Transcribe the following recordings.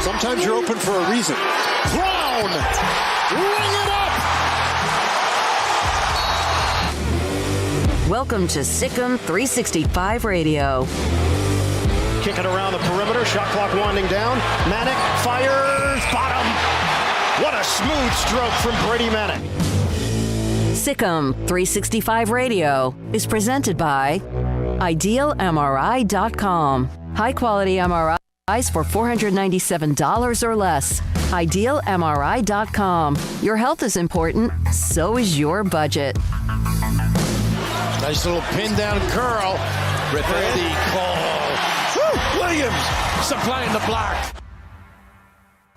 Sometimes you're open for a reason. Thrown! Ring it up! Welcome to Sikkim 365 Radio. Kick it around the perimeter. Shot clock winding down. Manick fires. Bottom. What a smooth stroke from Brady Manick. Sikkim 365 Radio is presented by IdealMRI.com. High-quality MRIs for $497 or less. IdealMRI.com. Your health is important, so is your budget. Nice little pin down curl. Ready call. Woo! Williams supplying the block.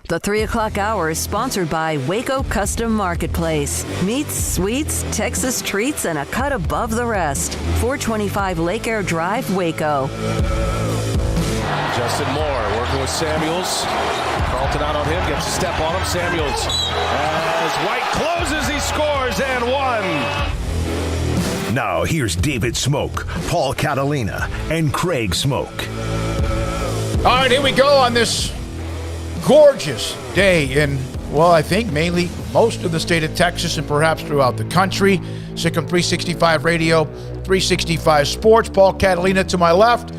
The 3 o'clock hour is sponsored by Waco Custom Marketplace. Meats, sweets, Texas treats, and a cut above the rest. 425 Lake Air Drive, Waco. Justin Moore working with Samuels. Carlton out on him, gets a step on him. Samuels, as White closes, he scores and one. Now here's David Smoak, Paul Catalina, and Craig Smoak. All right, here we go on this gorgeous day in, well, I think mainly most of the state of Texas and perhaps throughout the country. Sikkim 365 Radio, 365 Sports. Paul Catalina to my left,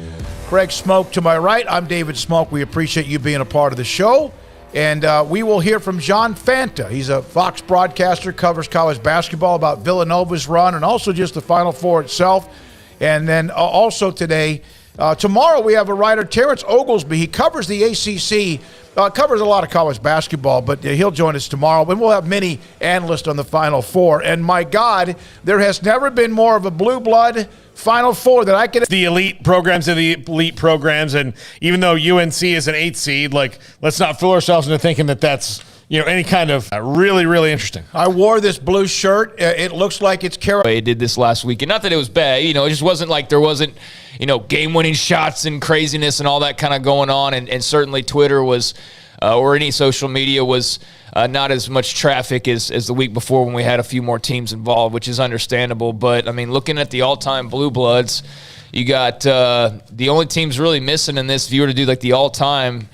Craig Smoak to my right. I'm David Smoak. We appreciate you being a part of the show. And we will hear from John Fanta. He's a Fox broadcaster, covers college basketball, about Villanova's run and also just the Final Four itself. And then also today, tomorrow we have a writer, Terrence Oglesby. He covers the ACC, covers a lot of college basketball, but he'll join us tomorrow. And we'll have many analysts on the Final Four. And my God, there has never been more of a blue blood Final Four that I can. The elite programs are the elite programs, and even though UNC is an 8th seed, like, let's not fool ourselves into thinking that that's, you know, any kind of really, really interesting. I wore this blue shirt. It looks like it's They did this last week, and not that it was bad. You know, it just wasn't like there wasn't, you know, game-winning shots and craziness and all that kind of going on, and certainly Twitter was, or any social media was not as much traffic as the week before when we had a few more teams involved, which is understandable. But, I mean, looking at the all-time Blue Bloods, you got the only teams really missing in this, if you were to do like the all-time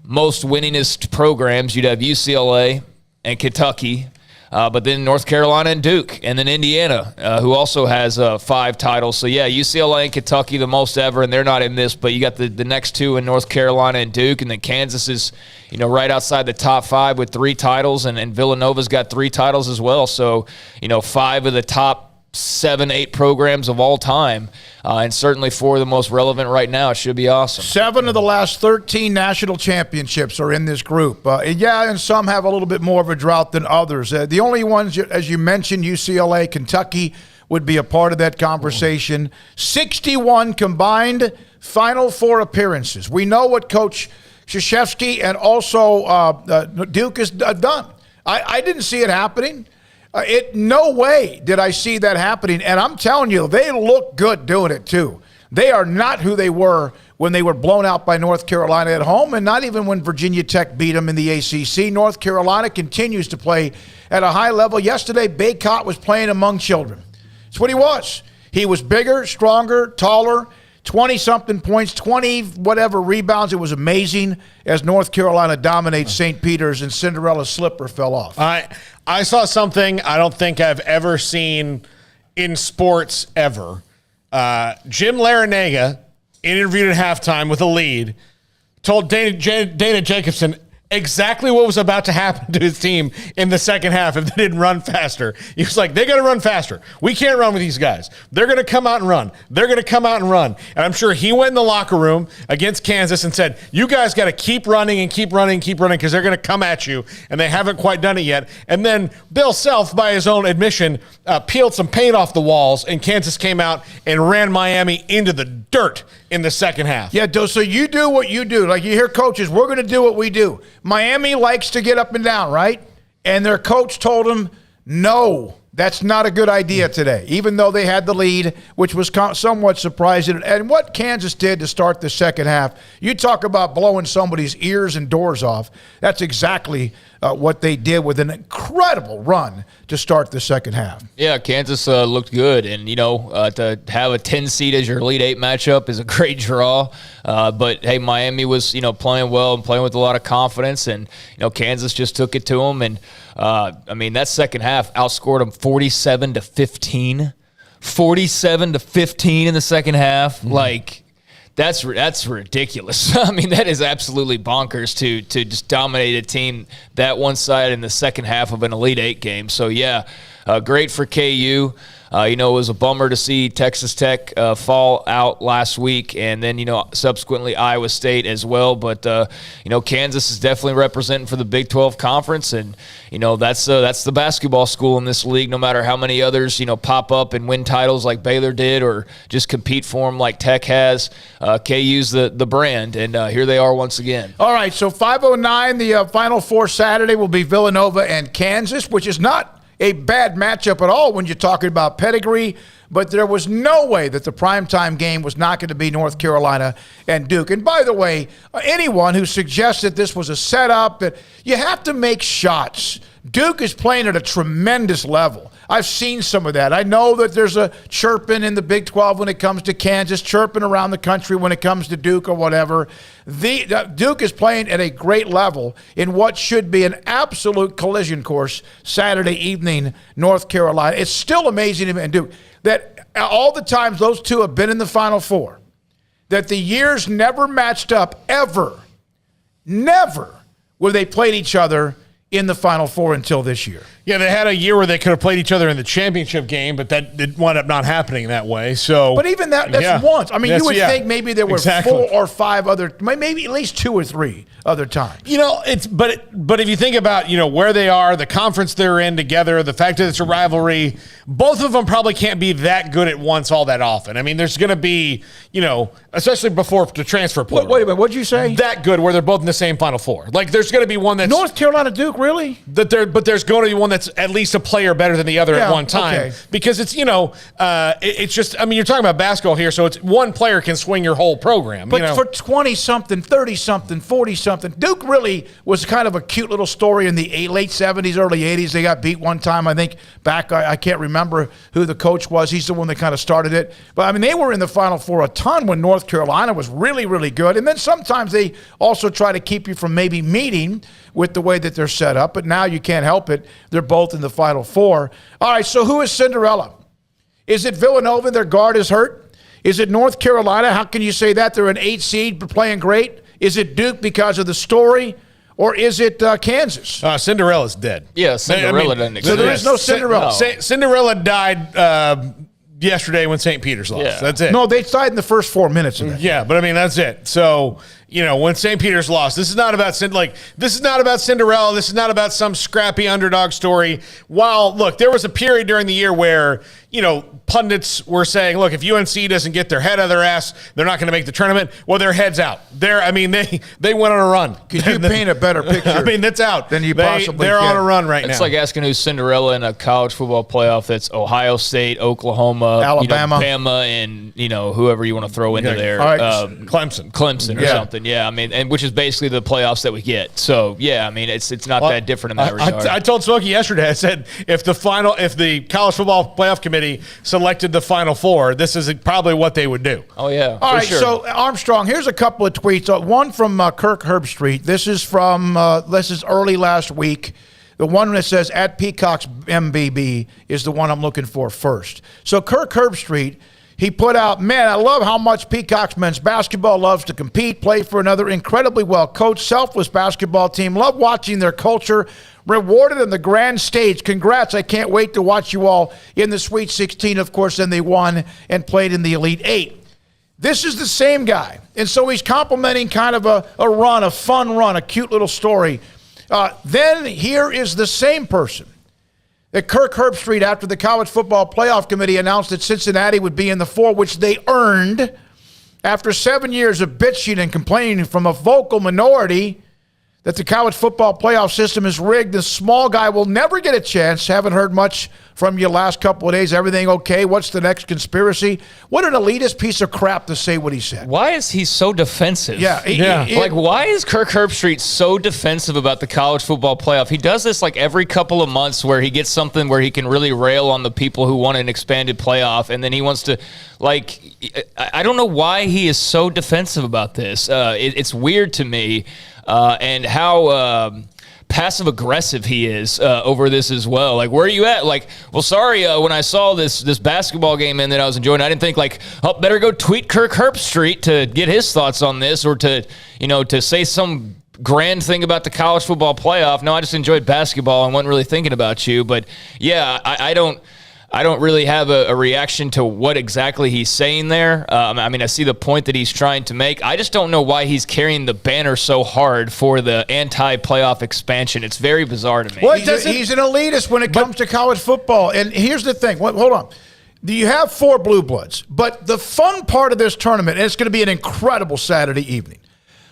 most winningest programs, you'd have UCLA and Kentucky. But then North Carolina and Duke, and then Indiana, who also has 5 titles. So, yeah, UCLA and Kentucky the most ever, and they're not in this. But you got the next 2 in North Carolina and Duke, and then Kansas is, right outside the top 5 with 3 titles, and Villanova's got 3 titles as well. So, 5 of the top 7, 8 programs of all time, and certainly 4 of the most relevant right now. It should be awesome. 7 of the last 13 national championships are in this group. And some have a little bit more of a drought than others. The only ones, as you mentioned, UCLA, Kentucky would be a part of that conversation. 61 combined Final Four appearances. We know what Coach Krzyzewski and also Duke has done. I didn't see it happening. No way did I see that happening. And I'm telling you, they look good doing it too. They are not who they were when they were blown out by North Carolina at home, and not even when Virginia Tech beat them in the ACC. North Carolina continues to play at a high level. Yesterday, Baycott was playing among children. That's what he was. He was bigger, stronger, taller, 20-something points, 20-whatever rebounds. It was amazing as North Carolina dominates St. Peter's and Cinderella's slipper fell off. I saw something I don't think I've ever seen in sports ever. Jim Larinaga, interviewed at halftime with a lead, told Dana Jacobson exactly what was about to happen to his team in the second half if they didn't run faster. He was like, they got to run faster. We can't run with these guys. They're going to come out and run. They're going to come out and run. And I'm sure he went in the locker room against Kansas and said, you guys got to keep running and keep running and keep running because they're going to come at you, and they haven't quite done it yet. And then Bill Self, by his own admission, peeled some paint off the walls, and Kansas came out and ran Miami into the dirt in the second half. Yeah, so you do what you do. Like you hear coaches, we're going to do what we do. Miami likes to get up and down, right? And their coach told them, no, that's not a good idea today, even though they had the lead, which was somewhat surprising. And what Kansas did to start the second half, you talk about blowing somebody's ears and doors off. That's exactly what they did with an incredible run to start the second half. Yeah, Kansas looked good. And, to have a 10 seed as your Elite 8 matchup is a great draw. But, hey, Miami was, playing well and playing with a lot of confidence. And, Kansas just took it to them. And, that second half outscored them 47-15. 47-15 in the second half. Mm-hmm. Like, that's ridiculous. That is absolutely bonkers to just dominate a team that one side in the second half of an Elite 8 game. So, yeah, great for KU. It was a bummer to see Texas Tech fall out last week, and then, subsequently Iowa State as well. But, Kansas is definitely representing for the Big 12 Conference, and, that's the basketball school in this league, no matter how many others, pop up and win titles like Baylor did or just compete for them like Tech has. KU's the brand, and here they are once again. All right, so 5:09, the Final Four Saturday will be Villanova and Kansas, which is not a bad matchup at all when you're talking about pedigree, but there was no way that the primetime game was not going to be North Carolina and Duke. And by the way, anyone who suggests that this was a setup, that you have to make shots. Duke is playing at a tremendous level. I've seen some of that. I know that there's a chirping in the Big 12 when it comes to Kansas, chirping around the country when it comes to Duke or whatever. Duke is playing at a great level in what should be an absolute collision course Saturday evening, North Carolina. It's still amazing to me, and Duke, that all the times those two have been in the Final Four, that the years never matched up ever, never, where they played each other in the Final Four until this year. Yeah, they had a year where they could have played each other in the championship game, but that did wind up not happening that way. So, but even that's once. You would think maybe there were 4 or 5 other, maybe at least 2 or 3 other times. But if you think about where they are, the conference they're in together, the fact that it's a rivalry, both of them probably can't be that good at once all that often. There's going to be especially before the transfer portal. Wait a minute, what'd you say? That good where they're both in the same Final Four. Like there's going to be one that's North Carolina Duke, really? But there's going to be one that's at least a player better than the other at one time. Okay. Because it's it's just you're talking about basketball here, so it's one player can swing your whole program. But for 20-something, 30-something, 40-something something. Duke really was kind of a cute little story in the late 70s, early 80s. They got beat one time, I think, back. I can't remember who the coach was. He's the one that kind of started it. But, I mean, they were in the Final Four a ton when North Carolina was really, really good. And then sometimes they also try to keep you from maybe meeting with the way that they're set up. But now you can't help it. They're both in the Final Four. All right, so who is Cinderella? Is it Villanova? Their guard is hurt. Is it North Carolina? How can you say that? They're an 8 seed, but playing great. Is it Duke because of the story? Or is it Kansas? Cinderella's dead. Yeah, Cinderella doesn't exist. So there is no Cinderella. Cinderella died yesterday when St. Peter's lost. Yeah. That's it. No, they died in the first 4 minutes of that. Yeah, but I mean that's it. So when St. Peter's lost, this is not about this is not about Cinderella. This is not about some scrappy underdog story. While look, there was a period during the year where pundits were saying, look, if UNC doesn't get their head out of their ass, they're not going to make the tournament. Well, their head's out. They went on a run. Could you paint a better picture? I mean, that's out. Than you possibly They're can. on a run right now. It's like asking who's Cinderella in a college football playoff. That's Ohio State, Oklahoma, Alabama, Bama, and whoever you want to throw into there. All right. Clemson or something. Yeah, I mean, and which is basically the playoffs that we get. So yeah, I mean, it's not that different in that regard. I told Smokey yesterday. I said if the college football playoff committee selected the Final Four, this is probably what they would do. Oh yeah. All right. Sure. So Armstrong, here's a couple of tweets. One from Kirk Herbstreit. This is from early last week. The one that says at Peacock's MBB is the one I'm looking for first. So Kirk Herbstreit, he put out, man, I love how much Peacock's men's basketball loves to compete, play for another incredibly well-coached, selfless basketball team. Love watching their culture rewarded on the grand stage. Congrats. I can't wait to watch you all in the Sweet 16. Of course, then they won and played in the Elite 8. This is the same guy. And so he's complimenting kind of a run, a fun run, a cute little story. Then here is the same person that Kirk Herbstreit, after the College Football Playoff Committee announced that Cincinnati would be in the 4, which they earned after 7 years of bitching and complaining from a vocal minority that the college football playoff system is rigged. The small guy will never get a chance. Haven't heard much from you last couple of days. Everything okay? What's the next conspiracy? What an elitist piece of crap to say what he said. Why is he so defensive? Yeah. Why is Kirk Herbstreit so defensive about the college football playoff? He does this like every couple of months where he gets something where he can really rail on the people who want an expanded playoff, and then he wants to, I don't know why he is so defensive about this. It's weird to me. And how passive aggressive he is over this as well. Like, where are you at? Like, well, sorry, when I saw this basketball game in that I was enjoying, I didn't think better go tweet Kirk Herbstreit to get his thoughts on this, or to say some grand thing about the college football playoff. No, I just enjoyed basketball and wasn't really thinking about you. But yeah, I don't really have a reaction to what exactly he's saying there. I mean, I see the point that he's trying to make. I just don't know why he's carrying the banner so hard for the anti-playoff expansion. It's very bizarre to me. Well, he's an elitist when it comes to college football. And here's the thing. Hold on. You have 4 blue bloods, but the fun part of this tournament, and it's going to be an incredible Saturday evening,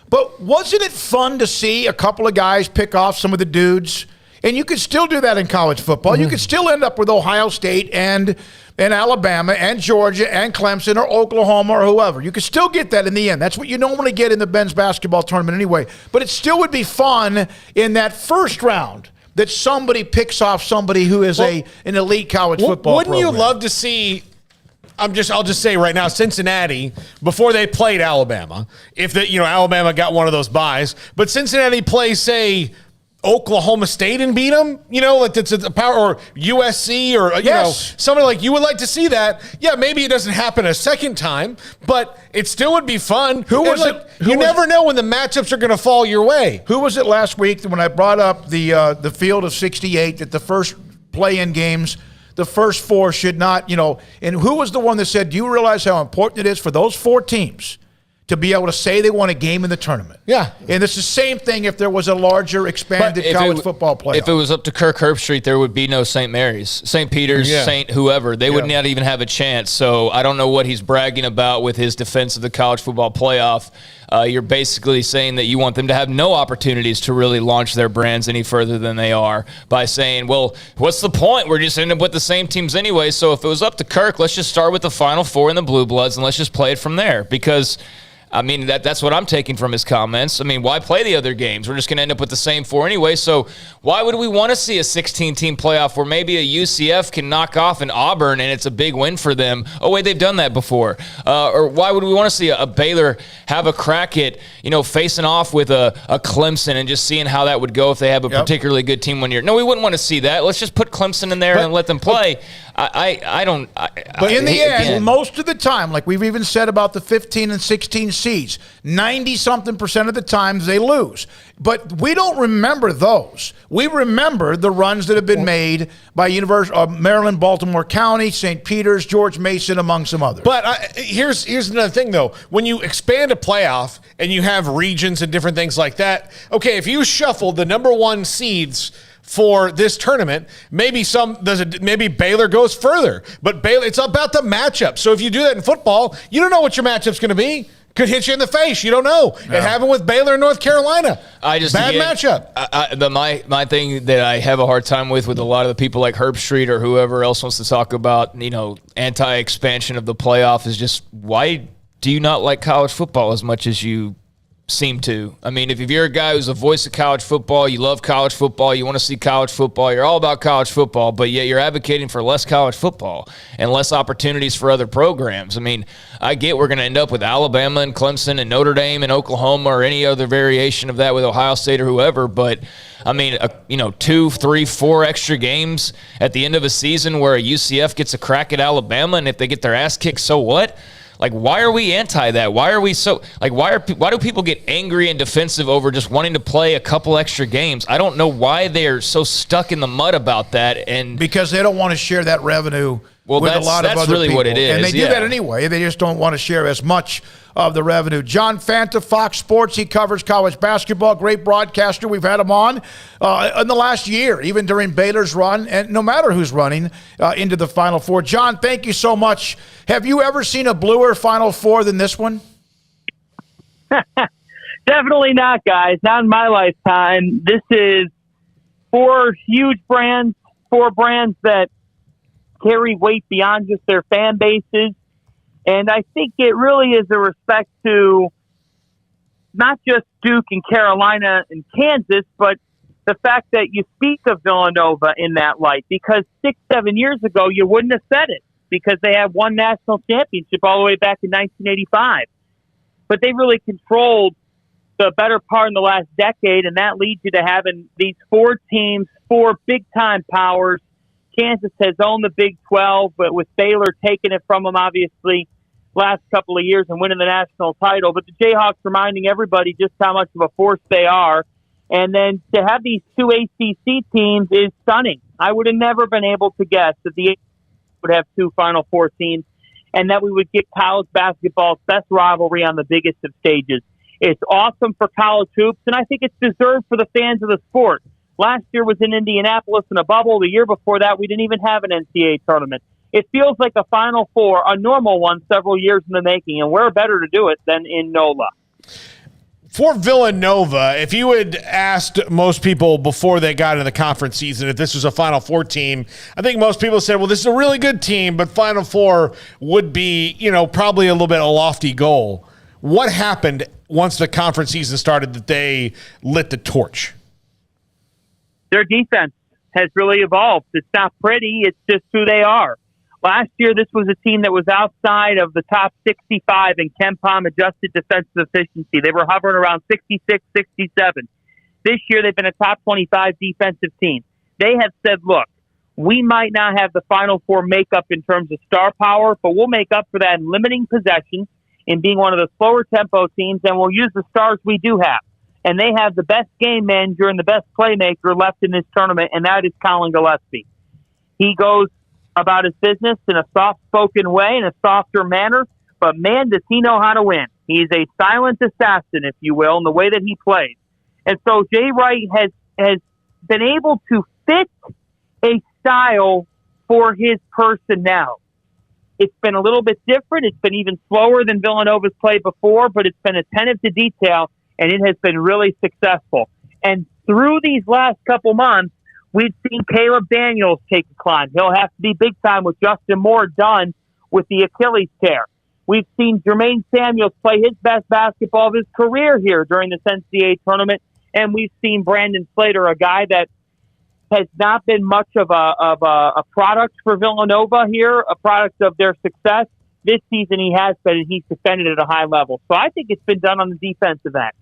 but wasn't it fun to see a couple of guys pick off some of the dudes? And you could still do that in college football. You could still end up with Ohio State and Alabama and Georgia and Clemson or Oklahoma or whoever. You could still get that in the end. That's what you normally get in the men's basketball tournament anyway. But it still would be fun in that first round that somebody picks off somebody who is an elite college football Wouldn't program. you love to see... I'll just say right now, Cincinnati, before they played Alabama, if Alabama got one of those buys, but Cincinnati plays, say, Oklahoma State and beat them, like it's a power, or USC, or somebody like, you would like to see that. Yeah, maybe it doesn't happen a second time, but it still would be fun. You never know when the matchups are going to fall your way. Who was it last week when I brought up the field of 68 that the first play-in games, the first 4 should not, and who was the one that said, do you realize how important it is for those 4 teams to be able to say they won a game in the tournament? Yeah. And it's the same thing if there was a larger expanded college football playoff. If it was up to Kirk Herbstreit, there would be no St. Mary's, St. Peter's, St. whoever. They would not even have a chance. So I don't know what he's bragging about with his defense of the college football playoff. You're basically saying that you want them to have no opportunities to really launch their brands any further than they are by saying, well, what's the point? We're just ending up with the same teams anyway. So if it was up to Kirk, let's just start with the Final Four and the Blue Bloods and let's just play it from there. Because I mean, that's what I'm taking from his comments. I mean, why play the other games? We're just going to end up with the same 4 anyway. So why would we want to see a 16-team playoff where maybe a UCF can knock off an Auburn and it's a big win for them? Oh, wait, they've done that before. Or why would we want to see a Baylor have a crack at, facing off with a Clemson and just seeing how that would go if they have a particularly good team one year? No, we wouldn't want to see that. Let's just put Clemson in there and let them play. But in the end, most of the time, like we've even said about the 15 and 16 seeds, 90-something% of the times they lose. But we don't remember those. We remember the runs that have been made by University of Maryland, Baltimore County, St. Peter's, George Mason, among some others. But here's another thing, though. When you expand a playoff and you have regions and different things like that, okay, if you shuffle the number 1 seeds for this tournament, maybe Baylor goes further, but Baylor, it's about the matchup. So if you do that in football, you don't know what your matchup's going to be. Could hit you in the face. You don't know. Yeah. It happened with Baylor and North Carolina. Bad matchup. My thing that I have a hard time with a lot of the people like Herb Street or whoever else wants to talk about, anti-expansion of the playoff is just, why do you not like college football as much as you seem to? I mean, if you're a guy who's a voice of college football, you love college football, you want to see college football, you're all about college football, but yet you're advocating for less college football and less opportunities for other programs. I mean, I get we're going to end up with Alabama and Clemson and Notre Dame and Oklahoma or any other variation of that with Ohio State or whoever, but I mean, 2, 3, 4 extra games at the end of a season where a UCF gets a crack at Alabama, and if they get their ass kicked, so what? Like, why are we anti that? Why are we so like? Why do people get angry and defensive over just wanting to play a couple extra games? I don't know why they're so stuck in the mud about that. And because they don't want to share that revenue with a lot of other people. That's really what it is. And they do that anyway. They just don't want to share as much of the revenue. John Fanta, Fox Sports. He covers college basketball. Great broadcaster. We've had him on in the last year, even during Baylor's run, and no matter who's running into the Final Four. John, thank you so much. Have you ever seen a bluer Final Four than this one? Definitely not, guys. Not in my lifetime. This is 4 huge brands, 4 brands that carry weight beyond just their fan bases. And I think it really is a respect to not just Duke and Carolina and Kansas, but the fact that you speak of Villanova in that light, because 6-7 years ago, you wouldn't have said it because they had one national championship all the way back in 1985. But they really controlled the better part in the last decade, and that leads you to having these 4 teams, 4 big-time powers. Kansas has owned the Big 12, but with Baylor taking it from them, obviously, last couple of years and winning the national title. But the Jayhawks reminding everybody just how much of a force they are. And then to have these 2 ACC teams is stunning. I would have never been able to guess that the ACC would have 2 Final Four teams and that we would get college basketball's best rivalry on the biggest of stages. It's awesome for college hoops, and I think it's deserved for the fans of the sport. Last year was in Indianapolis in a bubble. The year before that, we didn't even have an NCAA tournament. It feels like a Final Four, a normal one, several years in the making, and where better to do it than in NOLA. For Villanova, if you had asked most people before they got into the conference season if this was a Final Four team, I think most people said, well, this is a really good team, but Final Four would be, probably a little bit of a lofty goal. What happened once the conference season started that they lit the torch? Their defense has really evolved. It's not pretty. It's just who they are. Last year, this was a team that was outside of the top 65 in KenPom adjusted defensive efficiency. They were hovering around 66, 67. This year, they've been a top 25 defensive team. They have said, look, we might not have the Final Four makeup in terms of star power, but we'll make up for that in limiting possessions, in being one of the slower tempo teams, and we'll use the stars we do have. And they have the best game manager and the best playmaker left in this tournament, and that is Colin Gillespie. He goes about his business in a soft-spoken way, in a softer manner, but man, does he know how to win. He's a silent assassin, if you will, in the way that he plays. And so Jay Wright has been able to fit a style for his personnel. It's been a little bit different. It's been even slower than Villanova's played before, but it's been attentive to detail, and it has been really successful. And through these last couple months, we've seen Caleb Daniels take a climb. He'll have to be big time with Justin Moore done with the Achilles tear. We've seen Jermaine Samuels play his best basketball of his career here during this NCAA tournament, and we've seen Brandon Slater, a guy that has not been much of a product for Villanova here, a product of their success. This season he has been, and he's defended at a high level. So I think it's been done on the defensive end.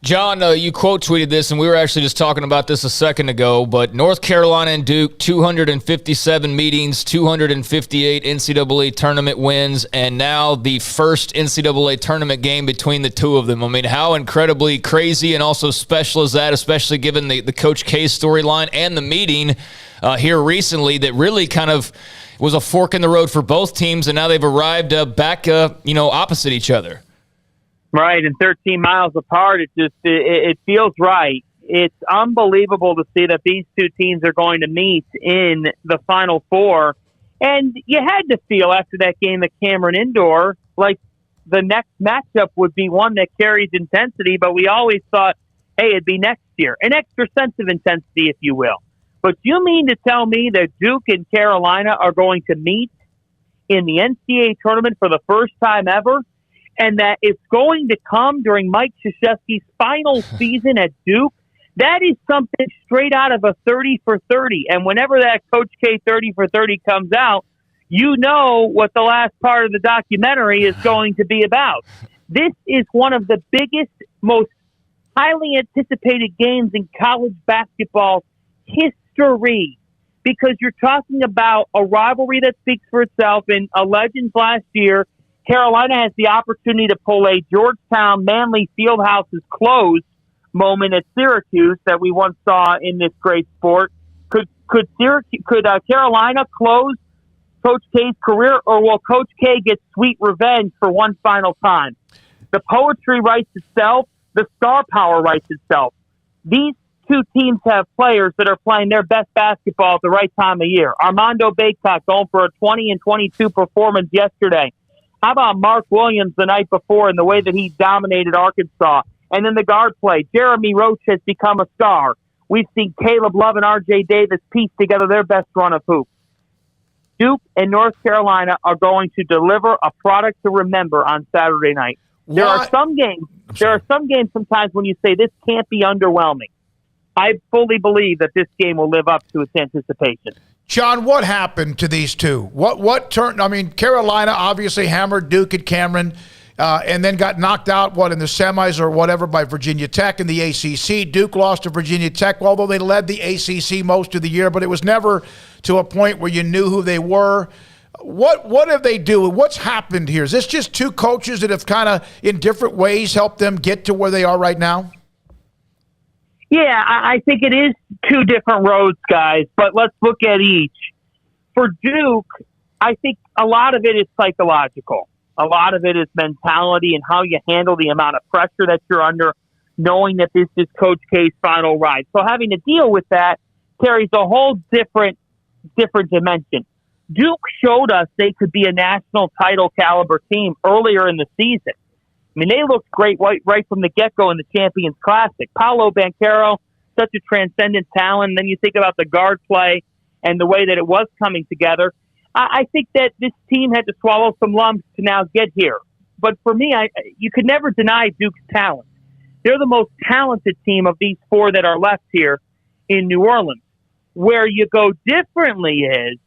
John, you quote tweeted this, and we were actually just talking about this a second ago, but North Carolina and Duke, 257 meetings, 258 NCAA tournament wins, and now the first NCAA tournament game between the two of them. I mean, how incredibly crazy and also special is that, especially given the Coach K storyline and the meeting here recently that really kind of was a fork in the road for both teams, and now they've arrived back opposite each other. Right, and 13 miles apart, it feels right. It's unbelievable to see that these two teams are going to meet in the Final Four. And you had to feel after that game at Cameron Indoor like the next matchup would be one that carries intensity, but we always thought, hey, it'd be next year. An extra sense of intensity, if you will. But you mean to tell me that Duke and Carolina are going to meet in the NCAA tournament for the first time ever? And that it's going to come during Mike Krzyzewski's final season at Duke? That is something straight out of a 30 for 30. And whenever that Coach K 30 for 30 comes out, you know what the last part of the documentary is going to be about. This is one of the biggest, most highly anticipated games in college basketball history, because you're talking about a rivalry that speaks for itself. In a Legends last year, Carolina has the opportunity to pull a Georgetown Manley Fieldhouse's closed moment at Syracuse that we once saw in this great sport. Could Carolina close Coach K's career, or will Coach K get sweet revenge for one final time? The poetry writes itself. The star power writes itself. These two teams have players that are playing their best basketball at the right time of year. Armando Bacot going for a 20 and 22 performance yesterday. How about Mark Williams the night before and the way that he dominated Arkansas? And then the guard play. Jeremy Roach has become a star. We've seen Caleb Love and R.J. Davis piece together their best run of hoops. Duke and North Carolina are going to deliver a product to remember on Saturday night. There are some games sometimes when you say this can't be underwhelming. I fully believe that this game will live up to its anticipation. John, what happened to these two? What turned? I mean, Carolina obviously hammered Duke at Cameron, and then got knocked out, in the semis or whatever by Virginia Tech in the ACC. Duke lost to Virginia Tech, although they led the ACC most of the year, but it was never to a point where you knew who they were. What have they do? What's happened here? Is this just two coaches that have kind of, in different ways, helped them get to where they are right now? Yeah, I think it is two different roads, guys, but let's look at each. For Duke, I think a lot of it is psychological. A lot of it is mentality and how you handle the amount of pressure that you're under, knowing that this is Coach K's final ride. So having to deal with that carries a whole different dimension. Duke showed us they could be a national title caliber team earlier in the season. I mean, they looked great right from the get-go in the Champions Classic. Paolo Banchero, such a transcendent talent. And then you think about the guard play and the way that it was coming together. I think that this team had to swallow some lumps to now get here. But for me, you could never deny Duke's talent. They're the most talented team of these four that are left here in New Orleans. Where you go differently is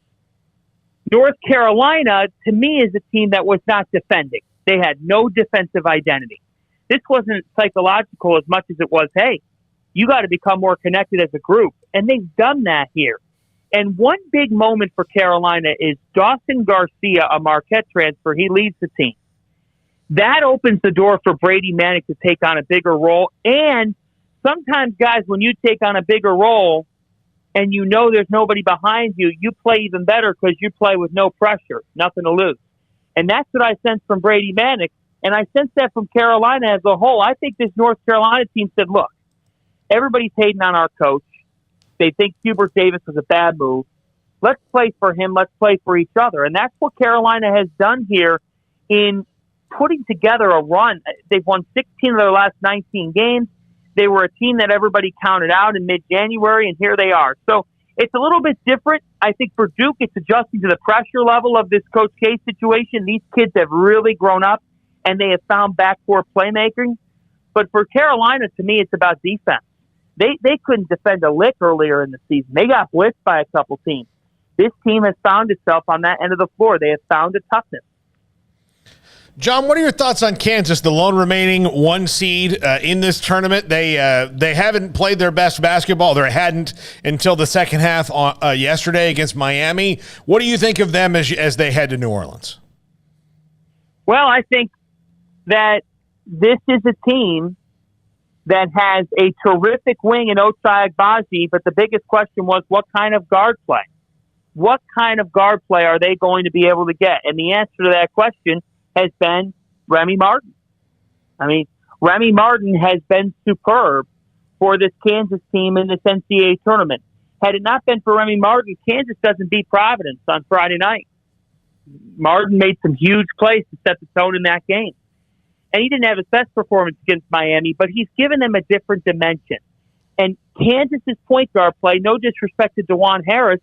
North Carolina, to me, is a team that was not defending. They had no defensive identity. This wasn't psychological as much as it was, hey, you got to become more connected as a group. And they've done that here. And one big moment for Carolina is Dawson Garcia, a Marquette transfer. He leads the team. That opens the door for Brady Manick to take on a bigger role. And sometimes, guys, when you take on a bigger role and you know there's nobody behind you, you play even better because you play with no pressure, nothing to lose. And that's what I sense from Brady Manick. And I sense that from Carolina as a whole. I think this North Carolina team said, look, everybody's hating on our coach. They think Hubert Davis was a bad move. Let's play for him. Let's play for each other. And that's what Carolina has done here in putting together a run. They've won 16 of their last 19 games. They were a team that everybody counted out in mid-January, and here they are. So It's a little bit different. I think for Duke, it's adjusting to the pressure level of this Coach K situation. These kids have really grown up, and they have found backcourt playmaking. But for Carolina, to me, it's about defense. They couldn't defend a lick earlier in the season. They got blitzed by a couple teams. This team has found itself on that end of the floor. They have found a toughness. John, what are your thoughts on Kansas, the lone remaining one seed in this tournament? They haven't played their best basketball. They hadn't until the second half yesterday against Miami. What do you think of them as they head to New Orleans? Well, I think that this is a team that has a terrific wing in Ochai Agbaji, but the biggest question was what kind of guard play? What kind of guard play are they going to be able to get? And the answer to that question has been Remy Martin. I mean, Remy Martin has been superb for this Kansas team in this NCAA tournament. Had it not been for Remy Martin, Kansas doesn't beat Providence on Friday night. Martin made some huge plays to set the tone in that game. And he didn't have his best performance against Miami, but he's given them a different dimension. And Kansas's point guard play, no disrespect to DeJuan Harris,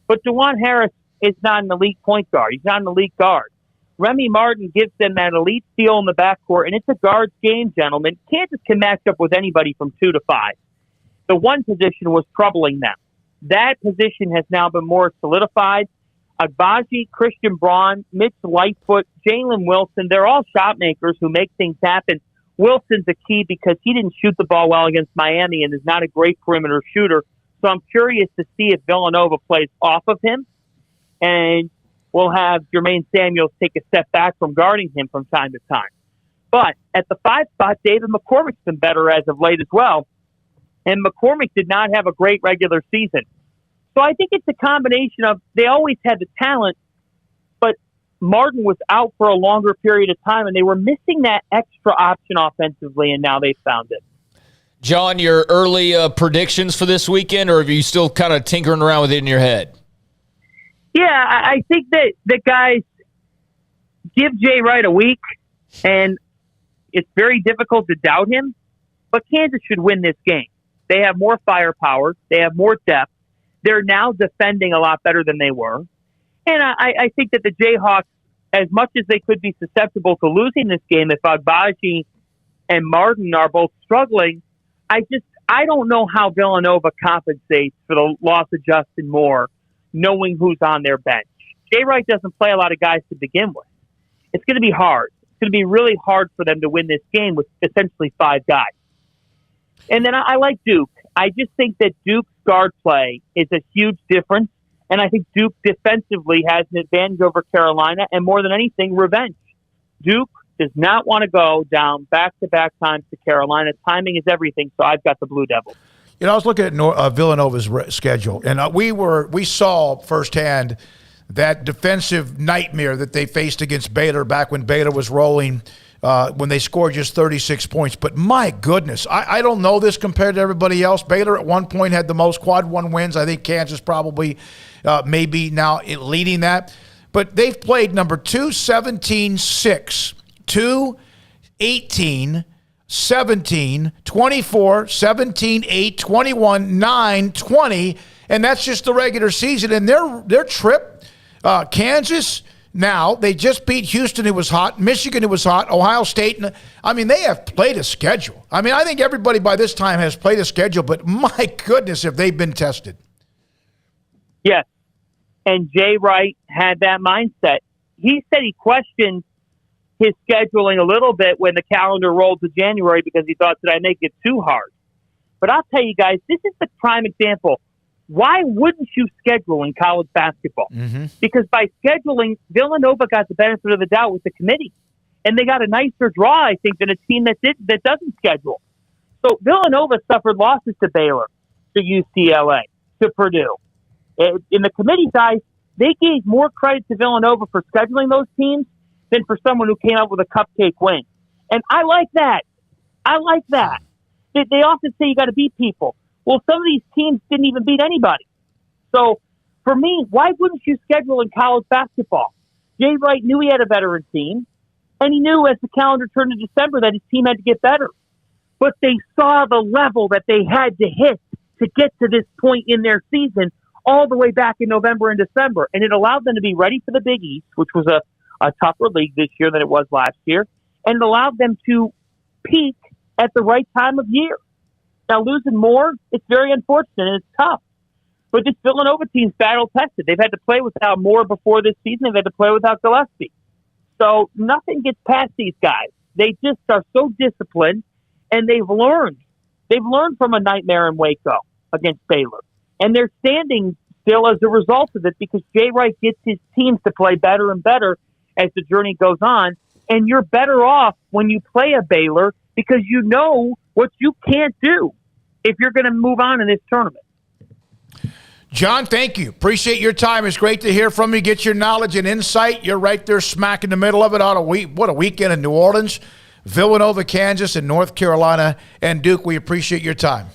but DeJuan Harris is not an elite point guard. He's not an elite guard. Remy Martin gives them that elite feel in the backcourt, and it's a guards game, gentlemen. Kansas can match up with anybody from 2 to 5. The one position was troubling them. That position has now been more solidified. Agbaji, Christian Braun, Mitch Lightfoot, Jalen Wilson, they're all shot makers who make things happen. Wilson's a key because he didn't shoot the ball well against Miami and is not a great perimeter shooter. So I'm curious to see if Villanova plays off of him, and we'll have Jermaine Samuels take a step back from guarding him from time to time. But at the 5 spot, David McCormick's been better as of late as well, and McCormick did not have a great regular season. So I think it's a combination of they always had the talent, but Martin was out for a longer period of time, and they were missing that extra option offensively, and now they've found it. John, your early predictions for this weekend, or are you still kind of tinkering around with it in your head? Yeah, I think that the guys give Jay Wright a week, and it's very difficult to doubt him, but Kansas should win this game. They have more firepower. They have more depth. They're now defending a lot better than they were. And I think that the Jayhawks, as much as they could be susceptible to losing this game if Agbaji and Martin are both struggling, I don't know how Villanova compensates for the loss of Justin Moore, knowing who's on their bench. Jay Wright doesn't play a lot of guys to begin with. It's going to be hard. It's going to be really hard for them to win this game with essentially 5 guys. And then I like Duke. I just think that Duke's guard play is a huge difference, and I think Duke defensively has an advantage over Carolina, and more than anything, revenge. Duke does not want to go down back-to-back times to Carolina. Timing is everything, so I've got the Blue Devils. You know, I was looking at Villanova's schedule, and we saw firsthand that defensive nightmare that they faced against Baylor back when Baylor was rolling, when they scored just 36 points. But my goodness, I don't know this compared to everybody else. Baylor at one point had the most quad 1 wins. I think Kansas probably maybe now leading that. But they've played number 2, 17, 6, 2, 18, 17, 24, 17, 8, 21, 9, 20, and that's just the regular season. And their trip, Kansas, now they just beat Houston, who was hot, Michigan, who was hot, Ohio State. I mean, they have played a schedule. I mean, I think everybody by this time has played a schedule, but my goodness, have they been tested. Yes, and Jay Wright had that mindset. He said he questioned his scheduling a little bit when the calendar rolled to January because he thought, did I make it too hard? But I'll tell you guys, this is the prime example. Why wouldn't you schedule in college basketball? Mm-hmm. Because by scheduling, Villanova got the benefit of the doubt with the committee. And they got a nicer draw, I think, than a team that doesn't schedule. So Villanova suffered losses to Baylor, to UCLA, to Purdue. In the committee's eyes, they gave more credit to Villanova for scheduling those teams than for someone who came up with a cupcake win. And I like that. I like that. They often say you got to beat people. Well, some of these teams didn't even beat anybody. So, for me, why wouldn't you schedule in college basketball? Jay Wright knew he had a veteran team, and he knew as the calendar turned to December that his team had to get better. But they saw the level that they had to hit to get to this point in their season all the way back in November and December. And it allowed them to be ready for the Big East, which was a tougher league this year than it was last year. And it allowed them to peak at the right time of year. Now, losing more, it's very unfortunate and it's tough. But this Villanova team's battle-tested. They've had to play without Moore before this season. They've had to play without Gillespie. So nothing gets past these guys. They just are so disciplined, and they've learned. They've learned from a nightmare in Waco against Baylor. And they're standing still as a result of it because Jay Wright gets his teams to play better and better as the journey goes on. And you're better off when you play a Baylor because you know what you can't do if you're going to move on in this tournament. John, thank you. Appreciate your time. It's great to hear from you, get your knowledge and insight. You're right there smack in the middle of it. What a weekend in New Orleans, Villanova, Kansas, and North Carolina. And Duke, we appreciate your time.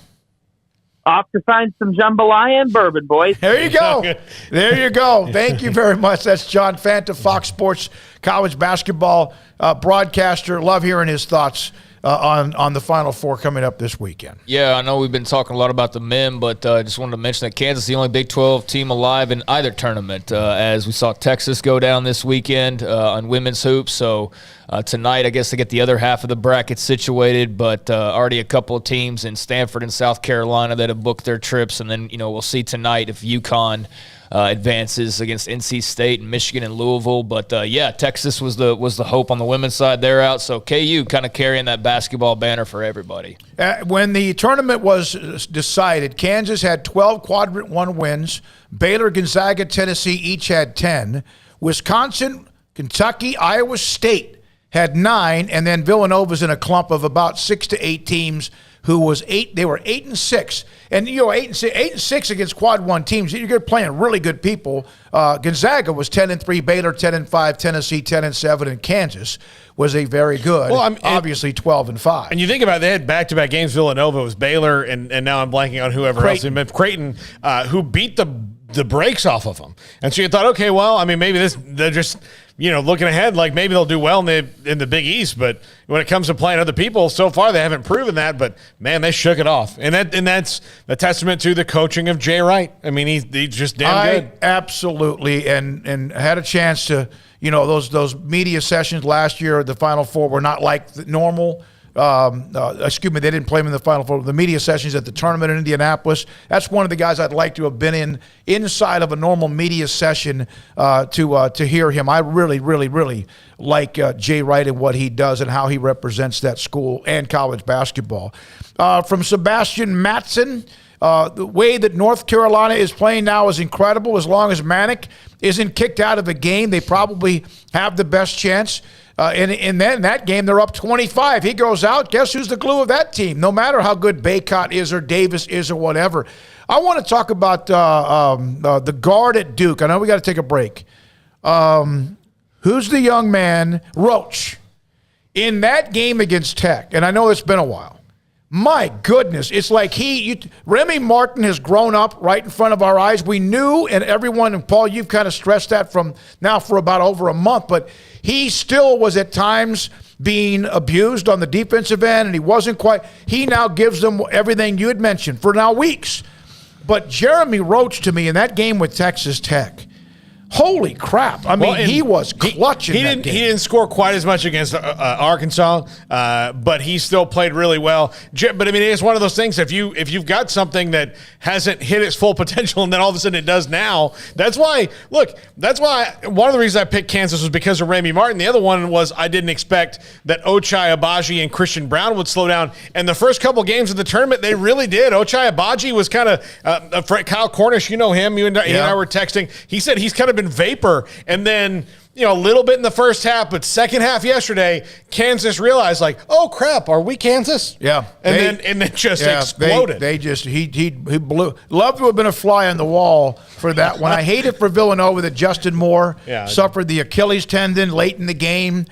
Off to find some jambalaya and bourbon, boys. There you go. There you go. Thank you very much. That's John Fanta, Fox Sports college basketball broadcaster. Love hearing his thoughts on the Final Four coming up this weekend. Yeah, I know we've been talking a lot about the men, but I just wanted to mention that Kansas is the only Big 12 team alive in either tournament, as we saw Texas go down this weekend on women's hoops. So tonight, I guess they get the other half of the bracket situated, but already a couple of teams in Stanford and South Carolina that have booked their trips, and then we'll see tonight if UConn advances against NC State and Michigan and Louisville. But Texas was the hope on the women's side. They're out, so KU kind of carrying that basketball banner for everybody. When the tournament was decided, Kansas had 12 quadrant one wins. Baylor, Gonzaga, Tennessee each had 10. Wisconsin, Kentucky, Iowa State had 9, and then Villanova's in a clump of about 6 to 8 teams. Who was 8? They were 8-6, and 8-6 against quad one teams. You're playing really good people. Gonzaga was 10-3, Baylor 10-5, Tennessee 10-7, and Kansas was a very good. Well, obviously 12-5. And you think about it, they had back-to-back games. Villanova was Baylor, and now I'm blanking on whoever Creighton. else. Creighton, who beat the brakes off of them. And so you thought, okay, well, I mean, maybe they're just looking ahead, like maybe they'll do well in the Big East. But when it comes to playing other people, so far they haven't proven that. But man, they shook it off, and that's a testament to the coaching of Jay Wright. I mean, he's just damn good. Absolutely, and had a chance to those media sessions last year. The Final Four were not like the normal. They didn't play him in the Final Four. The media sessions at the tournament in Indianapolis, that's one of the guys I'd like to have been inside of a normal media session to hear him. I really, really, really like Jay Wright and what he does and how he represents that school and college basketball. From Sebastian Matson, the way that North Carolina is playing now is incredible. As long as Manick isn't kicked out of the game, they probably have the best chance. And in that game, they're up 25. He goes out. Guess who's the glue of that team? No matter how good Baycott is or Davis is or whatever. I want to talk about the guard at Duke. I know we got to take a break. Who's the young man? Roach. In that game against Tech, and I know it's been a while, my goodness, it's like Remy Martin has grown up right in front of our eyes. We knew, and everyone, and Paul, you've kind of stressed that from now for about over a month, but he still was at times being abused on the defensive end, and he wasn't quite. He now gives them everything you had mentioned for now weeks. But Jeremy Roach, to me, in that game with Texas Tech, holy crap. I mean, he was clutching He didn't score quite as much against Arkansas, but he still played really well. But, I mean, it's one of those things, if you've got something that hasn't hit its full potential and then all of a sudden it does now, that's why one of the reasons I picked Kansas was because of Remy Martin. The other one was I didn't expect that Ochai Agbaji and Christian Brown would slow down. And the first couple games of the tournament, they really did. Ochai Agbaji was kind of Kyle Cornish, you know him. He and I were texting. He said he's kind of been vapor, and then a little bit in the first half, but second half yesterday, Kansas realized, like, oh crap, are we Kansas? Yeah, and then just exploded. He blew. Love to have been a fly on the wall for that one. I hate it for Villanova that Justin Moore suffered the Achilles tendon late in the game.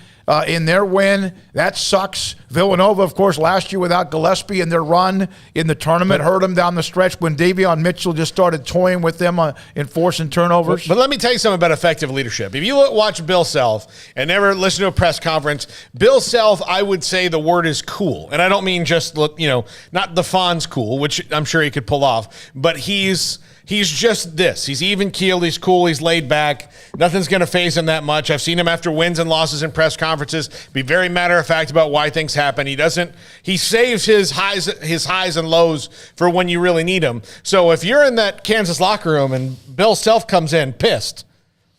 In their win. That sucks. Villanova, of course, last year without Gillespie in their run in the tournament hurt them down the stretch when Davion Mitchell just started toying with them in forcing turnovers. But let me tell you something about effective leadership. If you watch Bill Self and never listen to a press conference, Bill Self, I would say the word is cool. And I don't mean just, not the Fonz cool, which I'm sure he could pull off, but he's He's just this. He's even-keeled. He's cool. He's laid back. Nothing's going to faze him that much. I've seen him after wins and losses in press conferences be very matter-of-fact about why things happen. He saves his highs and lows for when you really need him. So if you're in that Kansas locker room and Bill Self comes in pissed,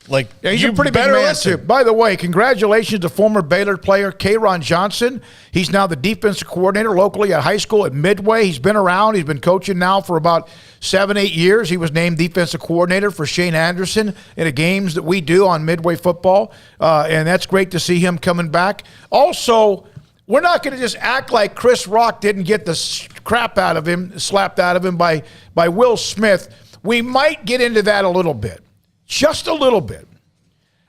he's a pretty big man, too. By the way, congratulations to former Baylor player K'Ron Johnson. He's now the defensive coordinator locally at high school at Midway. He's been around. He's been coaching now for about 7-8 years. He was named defensive coordinator for Shane Anderson in the games that we do on Midway football, and that's great to see him coming back. Also, we're not going to just act like Chris Rock didn't get the slapped out of him by Will Smith. We might get into that a little bit. Just a little bit.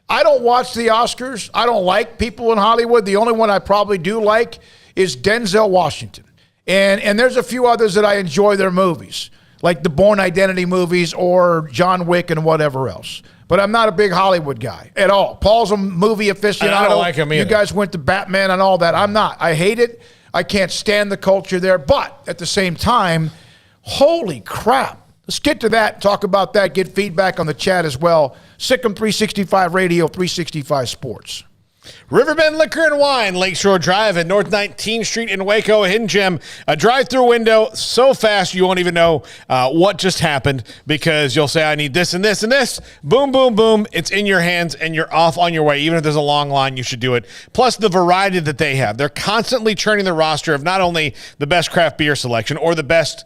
I don't watch the Oscars. I don't like people in Hollywood. The only one I probably do like is Denzel Washington. And there's a few others that I enjoy their movies, like the Bourne Identity movies or John Wick and whatever else. But I'm not a big Hollywood guy at all. Paul's a movie aficionado. I don't like him either. You guys went to Batman and all that. I'm not. I hate it. I can't stand the culture there. But at the same time, holy crap. Let's get to that, talk about that, get feedback on the chat as well. Sikkim 365 Radio, 365 Sports. Riverbend Liquor and Wine, Lakeshore Drive at North 19th Street in Waco, a hidden gem. A drive-through window so fast you won't even know what just happened because you'll say, I need this and this and this. Boom, boom, boom. It's in your hands and you're off on your way. Even if there's a long line, you should do it. Plus the variety that they have. They're constantly churning the roster of not only the best craft beer selection or the best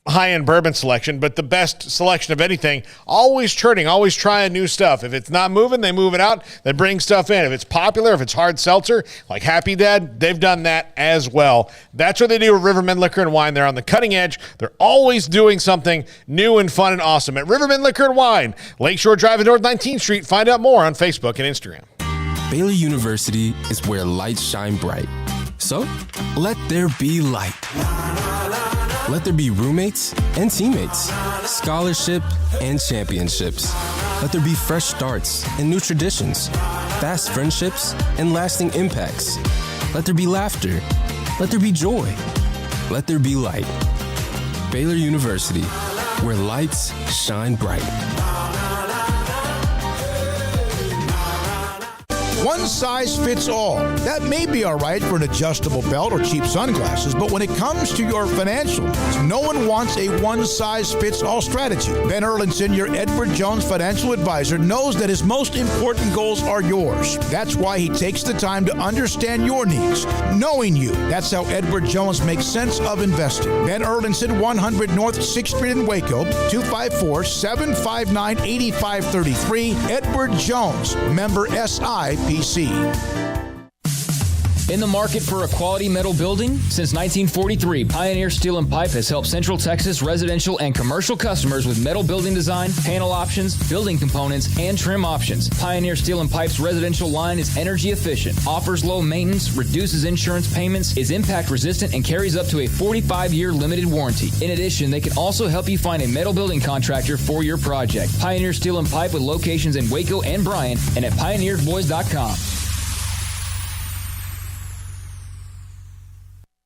high-end bourbon selection, but the best selection of anything. Always churning, always trying new stuff. If it's not moving, they move it out. They bring stuff in. If it's popular, if it's hard seltzer, like Happy Dad, they've done that as well. That's what they do with Riverbend Liquor and Wine. They're on the cutting edge. They're always doing something new and fun and awesome. At Riverbend Liquor and Wine, Lakeshore Drive at North 19th Street. Find out more on Facebook and Instagram. Baylor University is where lights shine bright. So, let there be light. Let there be roommates and teammates, scholarship and championships. Let there be fresh starts and new traditions, fast friendships and lasting impacts. Let there be laughter. Let there be joy. Let there be light. Baylor University, where lights shine bright. One size fits all. That may be all right for an adjustable belt or cheap sunglasses, but when it comes to your financial needs, no one wants a one-size-fits-all strategy. Ben Erlinson, your Edward Jones financial advisor, knows that his most important goals are yours. That's why he takes the time to understand your needs, knowing you. That's how Edward Jones makes sense of investing. Ben Erlinson, 100 North 6th Street in Waco, 254-759-8533. Edward Jones, member SIPC. In the market for a quality metal building? Since 1943, Pioneer Steel and Pipe has helped Central Texas residential and commercial customers with metal building design, panel options, building components, and trim options. Pioneer Steel and Pipe's residential line is energy efficient, offers low maintenance, reduces insurance payments, is impact resistant, and carries up to a 45-year limited warranty. In addition, they can also help you find a metal building contractor for your project. Pioneer Steel and Pipe with locations in Waco and Bryan and at pioneersboys.com.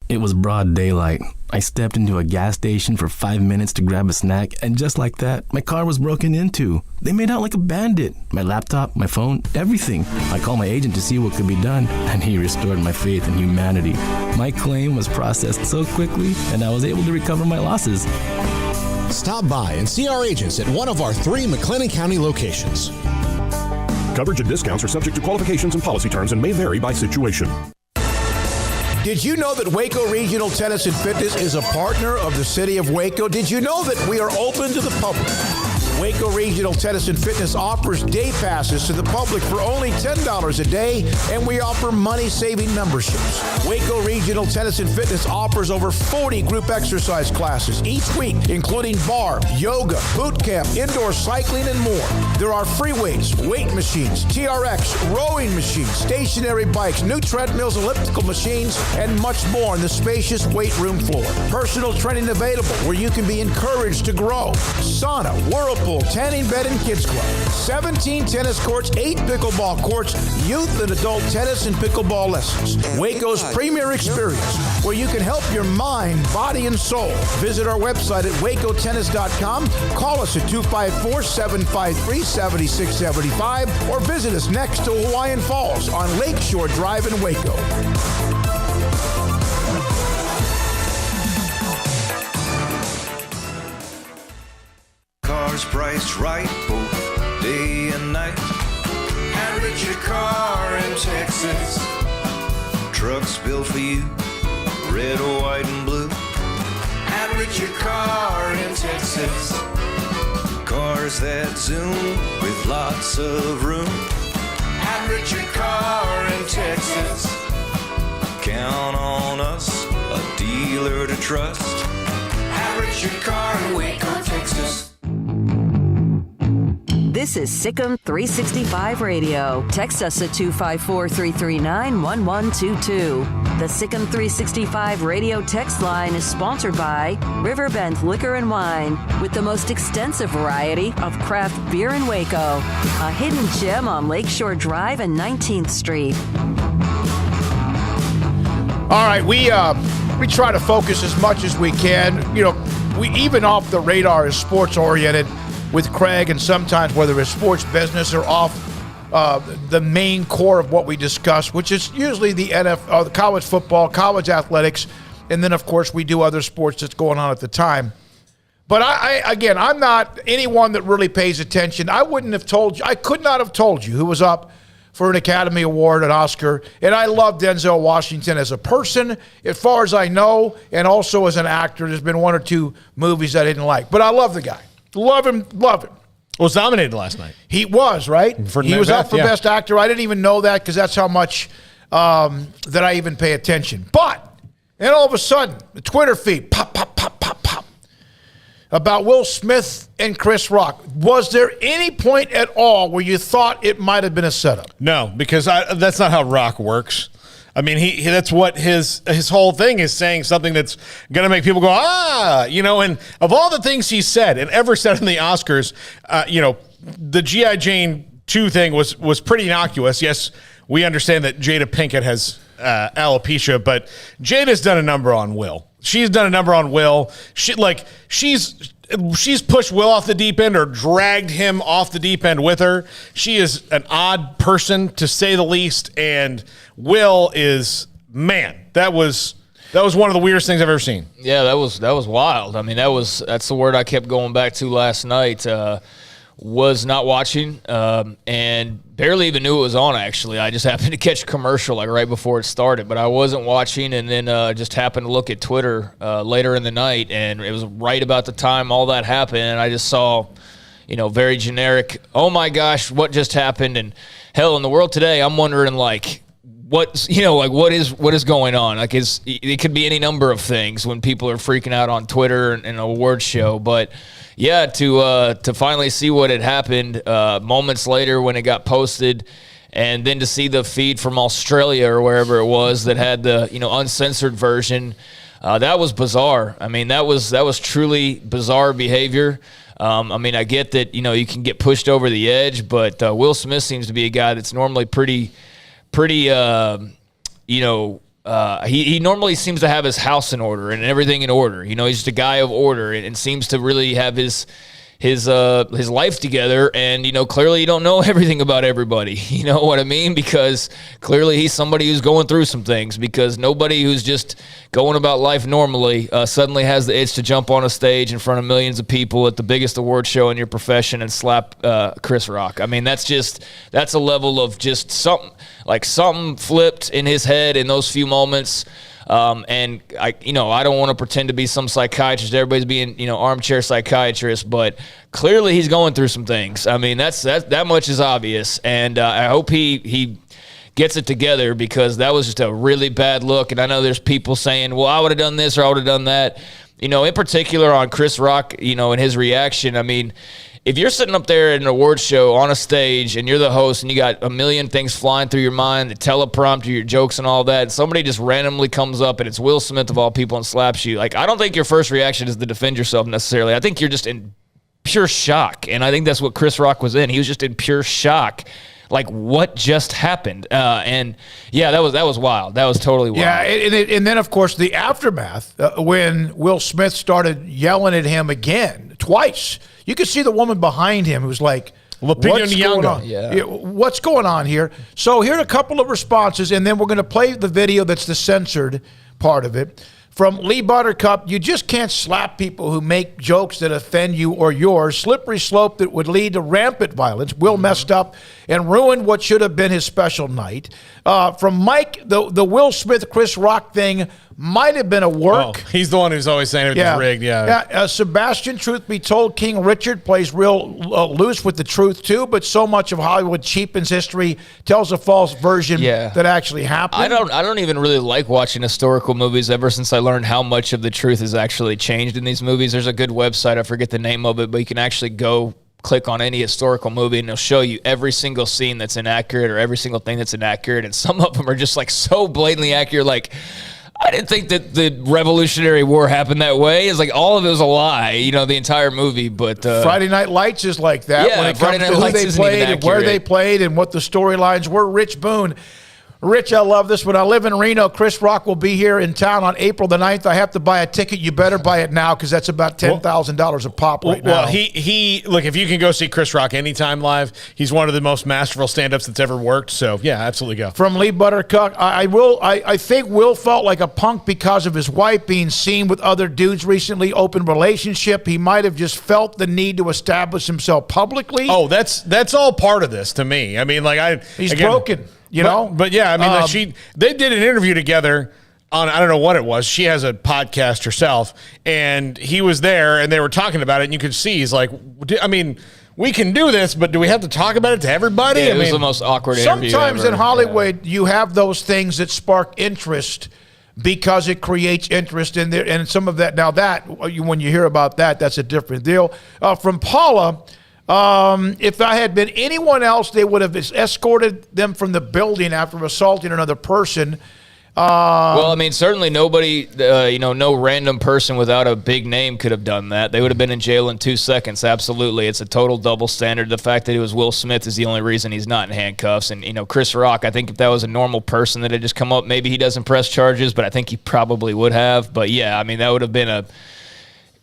It was broad daylight. I stepped into a gas station for 5 minutes to grab a snack, and just like that, my car was broken into. They made out like a bandit. My laptop, my phone, everything. I called my agent to see what could be done, and he restored my faith in humanity. My claim was processed so quickly, and I was able to recover my losses. Stop by and see our agents at one of our 3 McLennan County locations. Coverage and discounts are subject to qualifications and policy terms and may vary by situation. Did you know that Waco Regional Tennis and Fitness is a partner of the City of Waco? Did you know that we are open to the public? Waco Regional Tennis and Fitness offers day passes to the public for only $10 a day, and we offer money-saving memberships. Waco Regional Tennis and Fitness offers over 40 group exercise classes each week, including bar, yoga, boot camp, indoor cycling, and more. There are free weights, weight machines, TRX, rowing machines, stationary bikes, new treadmills, elliptical machines, and much more on the spacious weight room floor. Personal training available where you can be encouraged to grow. Sauna, whirlpool, pool, tanning bed, and kids club. 17 tennis courts, 8 pickleball courts, youth and adult tennis and pickleball lessons. Waco's premier experience, where you can help your mind, body, and soul. Visit our website at wacotennis.com. Call us at 254-753-7675 or visit us next to Hawaiian Falls on Lakeshore Drive in Waco. Cars priced right both day and night. At Richard Car in Texas. Trucks built for you, red, white, and blue. At Richard Car in Texas. Cars that zoom with lots of room. At Richard Car in Texas. Count on us, a dealer to trust. At Richard Car in Waco, Texas. This is Sikkim 365 Radio. Text us at 254-339-1122. The Sikkim 365 Radio text line is sponsored by Riverbend Liquor and Wine, with the most extensive variety of craft beer in Waco. A hidden gem on Lakeshore Drive and 19th Street. All right, we try to focus as much as we can. You know, we even off the radar is sports oriented with Craig, and sometimes whether it's sports business or off the main core of what we discuss, which is usually the NFL, the college football, college athletics, and then of course we do other sports that's going on at the time. But I'm not anyone that really pays attention. I wouldn't have told you. I could not have told you who was up for an Academy Award, an Oscar. And I love Denzel Washington as a person, as far as I know, and also as an actor. There's been one or two movies I didn't like. But I love the guy. Love him. Was nominated last night. He was, right? He was up for Best Actor. I didn't even know that because that's how much that I even pay attention. But then all of a sudden, the Twitter feed, pop, about Will Smith and Chris Rock. Was there any point at all where you thought it might have been a setup? No, because that's not how Rock works. I mean, he that's what his whole thing is, saying something that's going to make people go, and of all the things he said and ever said in the Oscars, the G.I. Jane 2 thing was pretty innocuous. Yes, we understand that Jada Pinkett has alopecia, but Jada's done a number on Will. She's done a number on Will. She's pushed Will off the deep end or dragged him off the deep end with her. She is an odd person, to say the least, and Will is, man, that was one of the weirdest things I've ever seen. Yeah, that was wild. I mean, that's the word I kept going back to last night. Was not watching and barely even knew it was on, actually. I just happened to catch a commercial right before it started, but I wasn't watching, and then just happened to look at Twitter later in the night, and it was right about the time all that happened, and I just saw, very generic, oh my gosh, what just happened? And hell, in the world today, I'm wondering, what is going on? It could be any number of things when people are freaking out on Twitter and an award show, but yeah, to finally see what had happened moments later when it got posted, and then to see the feed from Australia or wherever it was that had the uncensored version, that was bizarre. I mean, that was truly bizarre behavior. I get that you can get pushed over the edge, but Will Smith seems to be a guy that's normally pretty. He normally seems to have his house in order and everything in order. He's just a guy of order and seems to really have his life together. And, clearly you don't know everything about everybody. You know what I mean? Because clearly he's somebody who's going through some things, because nobody who's just going about life normally suddenly has the itch to jump on a stage in front of millions of people at the biggest award show in your profession and slap Chris Rock. I mean, that's a level of just something flipped in his head in those few moments. And I don't want to pretend to be some psychiatrist. Everybody's being, armchair psychiatrist, but clearly he's going through some things. I mean, that much is obvious. And I hope he gets it together, because that was just a really bad look. And I know there's people saying, well, I would have done this or I would have done that. In particular on Chris Rock, and his reaction. I mean, if you're sitting up there at an award show on a stage and you're the host and you got a million things flying through your mind, the teleprompter, your jokes and all that, and somebody just randomly comes up and it's Will Smith of all people and slaps you, I don't think your first reaction is to defend yourself necessarily. I think you're just in pure shock. And I think that's what Chris Rock was in. He was just in pure shock. Like, what just happened? And yeah, that was wild. That was totally wild. Yeah, and then of course the aftermath when Will Smith started yelling at him again twice. You could see the woman behind him who was like, "What's going on? Yeah. What's going on here?" So here are a couple of responses, and then we're going to play the video that's the censored part of it. From Lee Buttercup, you just can't slap people who make jokes that offend you or yours. Slippery slope that would lead to rampant violence. Will messed up and ruined what should have been his special night. From Mike, the Will Smith, Chris Rock thing might have been a work. Oh, he's the one who's always saying it was rigged. Yeah. Sebastian, truth be told, King Richard plays real loose with the truth too, but so much of Hollywood cheapens history, tells a false version that actually happened. I don't even really like watching historical movies ever since I learned how much of the truth has actually changed in these movies. There's a good website, I forget the name of it, but you can actually go click on any historical movie and it'll show you every single scene that's inaccurate or every single thing that's inaccurate, and some of them are just like so blatantly accurate, like, I didn't think that the Revolutionary War happened that way. It's like all of it was a lie, the entire movie. But Friday Night Lights is like that when it comes to who they played and where they played and what the storylines were. Rich Boone. Rich, I love this. When I live in Reno, Chris Rock will be here in town on April the 9th. I have to buy a ticket. You better buy it now because that's about $10,000 a pop right now. Well, he look, if you can go see Chris Rock anytime live, he's one of the most masterful stand-ups that's ever worked. So, yeah, absolutely go. From Lee Buttercup, I think Will felt like a punk because of his wife being seen with other dudes recently, open relationship. He might have just felt the need to establish himself publicly. Oh, that's all part of this to me. I mean, like he's broken. But yeah, I mean, they did an interview together on, I don't know what it was. She has a podcast herself, and he was there, and they were talking about it, and you could see he's like, I mean, we can do this, but do we have to talk about it to everybody? Yeah, it was the most awkward interview sometimes ever. In Hollywood, you have those things that spark interest because it creates interest in there, and some of that. Now when you hear about that, that's a different deal. From Paula. If I had been anyone else, they would have escorted them from the building after assaulting another person. Well, I mean, certainly nobody, no random person without a big name could have done that. They would have been in jail in 2 seconds. Absolutely. It's a total double standard. The fact that it was Will Smith is the only reason he's not in handcuffs. And, Chris Rock, I think if that was a normal person that had just come up, maybe he doesn't press charges, but I think he probably would have. But, yeah, I mean, that would have been a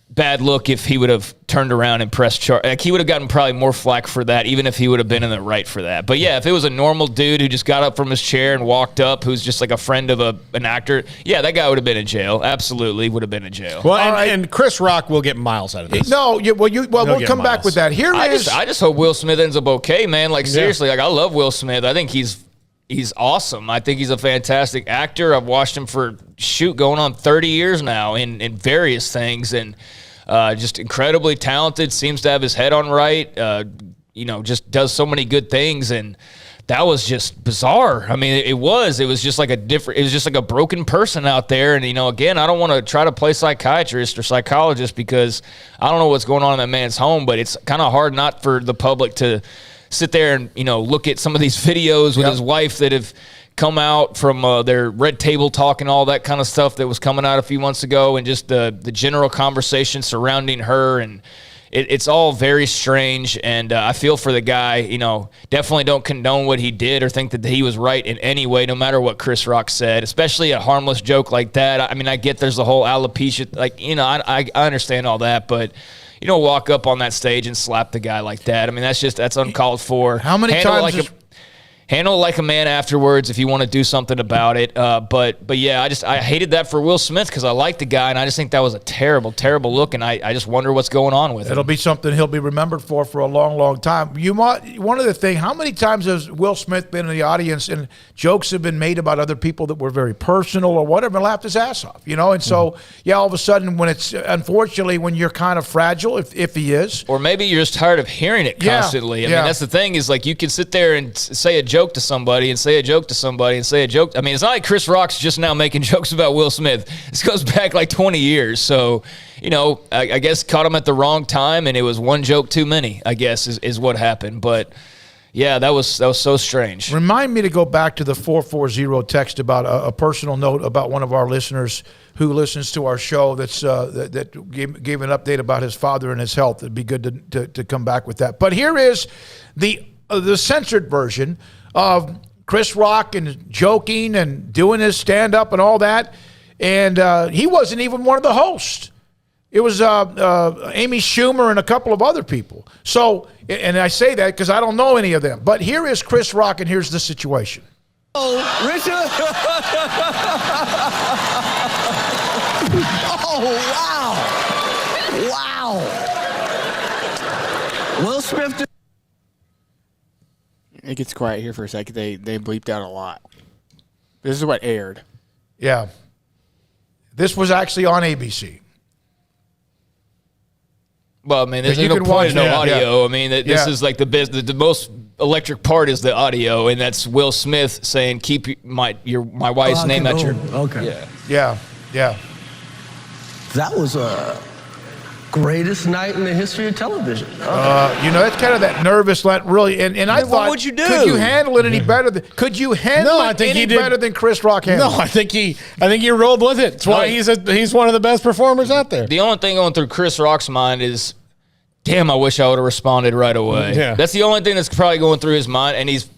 bad look if he would have turned around and pressed charge. Like, he would have gotten probably more flack for that, even if he would have been in the right for that. But yeah, if it was a normal dude who just got up from his chair and walked up, who's just like a friend of an actor, yeah, that guy would have been in jail. Absolutely would have been in jail. Well, and Chris Rock will get miles out of this. No, we'll come back with that. I just hope Will Smith ends up okay, man. Like, seriously, like, I love Will Smith. I think he's awesome. I think he's a fantastic actor. I've watched him for going on 30 years now in various things, and just incredibly talented, seems to have his head on right, just does so many good things, and that was just bizarre. I mean, it was just like a broken person out there, and, again, I don't want to try to play psychiatrist or psychologist because I don't know what's going on in that man's home, but it's kind of hard not for the public to sit there and, look at some of these videos with his wife that have come out from their red table talk and all that kind of stuff that was coming out a few months ago, and just the general conversation surrounding her, and it's all very strange. And I feel for the guy. Definitely don't condone what he did or think that he was right in any way, no matter what Chris Rock said, especially a harmless joke like that. I mean, I get there's the whole alopecia, like, I understand all that, but you don't walk up on that stage and slap the guy like that. I mean, that's uncalled for. How many times handle it like a man afterwards if you want to do something about it. But yeah, I hated that for Will Smith because I like the guy, and I just think that was a terrible, terrible look, and I just wonder what's going on with him. It'll be something he'll be remembered for a long, long time. One other thing, how many times has Will Smith been in the audience and jokes have been made about other people that were very personal or whatever, and laughed his ass off, And so, all of a sudden, unfortunately, when you're kind of fragile, if he is. Or maybe you're just tired of hearing it constantly. I mean, that's the thing is, like, you can sit there and say a joke to somebody and say a joke to somebody and say a joke. I mean, it's not like Chris Rock's just now making jokes about Will Smith. This goes back like 20 years. So, I guess caught him at the wrong time, and it was one joke too many, I guess, is what happened. But Yeah, that was so strange. Remind me to go back to the 440 text about a personal note about one of our listeners who listens to our show that gave an update about his father and his health. It'd be good to come back with that. But here is the censored version of Chris Rock and joking and doing his stand-up and all that. And he wasn't even one of the hosts. It was Amy Schumer and a couple of other people. So, and I say that because I don't know any of them. But here is Chris Rock, and here's the situation. Oh, Richard! Oh, wow! Wow! Will Smith. It gets quiet here for a second. They bleeped out a lot. This is what aired. Yeah. This was actually on ABC. Well, I mean, there's You no can point in watch no that, audio. yeah. I mean, this is like the most electric part is the audio, and that's Will Smith saying, "Keep my wife's name at your." Okay. Yeah. That was a greatest night in the history of television. It's kind of that nervous, really, and I thought, what would you do? Could you handle it any better? Could you handle I it think any he did better than Chris Rock handled? No, I think he rolled with it. That's why he's one of the best performers out there. The only thing going through Chris Rock's mind is, damn, I wish I would have responded right away. Yeah. That's the only thing that's probably going through his mind, and he's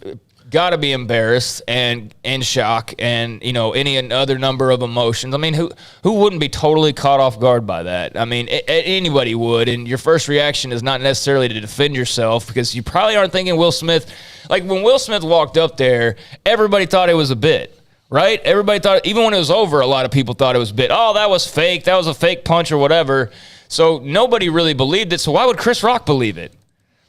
got to be embarrassed and in shock and, any other number of emotions. I mean, who wouldn't be totally caught off guard by that? I mean, anybody would, and your first reaction is not necessarily to defend yourself because you probably aren't thinking Will Smith. Like, when Will Smith walked up there, everybody thought it was a bit. Right? Everybody thought, even when it was over, a lot of people thought it was a bit. Oh, that was fake. That was a fake punch or whatever. So nobody really believed it. So why would Chris Rock believe it?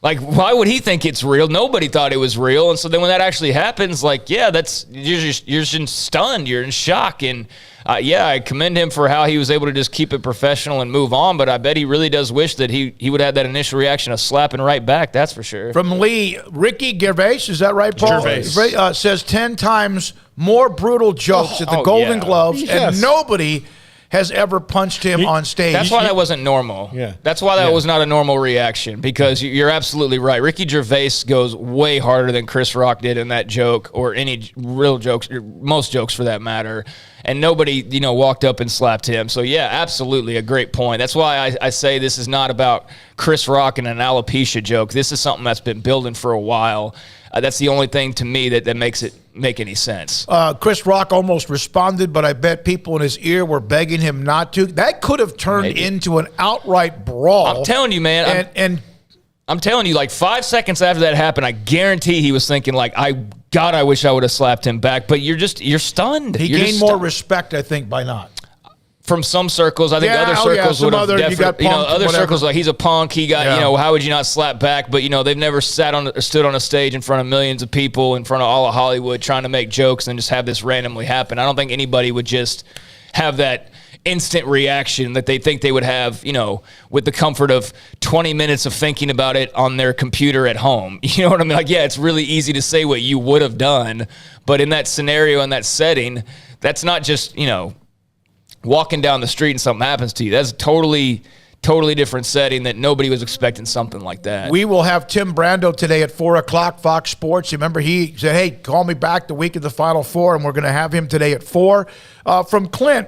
Like, why would he think it's real? Nobody thought it was real. And so then when that actually happens, like, yeah, you're just stunned. You're in shock. And I commend him for how he was able to just keep it professional and move on. But I bet he really does wish that he would have that initial reaction of slapping right back. That's for sure. From Lee, Ricky Gervais, is that right, Paul? Gervais. Says 10 times more brutal jokes at the Golden Gloves, and nobody has ever punched him on stage. That's why that wasn't normal. Yeah. That's why that was not a normal reaction, because you're absolutely right. Ricky Gervais goes way harder than Chris Rock did in that joke, or any real jokes, or most jokes for that matter. And nobody, walked up and slapped him. So, yeah, absolutely a great point. That's why I say this is not about Chris Rock and an alopecia joke. This is something that's been building for a while. That's the only thing to me that makes it make any sense. Chris Rock almost responded, but I bet people in his ear were begging him not to. That could have turned into an outright brawl. I'm telling you, man. I'm telling you, like 5 seconds after that happened, I guarantee he was thinking, like, I wish I would have slapped him back. But you're stunned. He gained more respect, I think, by not. From some circles, I think other circles would have definitely, other circles, like, he's a punk, he got, how would you not slap back? But, they've never stood on a stage in front of millions of people, in front of all of Hollywood, trying to make jokes and just have this randomly happen. I don't think anybody would just have that instant reaction that they think they would have, with the comfort of 20 minutes of thinking about it on their computer at home. You know what I mean? Like, yeah, it's really easy to say what you would have done, but in that scenario, in that setting, that's not just, walking down the street and something happens to you. That's a totally different setting that nobody was expecting something like that. We will have Tim Brando today at 4 o'clock, Fox Sports. You remember he said, hey, call me back the week of the Final Four, and we're going to have him today at 4. From Clint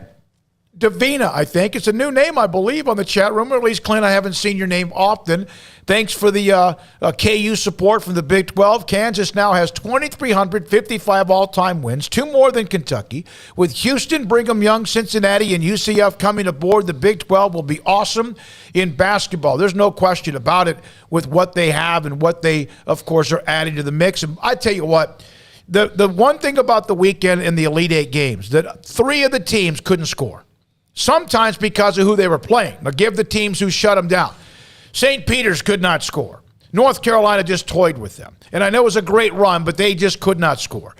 Davina, I think. It's a new name, I believe, on the chat room, or at least, Clint, I haven't seen your name often. Thanks for the KU support from the Big 12. Kansas now has 2,355 all-time wins, 2 more than Kentucky. With Houston, Brigham Young, Cincinnati, and UCF coming aboard, the Big 12 will be awesome in basketball. There's no question about it with what they have and what they, of course, are adding to the mix. And I tell you what, the one thing about the weekend in the Elite Eight games, that 3 of the teams couldn't score. Sometimes because of who they were playing. Now, give the teams who shut them down. St. Peter's could not score. North Carolina just toyed with them. And I know it was a great run, but they just could not score.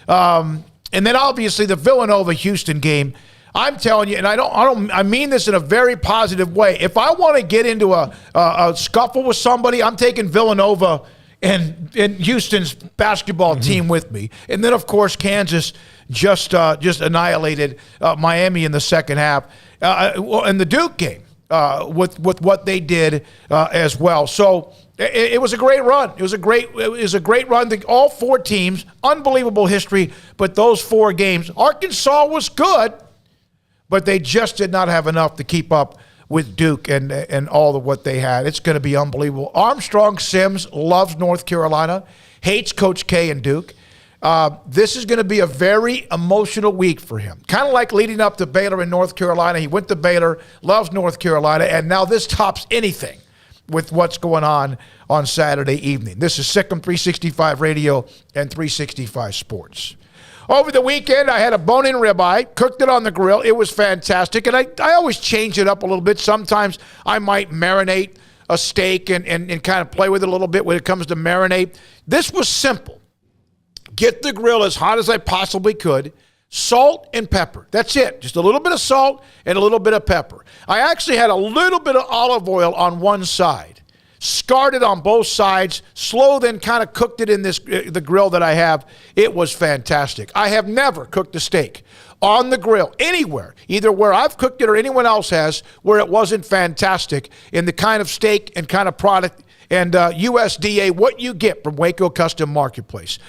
And then obviously the Villanova-Houston game, I'm telling you, and I mean this in a very positive way. If I want to get into a scuffle with somebody, I'm taking Villanova and Houston's basketball team with me. And then, of course, Kansas just annihilated Miami in the second half. And the Duke game with what they did as well. So It was a great run. It was a great run. All 4 teams, unbelievable history, but those 4 games, Arkansas was good, but they just did not have enough to keep up with Duke and all of what they had. It's going to be unbelievable. Armstrong Sims loves North Carolina, hates Coach K and Duke. This is going to be a very emotional week for him. Kind of like leading up to Baylor in North Carolina. He went to Baylor, loves North Carolina, and now this tops anything with what's going on Saturday evening. This is Sikkim 365 Radio and 365 Sports. Over the weekend, I had a bone-in ribeye, cooked it on the grill. It was fantastic, and I always change it up a little bit. Sometimes I might marinate a steak and kind of play with it a little bit when it comes to marinate. This was simple. Get the grill as hot as I possibly could, salt and pepper. That's it. Just a little bit of salt and a little bit of pepper. I actually had a little bit of olive oil on one side. Scarred it on both sides, slow, then kind of cooked it in the grill that I have. It was fantastic. I have never cooked a steak on the grill anywhere, either where I've cooked it or anyone else has, where it wasn't fantastic in the kind of steak and kind of product and USDA, what you get from Waco Custom Marketplace.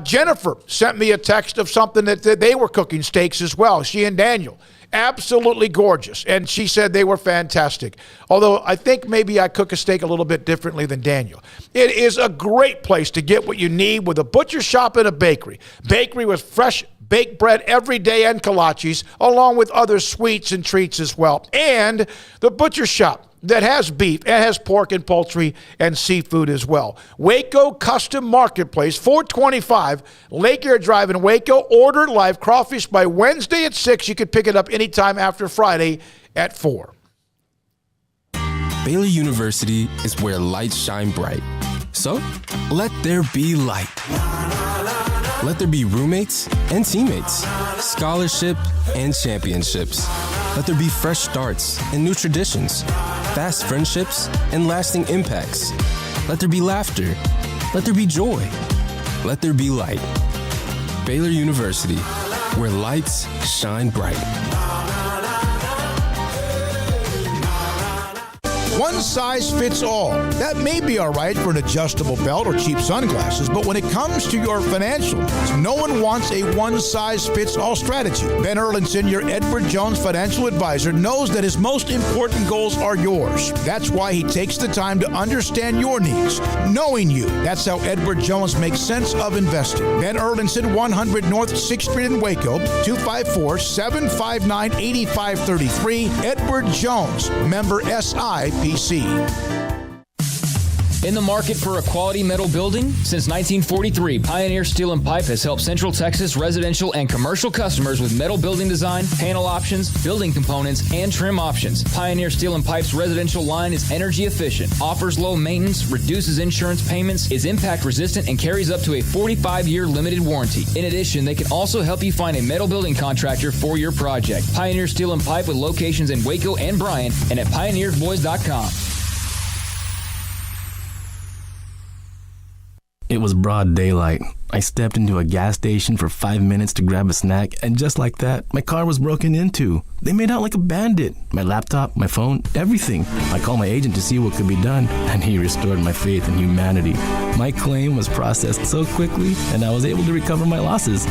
Jennifer sent me a text of something that they were cooking steaks as well, she and Daniel. Absolutely gorgeous. And she said they were fantastic. Although I think maybe I cook a steak a little bit differently than Daniel. It is a great place to get what you need with a butcher shop and a bakery. Bakery with fresh baked bread every day and kolaches, along with other sweets and treats as well. And the butcher shop that has beef and has pork and poultry and seafood as well. Waco Custom Marketplace, 425 Lake Air Drive in Waco. Order live crawfish by Wednesday at 6. You can pick it up anytime after Friday at 4. Baylor University is where lights shine bright. So, let there be light. Let there be roommates and teammates, scholarship and championships. Let there be fresh starts and new traditions, fast friendships and lasting impacts. Let there be laughter. Let there be joy. Let there be light. Baylor University, where lights shine bright. One size fits all. That may be all right for an adjustable belt or cheap sunglasses, but when it comes to your financial needs, no one wants a one-size-fits-all strategy. Ben Erlinson, your Edward Jones financial advisor, knows that his most important goals are yours. That's why he takes the time to understand your needs, knowing you. That's how Edward Jones makes sense of investing. Ben Erlinson, 100 North 6th Street in Waco, 254-759-8533. Edward Jones, member SIPC. In the market for a quality metal building? Since 1943, Pioneer Steel and Pipe has helped Central Texas residential and commercial customers with metal building design, panel options, building components, and trim options. Pioneer Steel and Pipe's residential line is energy efficient, offers low maintenance, reduces insurance payments, is impact resistant, and carries up to a 45-year limited warranty. In addition, they can also help you find a metal building contractor for your project. Pioneer Steel and Pipe with locations in Waco and Bryan and at pioneersboys.com. It was broad daylight. I stepped into a gas station for 5 minutes to grab a snack, and just like that, my car was broken into. They made out like a bandit. My laptop, my phone, everything. I called my agent to see what could be done, and he restored my faith in humanity. My claim was processed so quickly, and I was able to recover my losses.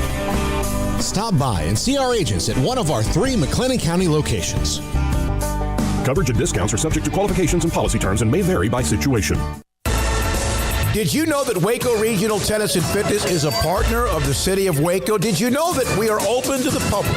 Stop by and see our agents at one of our 3 McLennan County locations. Coverage and discounts are subject to qualifications and policy terms and may vary by situation. Did you know that Waco Regional Tennis and Fitness is a partner of the City of Waco? Did you know that we are open to the public?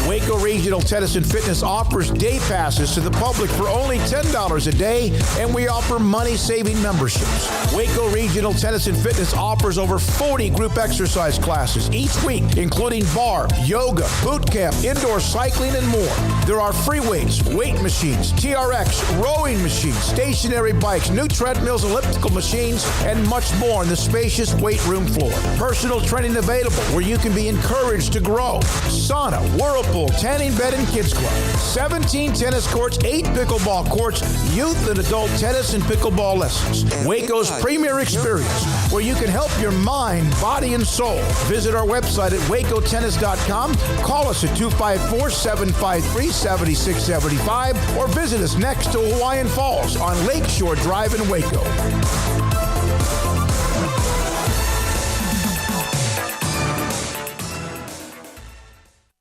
Waco Regional Tennis and Fitness offers day passes to the public for only $10 a day, and we offer money-saving memberships. Waco Regional Tennis and Fitness offers over 40 group exercise classes each week, including bar, yoga, boot camp, indoor cycling, and more. There are free weights, weight machines, TRX, rowing machines, stationary bikes, new treadmills, elliptical machines, and much more on the spacious weight room floor. Personal training available where you can be encouraged to grow. Sauna, whirlpool, pool, tanning bed, and kids club. 17 tennis courts, 8 pickleball courts, youth and adult tennis and pickleball lessons. Waco's premier experience, where you can help your mind, body, and soul. Visit our website at wacotennis.com. Call us at 254-753-7675 or visit us next to Hawaiian Falls on Lakeshore Drive in Waco.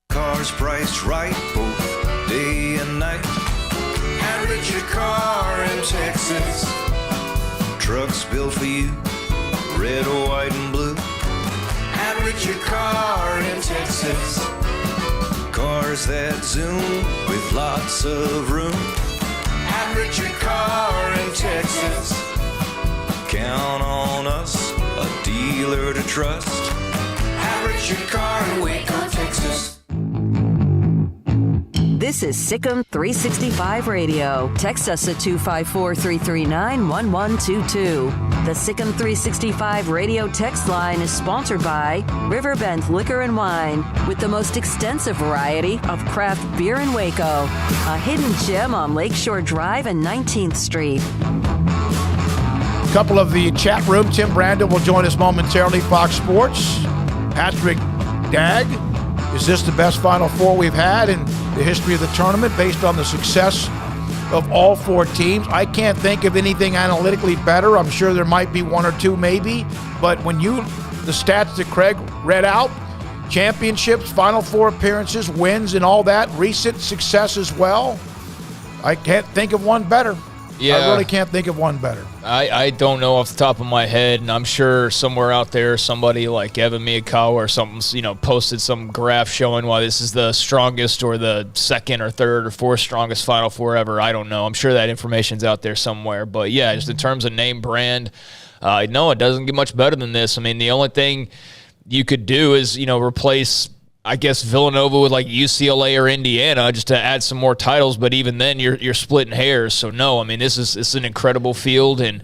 Cars priced right both day and night. At Richard Car in Texas. Trucks built for you, red, white, and blue. At Richard Car in Texas. Cars that zoom with lots of room. At Richard Car in Texas. Count on us, a dealer to trust. At Richard Car in Waco, Texas. This is Sikkim 365 Radio. Text us at 254-339-1122. The Sikkim 365 Radio text line is sponsored by Riverbend Liquor and Wine, with the most extensive variety of craft beer in Waco. A hidden gem on Lakeshore Drive and 19th Street. A couple of the chat room. Tim Brandon will join us momentarily. Fox Sports. Patrick Dagg. Is this the best Final Four we've had in the history of the tournament based on the success of all 4 teams? I can't think of anything analytically better. I'm sure there might be one or two maybe. But when the stats that Craig read out, championships, Final Four appearances, wins and all that, recent success as well, I can't think of one better. Yeah. I really can't think of one better. I don't know off the top of my head, and I'm sure somewhere out there somebody like Evan Miyakawa or something, posted some graph showing why this is the strongest or the second or third or fourth strongest Final Four ever. I don't know. I'm sure that information's out there somewhere. But, yeah, just in terms of name brand, no, it doesn't get much better than this. I mean, the only thing you could do is, replace – I guess Villanova with like UCLA or Indiana just to add some more titles, but even then you're splitting hairs. So no, I mean this is an incredible field, and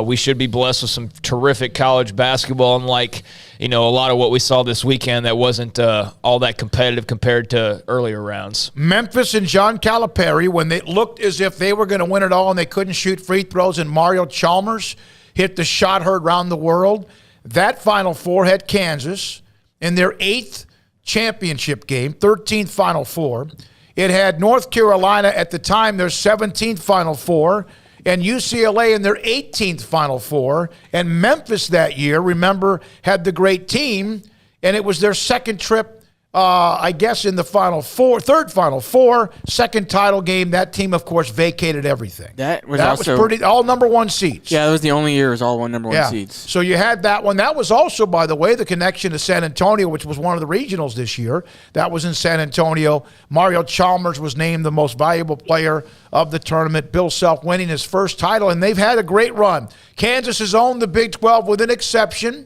we should be blessed with some terrific college basketball. Unlike a lot of what we saw this weekend that wasn't all that competitive compared to earlier rounds. Memphis and John Calipari, when they looked as if they were going to win it all and they couldn't shoot free throws, and Mario Chalmers hit the shot heard around the world. That Final Four had Kansas in their 8th championship game, 13th Final Four. It had North Carolina at the time, their 17th Final Four, and UCLA in their 18th Final Four. And Memphis that year, remember, had the great team, and it was their second trip, I guess, in the third Final Four, second title game. That team, of course, vacated everything. That was pretty, all number 1 seeds. Yeah, that was the only year it was all number 1 seeds. So you had that one. That was also, by the way, the connection to San Antonio, which was one of the regionals this year. That was in San Antonio. Mario Chalmers was named the most valuable player of the tournament. Bill Self winning his first title, and they've had a great run. Kansas has owned the Big 12 with an exception.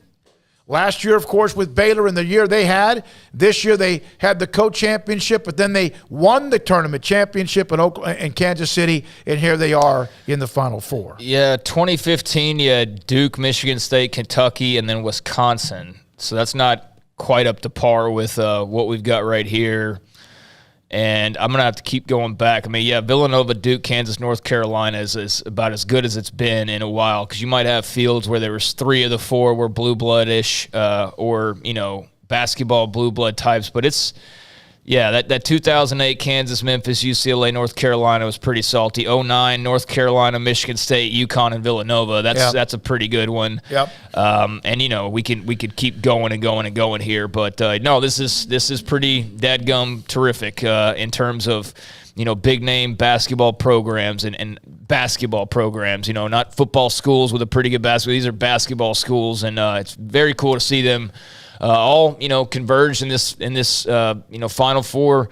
Last year, of course, with Baylor in the year they had. This year they had the co-championship, but then they won the tournament championship in Kansas City, and here they are in the Final Four. Yeah, 2015, you had Duke, Michigan State, Kentucky, and then Wisconsin. So that's not quite up to par with what we've got right here. And I'm going to have to keep going back. I mean, yeah, Villanova, Duke, Kansas, North Carolina is about as good as it's been in a while, because you might have fields where there was 3 of the 4 were blue blood-ish or, basketball blue blood types. But it's, yeah, that 2008 Kansas, Memphis, UCLA, North Carolina was pretty salty. 2009 North Carolina, Michigan State, UConn, and Villanova. That's a pretty good one. Yep. And we could keep going and going and going here, but no, this is pretty dadgum terrific in terms of big name basketball programs and basketball programs. Not football schools with a pretty good basketball. These are basketball schools, and it's very cool to see them. All converged in this Final Four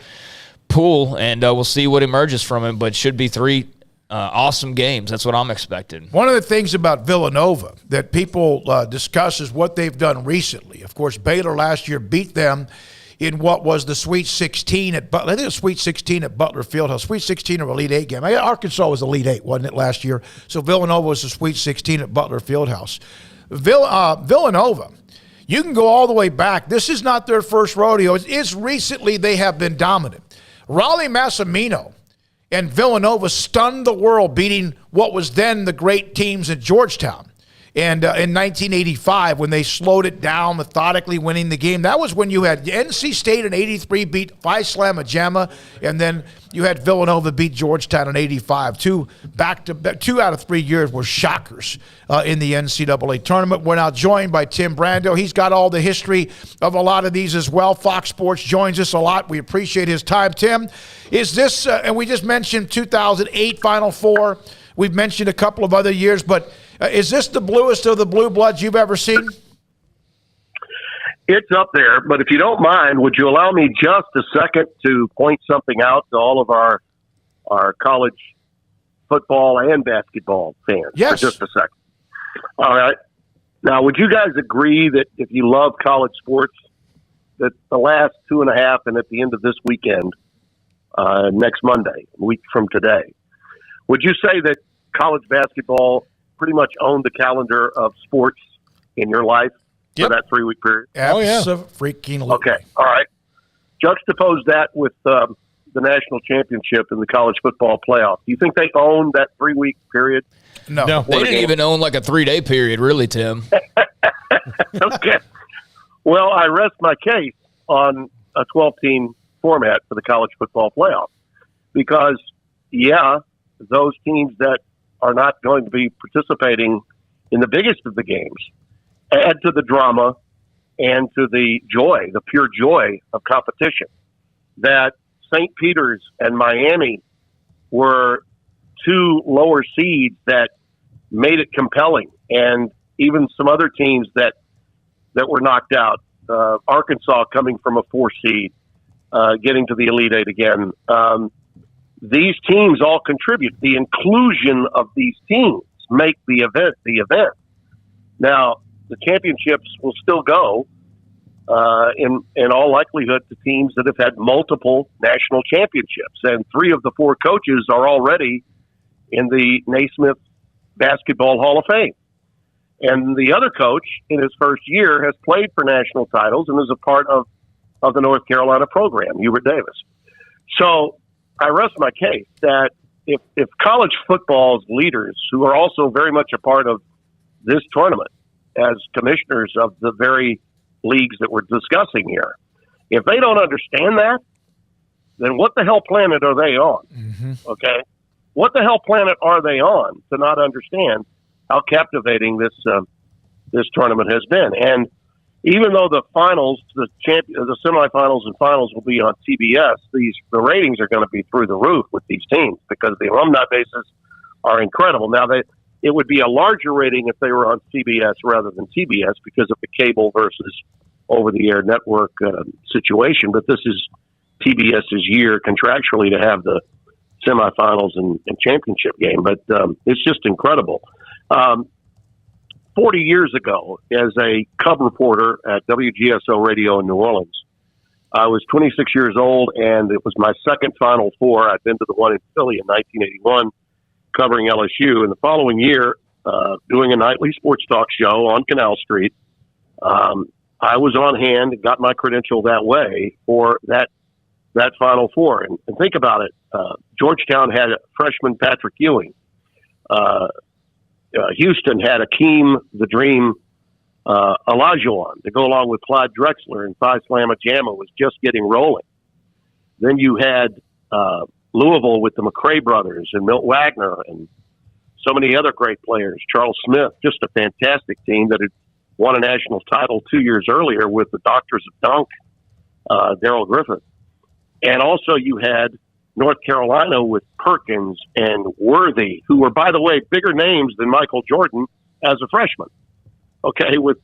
pool, and we'll see what emerges from it. But should be 3 awesome games. That's what I'm expecting. One of the things about Villanova that people discuss is what they've done recently. Of course, Baylor last year beat them in what was the Sweet 16 at Butler. I think it was Sweet 16 at Butler Fieldhouse. Sweet 16 or Elite 8 game. Arkansas was Elite 8, wasn't it, last year? So Villanova was the Sweet 16 at Butler Fieldhouse. Villanova You can go all the way back. This is not their first rodeo. It's recently they have been dominant. Raleigh Massimino and Villanova stunned the world, beating what was then the great teams in Georgetown. And in 1985, when they slowed it down, methodically winning the game, that was when you had NC State in 83 beat Phi Slamma Jamma, and then you had Villanova beat Georgetown in 85. Two out of 3 years were shockers in the NCAA tournament. We're now joined by Tim Brando. He's got all the history of a lot of these as well. Fox Sports joins us a lot. We appreciate his time. Tim, is this, and we just mentioned 2008 Final Four. We've mentioned a couple of other years, but is this the bluest of the blue bloods you've ever seen? It's up there, but if you don't mind, would you allow me just a second to point something out to all of our college football and basketball fans? Yes. For just a second. All right. Now, would you guys agree that if you love college sports, that the last 2.5 and at the end of this weekend, next Monday, a week from today, would you say that college basketball pretty much owned the calendar of sports in your life for that 3-week period? Freaking okay. All right. Juxtapose that with the national championship and the college football playoff. Do you think they owned that 3-week period? No. They didn't even own like a 3-day period, really, Tim. Okay. Well, I rest my case on a 12-team format for the college football playoff because, those teams that are not going to be participating in the biggest of the games add to the drama and to the joy, the pure joy of competition. That St. Peter's and Miami were two lower seeds that made it compelling, and even some other teams that were knocked out. Arkansas coming from a 4 seed, getting to the Elite Eight again. These teams all contribute. The inclusion of these teams make the event the event. Now, the championships will still go in all likelihood to teams that have had multiple national championships. And 3 of the 4 coaches are already in the Naismith Basketball Hall of Fame. And the other coach in his first year has played for national titles and is a part of the North Carolina program, Hubert Davis. So I rest my case that if college football's leaders, who are also very much a part of this tournament as commissioners of the very leagues that we're discussing here, if they don't understand that, then what the hell planet are they on? Mm-hmm. Okay? What the hell planet are they on to not understand how captivating this tournament has been? And even though the finals, the semifinals and finals will be on TBS, the ratings are going to be through the roof with these teams because the alumni bases are incredible. Now, it would be a larger rating if they were on CBS rather than TBS because of the cable versus over-the-air network situation. But this is TBS's year contractually to have the semifinals and championship game. But it's just incredible. 40 years ago, as a Cub reporter at WGSO Radio in New Orleans, I was 26 years old, and it was my second Final Four. I'd been to the one in Philly in 1981, covering LSU. And the following year, doing a nightly sports talk show on Canal Street, I was on hand and got my credential that way for that Final Four. And think about it. Georgetown had a freshman Patrick Ewing. Houston had Akeem the Dream Olajuwon to go along with Clyde Drexler, and Phi Slamma Jamma was just getting rolling. Then you had Louisville with the McRae brothers and Milt Wagner and so many other great players. Charles Smith, just a fantastic team that had won a national title 2 years earlier with the Doctors of Dunk, Darrell Griffith. And also you had North Carolina with Perkins and Worthy, who were, by the way, bigger names than Michael Jordan as a freshman. Okay, with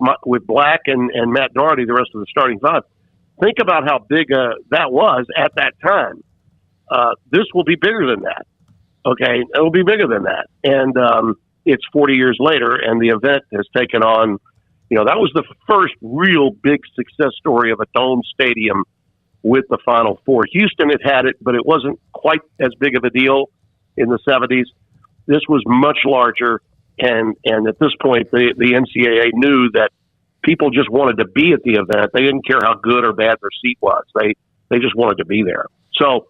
Black and Matt Doherty, the rest of the starting 5. Think about how big that was at that time. This will be bigger than that. Okay, it will be bigger than that. And it's 40 years later, and the event has taken on, that was the first real big success story of a dome stadium with the Final Four. Houston had it, but it wasn't quite as big of a deal in the 70s. This was much larger, and at this point, the NCAA knew that people just wanted to be at the event. They didn't care how good or bad their seat was. They just wanted to be there. So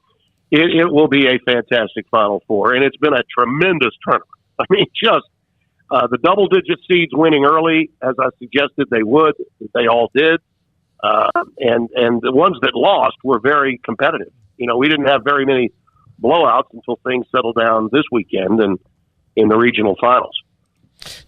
it will be a fantastic Final Four, and it's been a tremendous tournament. I mean, just the double-digit seeds winning early, as I suggested they would. They all did. And the ones that lost were very competitive. We didn't have very many blowouts until things settled down this weekend and in the regional finals.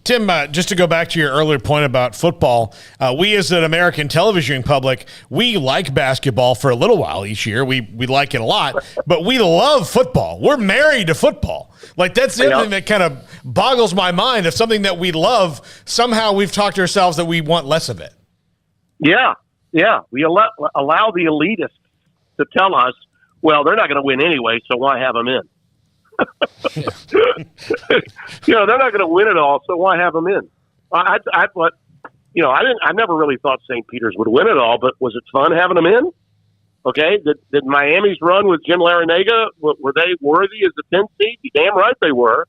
Tim, just to go back to your earlier point about football, we as an American television public, we like basketball for a little while each year. We like it a lot, but we love football. We're married to football. Like, that's something that kind of boggles my mind. If something that we love, somehow we've talked to ourselves that we want less of it. Yeah. We allow the elitists to tell us, well, they're not going to win anyway, so why have them in? They're not going to win it all, so why have them in? I never really thought St. Peter's would win it all, but was it fun having them in? Okay, did Miami's run with Jim Larrañaga, were they worthy as a 10th seed? Damn right they were.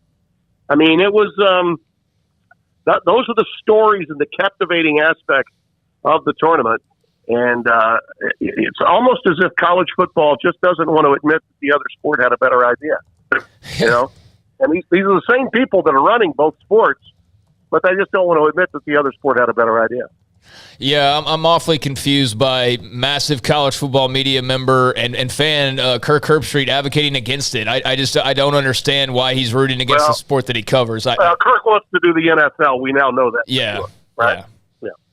I mean, it was those are the stories and the captivating aspects of the tournament. And it's almost as if college football just doesn't want to admit that the other sport had a better idea. And these are the same people that are running both sports, but they just don't want to admit that the other sport had a better idea. Yeah, I'm awfully confused by massive college football media member and fan Kirk Herbstreit advocating against it. I don't understand why he's rooting against the sport that he covers. Kirk wants to do the NFL. We now know that. Yeah, sure, right?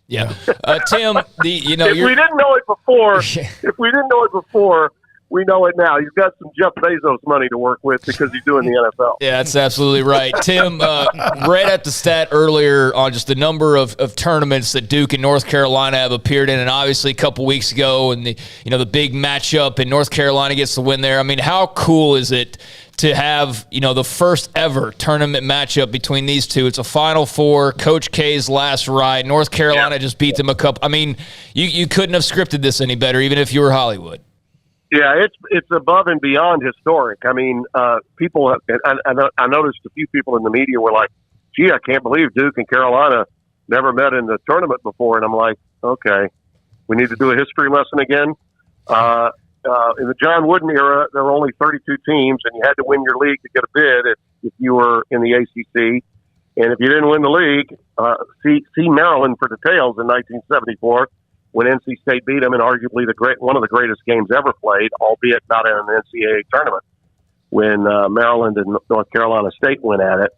Yeah. Tim, if we didn't know it before, we know it now. He's got some Jeff Bezos money to work with because he's doing the NFL. Yeah, that's absolutely right. Tim, read at the stat earlier on just the number of tournaments that Duke and North Carolina have appeared in, and obviously a couple weeks ago, and the big matchup, and North Carolina gets the win there. I mean, how cool is it to have, the first ever tournament matchup between these two? It's a Final Four, Coach K's last ride. North Carolina just beat them a couple. I mean, you couldn't have scripted this any better, even if you were Hollywood. Yeah, it's above and beyond historic. I mean, people, I noticed a few people in the media were like, gee, I can't believe Duke and Carolina never met in the tournament before. And I'm like, okay, we need to do a history lesson again. In the John Wooden era, there were only 32 teams, and you had to win your league to get a bid if you were in the ACC. And if you didn't win the league, see Maryland for details in 1974 when NC State beat them in arguably one of the greatest games ever played, albeit not in an NCAA tournament, when Maryland and North Carolina State went at it.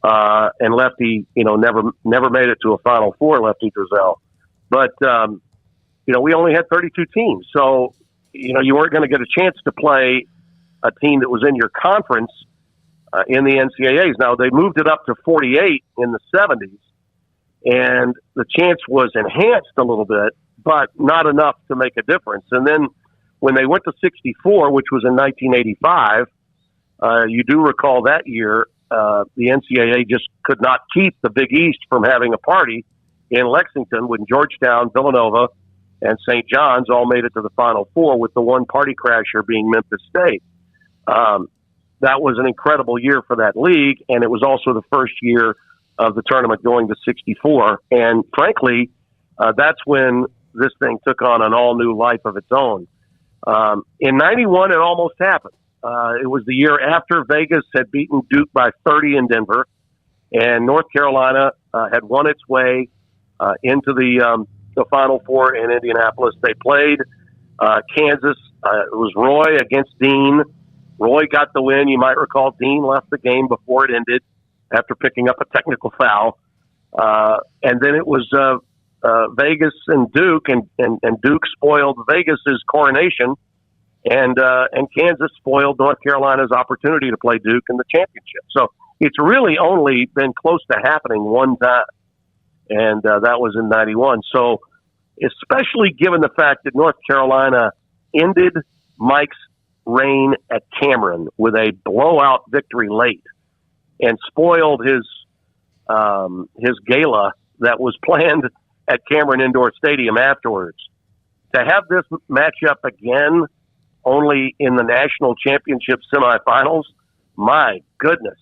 And Lefty, never made it to a Final Four, Lefty Driesell. But, we only had 32 teams. So, you weren't going to get a chance to play a team that was in your conference in the NCAAs. Now, they moved it up to 48 in the 70s, and the chance was enhanced a little bit, but not enough to make a difference. And then when they went to 64, which was in 1985, you do recall that year, the NCAA just could not keep the Big East from having a party in Lexington when Georgetown, Villanova, and St. John's all made it to the Final Four, with the one party crasher being Memphis State. That was an incredible year for that league, and it was also the first year of the tournament going to 64. And frankly, that's when this thing took on an all-new life of its own. In 91, it almost happened. It was the year after Vegas had beaten Duke by 30 in Denver, and North Carolina had won its way into the Final Four in Indianapolis. They played Kansas. It was Roy against Dean. Roy got the win. You might recall Dean left the game before it ended after picking up a technical foul. And then it was Vegas and Duke, and Duke spoiled Vegas's coronation, and Kansas spoiled North Carolina's opportunity to play Duke in the championship. So it's really only been close to happening one time, and that was in 91. So especially given the fact that North Carolina ended Mike's reign at Cameron with a blowout victory late and spoiled his gala that was planned at Cameron Indoor Stadium afterwards. To have this matchup again only in the national championship semifinals, my goodness.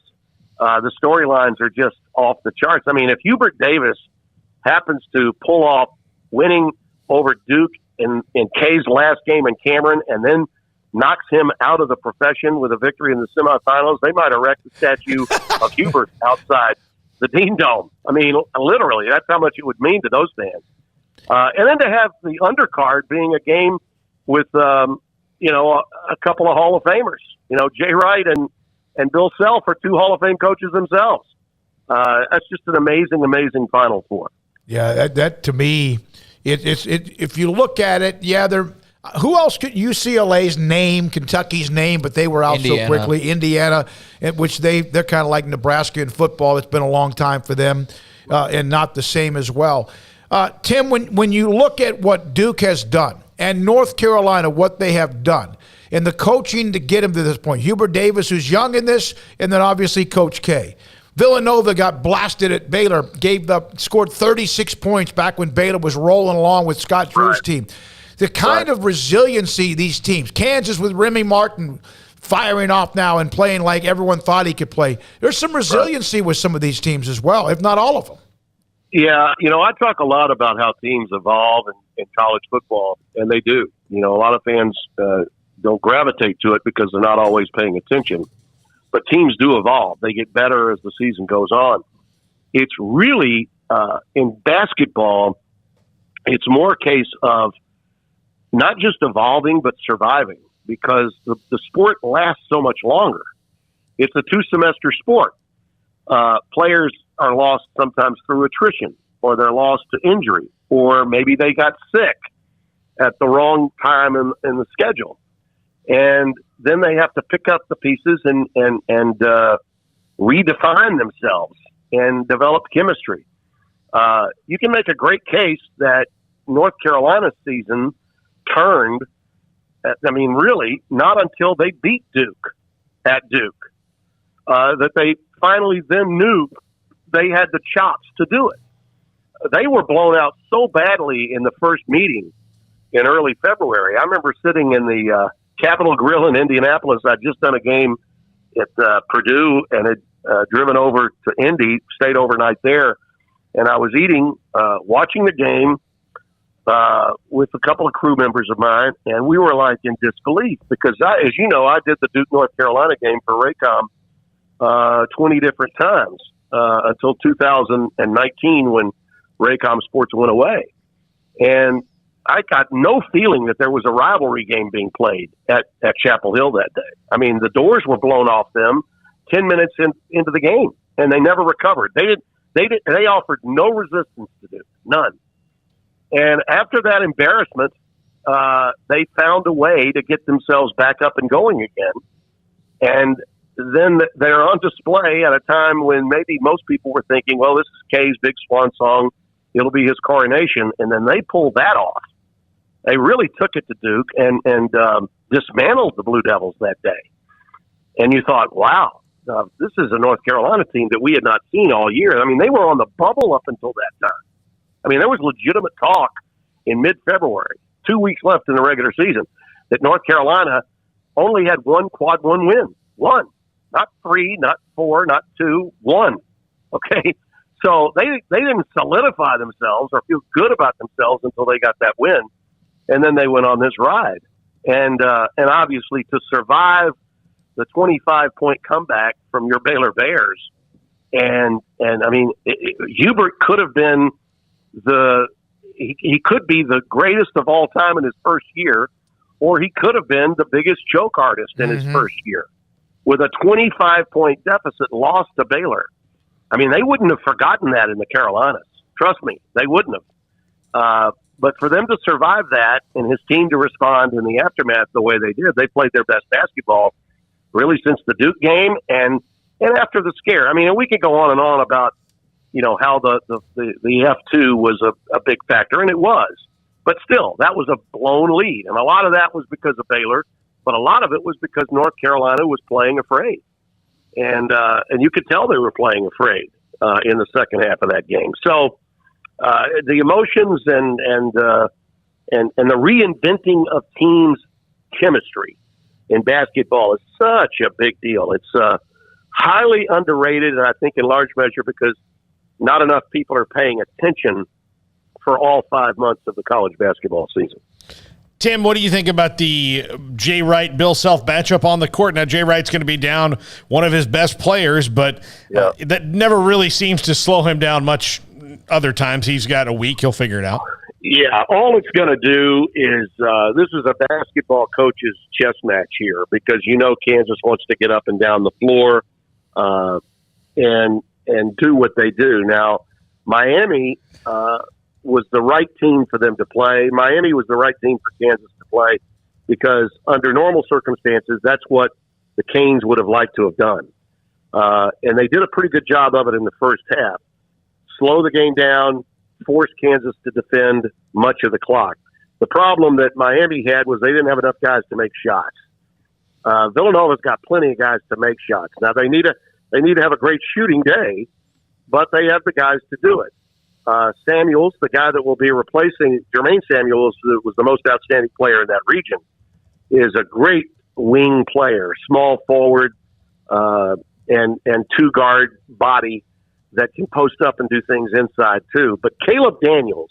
The storylines are just off the charts. I mean, if Hubert Davis happens to pull off winning over Duke in Kay's last game in Cameron and then knocks him out of the profession with a victory in the semifinals, they might erect a statue of Hubert outside the Dean Dome. I mean, literally, that's how much it would mean to those fans. And then to have the undercard being a game with, a couple of Hall of Famers. Jay Wright and Bill Self are two Hall of Fame coaches themselves. That's just an amazing, amazing Final Four. Yeah, that to me, if you look at it, who else could UCLA's name, Kentucky's name, but they were out so quickly. Indiana, which they're kind of like Nebraska in football. It's been a long time for them, and not the same as well. Tim, when you look at what Duke has done and North Carolina, what they have done, and the coaching to get him to this point, Hubert Davis, who's young in this, and then obviously Coach K. Villanova got blasted at Baylor, scored 36 points back when Baylor was rolling along with Scott Drew's team. The kind of resiliency these teams, Kansas with Remy Martin firing off now and playing like everyone thought he could play. There's some resiliency with some of these teams as well, if not all of them. Yeah, I talk a lot about how teams evolve in college football, and they do. A lot of fans don't gravitate to it because they're not always paying attention. But teams do evolve. They get better as the season goes on. It's really, in basketball, it's more a case of not just evolving, but surviving, because the sport lasts so much longer. It's a 2-semester sport. Players are lost sometimes through attrition, or they're lost to injury, or maybe they got sick at the wrong time in the schedule. And then they have to pick up the pieces and redefine themselves and develop chemistry. You can make a great case that North Carolina's season turned, really, not until they beat Duke at Duke, that they finally then knew they had the chops to do it. They were blown out so badly in the first meeting in early February. I remember sitting in the Capitol Grill in Indianapolis. I'd just done a game at Purdue and had driven over to Indy, stayed overnight there, and I was watching the game with a couple of crew members of mine, and we were like in disbelief because, as you know, I did the Duke North Carolina game for Raycom 20 different times until 2019 when Raycom Sports went away. And I got no feeling that there was a rivalry game being played at Chapel Hill that day. I mean, the doors were blown off them 10 minutes into the game, and they never recovered. They offered no resistance to Duke, none. And after that embarrassment, they found a way to get themselves back up and going again. And then they're on display at a time when maybe most people were thinking, well, this is Kay's big swan song. It'll be his coronation. And then they pulled that off. They really took it to Duke and dismantled the Blue Devils that day. And you thought, wow, this is a North Carolina team that we had not seen all year. I mean, they were on the bubble up until that time. I mean, there was legitimate talk in mid-February, 2 weeks left in the regular season, that North Carolina only had one quad one win. One. Not 3, not 4, not 2, 1. Okay? So they didn't solidify themselves or feel good about themselves until they got that win. And then they went on this ride. And obviously to survive the 25-point comeback from your Baylor Bears, and I mean, Hubert could have been he could be the greatest of all time in his first year, or he could have been the biggest choke artist in his first year. With a 25-point deficit lost to Baylor. I mean, they wouldn't have forgotten that in the Carolinas. Trust me, they wouldn't have. But for them to survive that and his team to respond in the aftermath the way they did, they played their best basketball really since the Duke game and after the scare. I mean, we could go on and on about, how the F2 was a big factor, and it was. But still, that was a blown lead. And a lot of that was because of Baylor. But a lot of it was because North Carolina was playing afraid, and you could tell they were playing afraid in the second half of that game. So the emotions and the reinventing of teams' chemistry in basketball is such a big deal. It's highly underrated, and I think in large measure because not enough people are paying attention for all 5 months of the college basketball season. Tim, what do you think about the Jay Wright, Bill Self matchup on the court? Now, Jay Wright's going to be down one of his best players, but that never really seems to slow him down much other times. He's got a week. He'll figure it out. Yeah, all it's going to do is this is a basketball coach's chess match here because Kansas wants to get up and down the floor and do what they do. Now, Miami was the right team for them to play. Miami was the right team for Kansas to play because under normal circumstances, that's what the Canes would have liked to have done. And they did a pretty good job of it in the first half. Slow the game down, force Kansas to defend much of the clock. The problem that Miami had was they didn't have enough guys to make shots. Villanova's got plenty of guys to make shots. Now they need to have a great shooting day, but they have the guys to do it. Samuels, the guy that will be replacing Jermaine Samuels, who was the most outstanding player in that region, is a great wing player, small forward, and two guard body that can post up and do things inside too. But Caleb Daniels,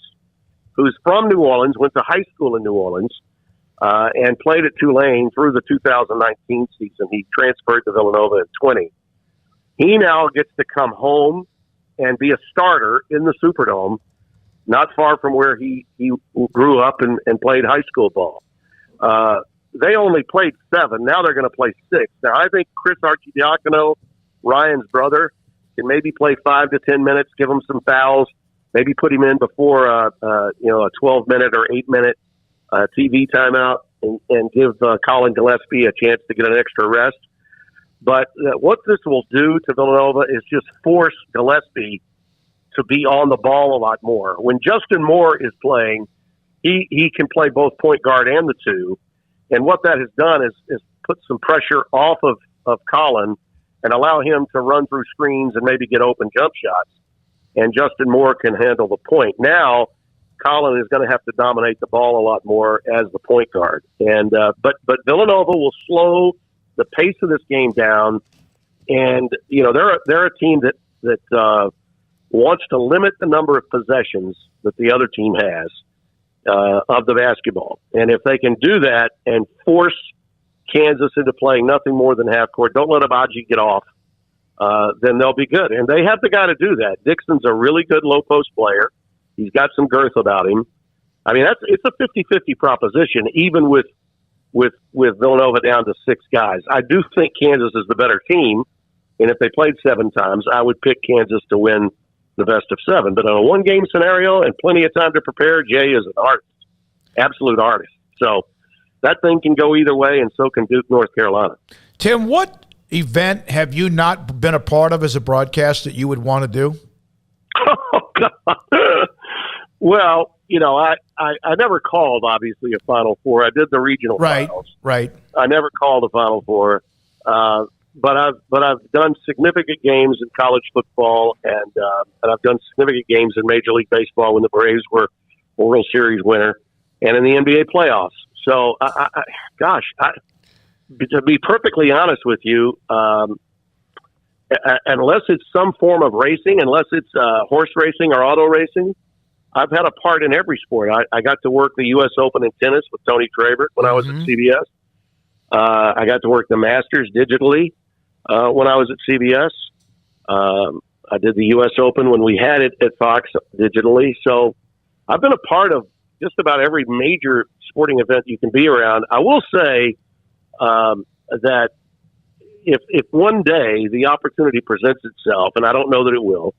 who's from New Orleans, went to high school in New Orleans, and played at Tulane through the 2019 season. He transferred to Villanova at 20. He now gets to come home and be a starter in the Superdome, not far from where he grew up and played high school ball. They only played 7. Now they're going to play 6. Now, I think Chris Archidiacono, Ryan's brother, can maybe play 5 to 10 minutes, give him some fouls, maybe put him in before a 12-minute or 8-minute TV timeout and give Colin Gillespie a chance to get an extra rest. But what this will do to Villanova is just force Gillespie to be on the ball a lot more. When Justin Moore is playing, he can play both point guard and the 2. And what that has done is put some pressure off of Colin and allow him to run through screens and maybe get open jump shots. And Justin Moore can handle the point. Now, Colin is going to have to dominate the ball a lot more as the point guard. And but Villanova will slow the pace of this game down. And they're a team that wants to limit the number of possessions that the other team has of the basketball. And if they can do that and force Kansas into playing nothing more than half court, don't let Abaji get off, then they'll be good. And they have the guy to do that. Dixon's a really good low post player. He's got some girth about him. I mean, it's a 50-50 proposition, even with Villanova down to 6 guys. I do think Kansas is the better team, and if they played 7 times, I would pick Kansas to win the best of 7. But on a one-game scenario and plenty of time to prepare, Jay is an artist, absolute artist. So that thing can go either way, and so can Duke, North Carolina. Tim, what event have you not been a part of as a broadcast that you would want to do? Oh, God. Well, I never called, obviously, a Final Four. I did the regional finals. Right. I never called a Final Four. But I've done significant games in college football, and I've done significant games in Major League Baseball when the Braves were World Series winner, and in the NBA playoffs. So, to be perfectly honest with you, unless it's some form of racing, unless it's horse racing or auto racing, I've had a part in every sport. I got to work the U.S. Open in tennis with Tony Traver when I was at CBS. I got to work the Masters digitally when I was at CBS. I did the U.S. Open when we had it at Fox digitally. So I've been a part of just about every major sporting event you can be around. I will say that if one day the opportunity presents itself, and I don't know that it will,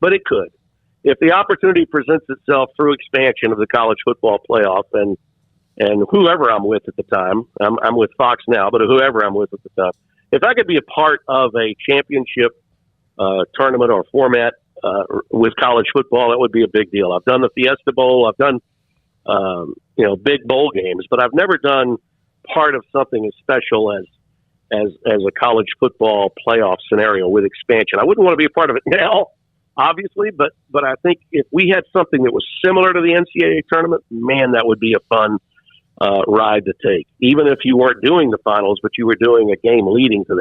but it could. If the opportunity presents itself through expansion of the college football playoff and whoever I'm with at the time, I'm with Fox now, but whoever I'm with at the time, if I could be a part of a championship tournament or format with college football, that would be a big deal. I've done the Fiesta Bowl. I've done, big bowl games, but I've never done part of something as special as a college football playoff scenario with expansion. I wouldn't want to be a part of it now, obviously, but I think if we had something that was similar to the NCAA tournament, man, that would be a fun ride to take. Even if you weren't doing the finals, but you were doing a game leading to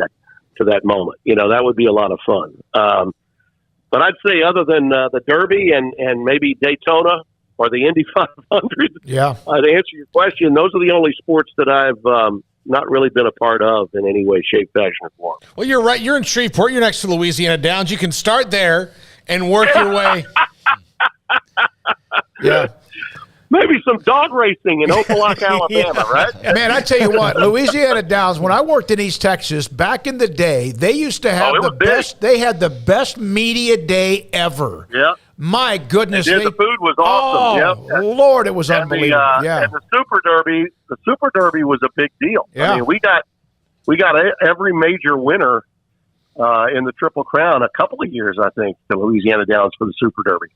that moment, that would be a lot of fun. But I'd say other than the Derby and maybe Daytona or the Indy 500. Yeah. To answer your question, those are the only sports that I've not really been a part of in any way, shape, fashion, or form. Well, you're right. You're in Shreveport. You're next to Louisiana Downs. You can start there and work your way. Yeah. Maybe some dog racing in Opelika, Alabama, right? Man, I tell you what, Louisiana Downs, when I worked in East Texas back in the day, they used to have the best. They had the best media day ever. Yeah. My goodness. The food was awesome. Oh, Lord, it was unbelievable. And the Super Derby was a big deal. Yeah. I mean, we got every major winner in the Triple Crown a couple of years, I think, to Louisiana Downs for the Super Derby.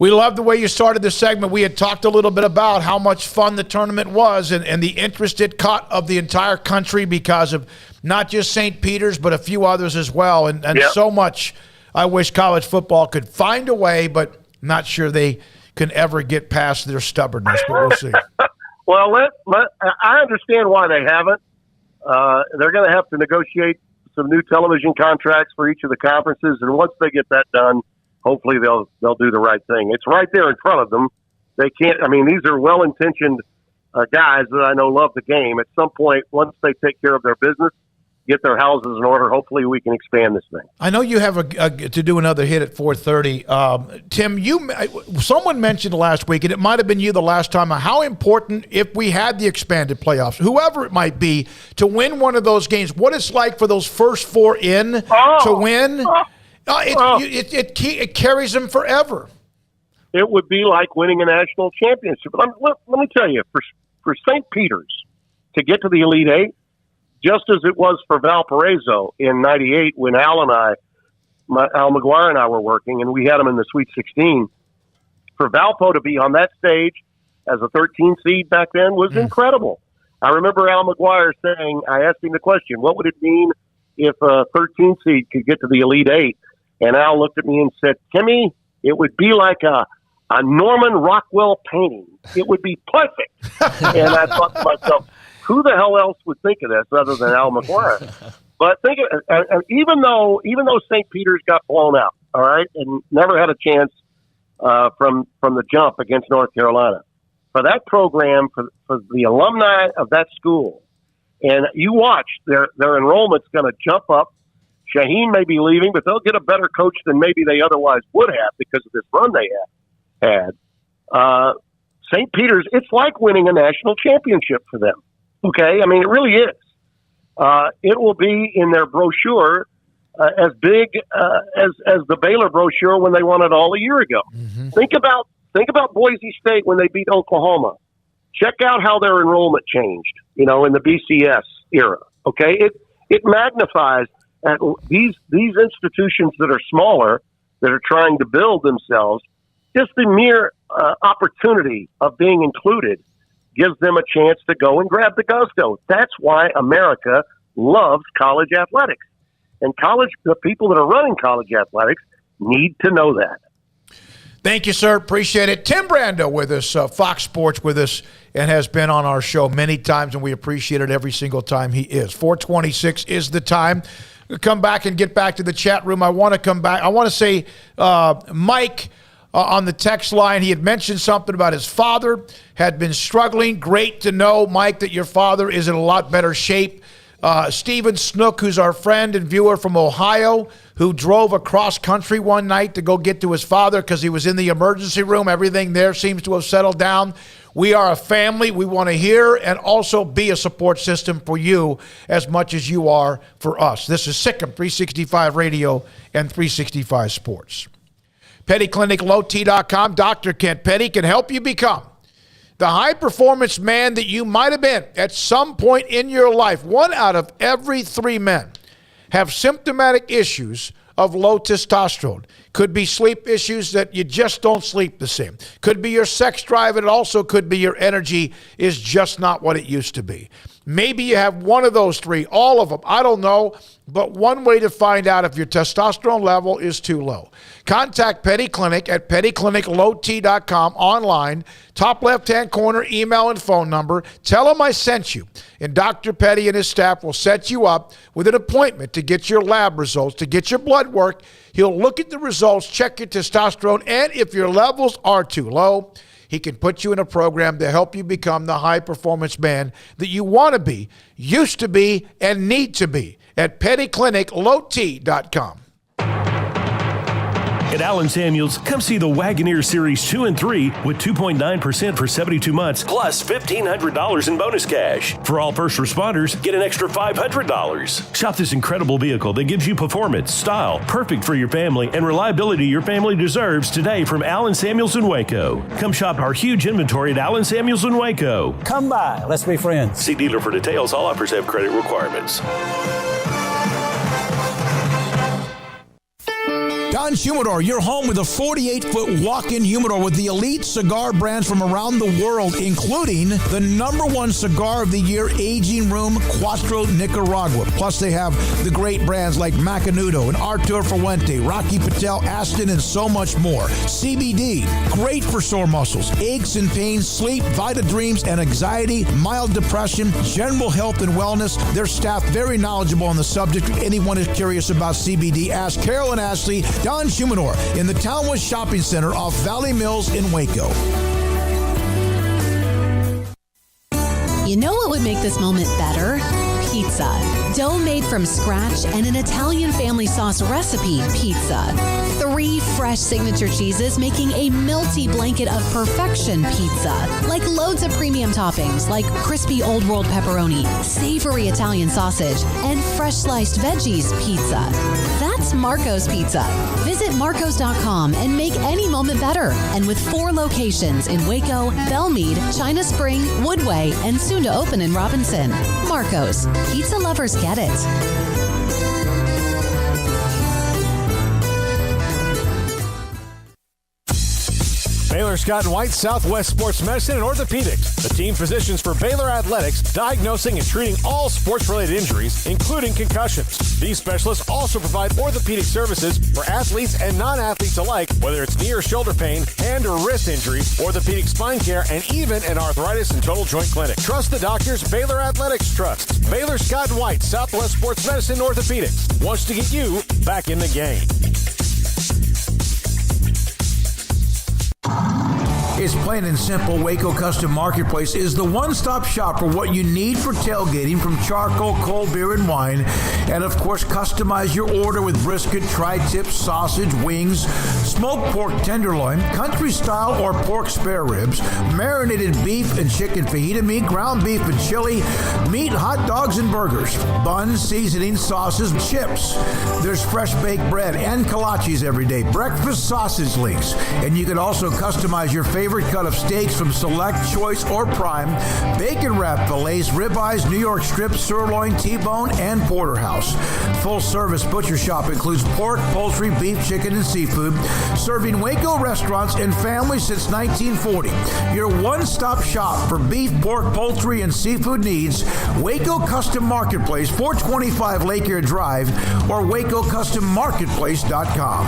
We love the way you started this segment. We had talked a little bit about how much fun the tournament was and the interest it caught of the entire country because of not just St. Peter's, but a few others as well. And so much I wish college football could find a way, but not sure they can ever get past their stubbornness, but we'll see. Well, I understand why they haven't. They're going to have to negotiate some new television contracts for each of the conferences, and once they get that done, hopefully they'll do the right thing. It's right there in front of them. They can't. I mean, these are well-intentioned guys that I know love the game. At some point, once they take care of their business, get their houses in order, hopefully we can expand this thing. I know you have to do another hit at 4:30. Tim, someone mentioned last week, and it might have been you the last time, how important, if we had the expanded playoffs, whoever it might be, to win one of those games, what it's like for those first four in to win. It carries them forever. It would be like winning a national championship. Let me tell you, for St. Peter's to get to the Elite Eight, just as it was for Valparaiso in '98 when Al McGuire and I were working, and we had them in the Sweet 16. For Valpo to be on that stage as a 13 seed back then was incredible. I remember Al McGuire saying, I asked him the question, what would it mean if a 13 seed could get to the Elite Eight? And Al looked at me and said, Timmy, it would be like a Norman Rockwell painting. It would be perfect. And I thought to myself, who the hell else would think of this other than Al McGuire? But think of it, even though St. Peter's got blown out, all right, and never had a chance from the jump against North Carolina, for that program, for the alumni of that school, and you watch, their enrollment's going to jump up. Shaheen may be leaving, but they'll get a better coach than maybe they otherwise would have because of this run they had. St. Peter's, it's like winning a national championship for them. Okay? I mean, it really is. It will be in their brochure as big as the Baylor brochure when they won it all a year ago. Mm-hmm. Think about Boise State when they beat Oklahoma. Check out how their enrollment changed, in the BCS era. Okay? It magnifies at these institutions that are smaller, that are trying to build themselves, just the mere opportunity of being included gives them a chance to go and grab the gusto. That's why America loves college athletics. And the people that are running college athletics need to know that. Thank you, sir. Appreciate it. Tim Brando with us, Fox Sports with us, and has been on our show many times, and we appreciate it every single time he is. 4:26 is the time. We'll come back and get back to the chat room. I want to come back. I want to say Mike on the text line, he had mentioned something about his father had been struggling. Great to know, Mike, that your father is in a lot better shape. Stephen Snook, who's our friend and viewer from Ohio, who drove across country one night to go get to his father because he was in the emergency room. Everything there seems to have settled down. We are a family. We want to hear and also be a support system for you as much as you are for us. This is Sikkim 365 Radio and 365 Sports. PettyClinicLowT.com. Dr. Kent Petty can help you become the high-performance man that you might have been at some point in your life. 1 out of every 3 men have symptomatic issues of low testosterone. Could be sleep issues that you just don't sleep the same. Could be your sex drive, and it also could be your energy is just not what it used to be. Maybe you have one of those 3, all of them. I don't know, but one way to find out if your testosterone level is too low. Contact Petty Clinic at PettyClinicLowT.com online. Top left-hand corner, email and phone number. Tell them I sent you, and Dr. Petty and his staff will set you up with an appointment to get your lab results, to get your blood work. He'll look at the results, check your testosterone, and if your levels are too low, he can put you in a program to help you become the high-performance man that you want to be, used to be, and need to be at pettycliniclowt.com. At Allen Samuels, come see the Wagoneer Series 2 and 3 with 2.9% for 72 months, plus $1,500 in bonus cash. For all first responders, get an extra $500. Shop this incredible vehicle that gives you performance, style, perfect for your family, and reliability your family deserves today from Allen Samuels in Waco. Come shop our huge inventory at Allen Samuels in Waco. Come by. Let's be friends. See dealer for details. All offers have credit requirements. Don Humidor, your home with a 48-foot walk-in humidor with the elite cigar brands from around the world, including the #1 cigar of the year, Aging Room Cuatro Nicaragua. Plus, they have the great brands like Macanudo and Artur Fuente, Rocky Patel, Aston, and so much more. CBD, great for sore muscles, aches and pains, sleep, Vita Dreams, and anxiety, mild depression, general health and wellness. Their staff very knowledgeable on the subject. If anyone is curious about CBD, ask Carol and Ashley. Don Humidor in the Townwest Shopping Center off Valley Mills in Waco. You know what would make this moment better? Pizza. Dough made from scratch and an Italian family sauce recipe pizza. 3 fresh signature cheeses making a melty blanket of perfection pizza. Like loads of premium toppings like crispy Old World pepperoni, savory Italian sausage, and fresh sliced veggies pizza. That's Marco's Pizza. Visit marcos.com and make any moment better. And with 4 locations in Waco, Belmead, China Spring, Woodway, and soon to open in Robinson. Marco's. Pizza lovers get it. Baylor Scott and White, Southwest Sports Medicine and Orthopedics, the team physicians for Baylor Athletics, diagnosing and treating all sports-related injuries, including concussions. These specialists also provide orthopedic services for athletes and non-athletes alike, whether it's knee or shoulder pain, hand or wrist injury, orthopedic spine care, and even an arthritis and total joint clinic. Trust the doctors Baylor Athletics trusts. Baylor Scott and White, Southwest Sports Medicine and Orthopedics wants to get you back in the game. It's plain and simple. Waco Custom Marketplace is the one-stop shop for what you need for tailgating, from charcoal, cold beer, and wine. And, of course, customize your order with brisket, tri-tip, sausage, wings, smoked pork tenderloin, country-style or pork spare ribs, marinated beef and chicken fajita meat, ground beef and chili, meat, hot dogs, and burgers, buns, seasoning, sauces, chips. There's fresh baked bread and kolaches every day, breakfast sausage links. And you can also customize your favorite cut of steaks from Select, Choice, or Prime, bacon wrap fillets, ribeyes, New York strips, sirloin, T-bone, and porterhouse. Full service butcher shop includes pork, poultry, beef, chicken, and seafood, serving Waco restaurants and families since 1940. Your one-stop shop for beef, pork, poultry, and seafood needs. Waco Custom Marketplace, 425 Lake Air Drive, or WacoCustomMarketplace.com.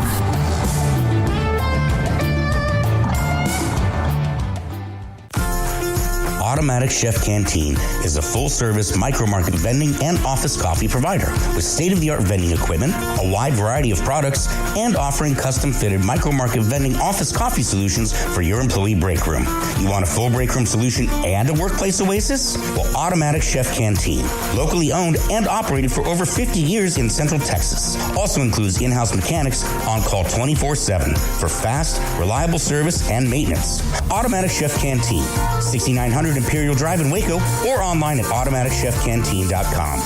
Automatic Chef Canteen is a full-service micro-market vending and office coffee provider with state-of-the-art vending equipment, a wide variety of products, and offering custom-fitted micro-market vending office coffee solutions for your employee break room. You want a full break room solution and a workplace oasis? Well, Automatic Chef Canteen, locally owned and operated for over 50 years in Central Texas, also includes in-house mechanics on call 24/7 for fast, reliable service and maintenance. Automatic Chef Canteen, 6900 Imperial Drive in Waco, or online at automaticchefcanteen.com.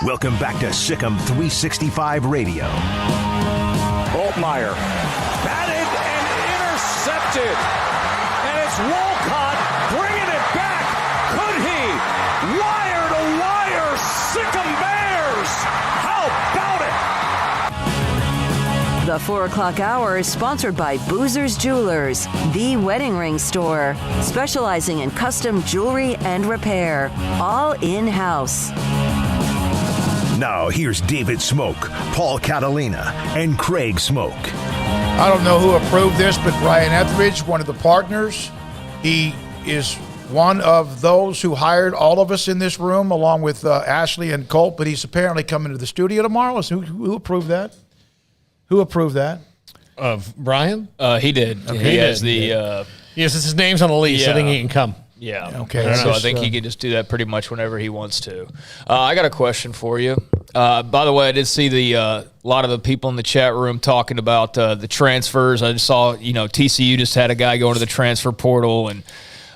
Welcome back to Sikkim 365 Radio. Holtmeyer batted and intercepted. And it's Wolcott bringing it back. Could he? Wire to wire, Sikkim Bears. How about it? The 4 o'clock hour is sponsored by Boozer's Jewelers, the wedding ring store, specializing in custom jewelry and repair, all in-house. Now, here's David Smoak, Paul Catalina, and Craig Smoak. I don't know who approved this, but Brian Etheridge, one of the partners, he is one of those who hired all of us in this room, along with Ashley and Colt, but he's apparently coming to the studio tomorrow. So who approved that? Who approved that? Of Brian? He did. Okay. He has the... yes, his name's on the lease. I think he can come. Yeah. Okay. So I think he can just do that pretty much whenever he wants to. I got a question for you. By the way, I did see a lot of the people in the chat room talking about the transfers. I just saw, TCU just had a guy going to the transfer portal, and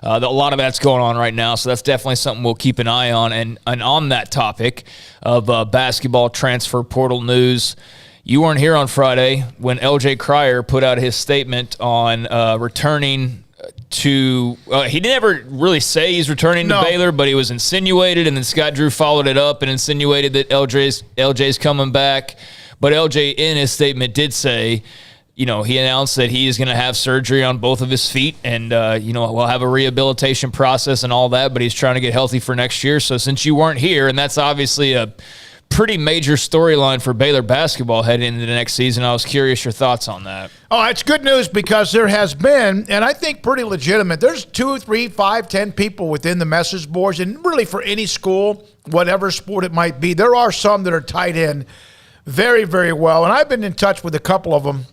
a lot of that's going on right now. So that's definitely something we'll keep an eye on. And on that topic of basketball transfer portal news, you weren't here on Friday when LJ Cryer put out his statement on returning to he never really say he's returning to Baylor, but he was insinuated, and then Scott Drew followed it up and insinuated that LJ's coming back. But LJ in his statement did say, he announced that he is going to have surgery on both of his feet, and we'll have a rehabilitation process and all that, but he's trying to get healthy for next year. So since you weren't here, and that's obviously a pretty major storyline for Baylor basketball heading into the next season, I was curious your thoughts on that. Oh, it's good news because there has been, and I think pretty legitimate, there's 2, 3, 5, 10 people within the message boards, and really for any school, whatever sport it might be, there are some that are tied in very, very well. And I've been in touch with a couple of them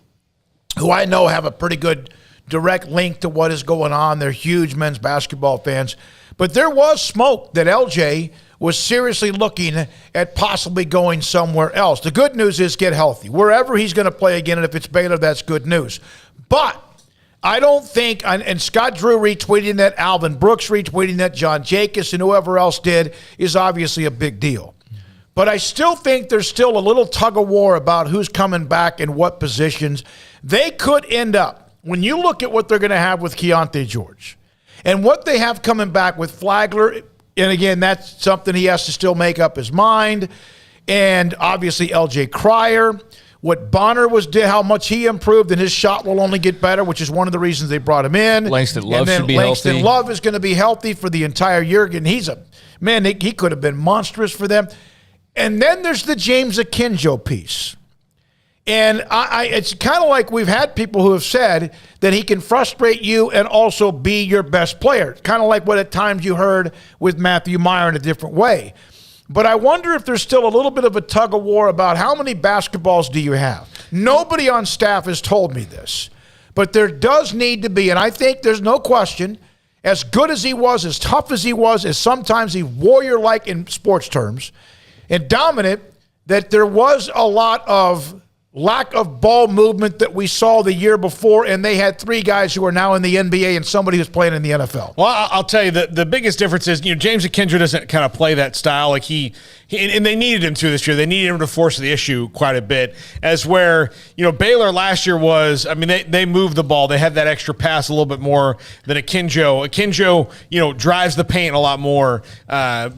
who I know have a pretty good direct link to what is going on. They're huge men's basketball fans. But there was smoke that LJ was seriously looking at possibly going somewhere else. The good news is get healthy. Wherever he's going to play again, and if it's Baylor, that's good news. But I don't think, and Scott Drew retweeting that, Alvin Brooks retweeting that, John Jacobs and whoever else did, is obviously a big deal. But I still think there's still a little tug of war about who's coming back and what positions. They could end up, when you look at what they're going to have with Keontae George and what they have coming back with Flagler, and again, that's something he has to still make up his mind. And obviously LJ Cryer, what Bonner did, how much he improved, and his shot will only get better, which is one of the reasons they brought him in. Langston Love should be Langston healthy. Love is going to be healthy for the entire year. And he could have been monstrous for them. And then there's the James Akinjo piece. And it's kind of like we've had people who have said that he can frustrate you and also be your best player. Kind of like what at times you heard with Matthew Meyer in a different way. But I wonder if there's still a little bit of a tug of war about how many basketballs do you have. Nobody on staff has told me this. But there does need to be, and I think there's no question, as good as he was, as tough as he was, as sometimes he warrior-like in sports terms, and dominant, that there was a lot of lack of ball movement that we saw the year before, and they had 3 guys who are now in the NBA and somebody who's playing in the NFL. Well, I'll tell you, the biggest difference is, James Akinjo doesn't kind of play that style. Like and they needed him to this year. They needed him to force the issue quite a bit. As where, Baylor last year was, they moved the ball. They had that extra pass a little bit more than Akinjo. Akinjo, drives the paint a lot more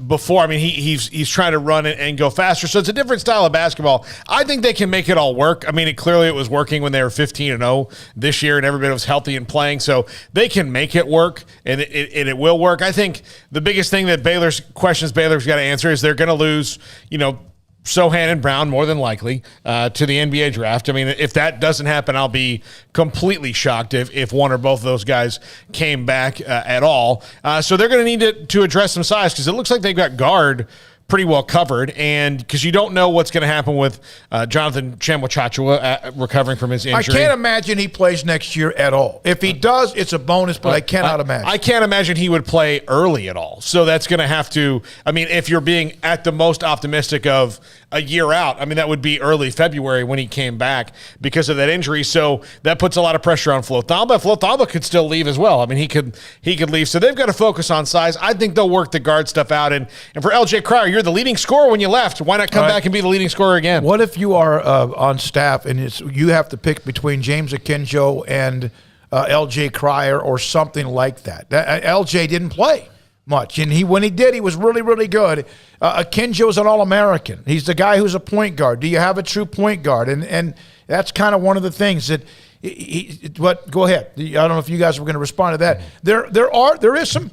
before. He's trying to run and go faster. So it's a different style of basketball. I think they can make it all work. Clearly it was working when they were 15-0 this year and everybody was healthy and playing. So they can make it work, and it will work. I think the biggest thing that Baylor's got to answer is they're going to lose, Sohan and Brown more than likely to the NBA draft. If that doesn't happen, I'll be completely shocked if one or both of those guys came back at all. So they're going to need to address some size because it looks like they've got guard pretty well covered, and because you don't know what's going to happen with Jonathan Chamwachachua recovering from his injury. I can't imagine he plays next year at all. If he does, it's a bonus, but I cannot imagine. I can't imagine he would play early at all. So that's going to have to, if you're being at the most optimistic of a year out, that would be early February when he came back because of that injury. So that puts a lot of pressure on Flo Thamba. Flo Thamba could still leave as well. He could leave. So they've got to focus on size. I think they'll work the guard stuff out. And for LJ Cryer, you're the leading scorer when you left. Why not come back and be the leading scorer again? What if you are on staff and you have to pick between James Akinjo and LJ Cryer or something like that? LJ didn't play much, and when he did, he was really, really good. Akinjo is an All-American. He's the guy who's a point guard. Do you have a true point guard? And that's kind of one of the things that go ahead. I don't know if you guys were going to respond to that. There is some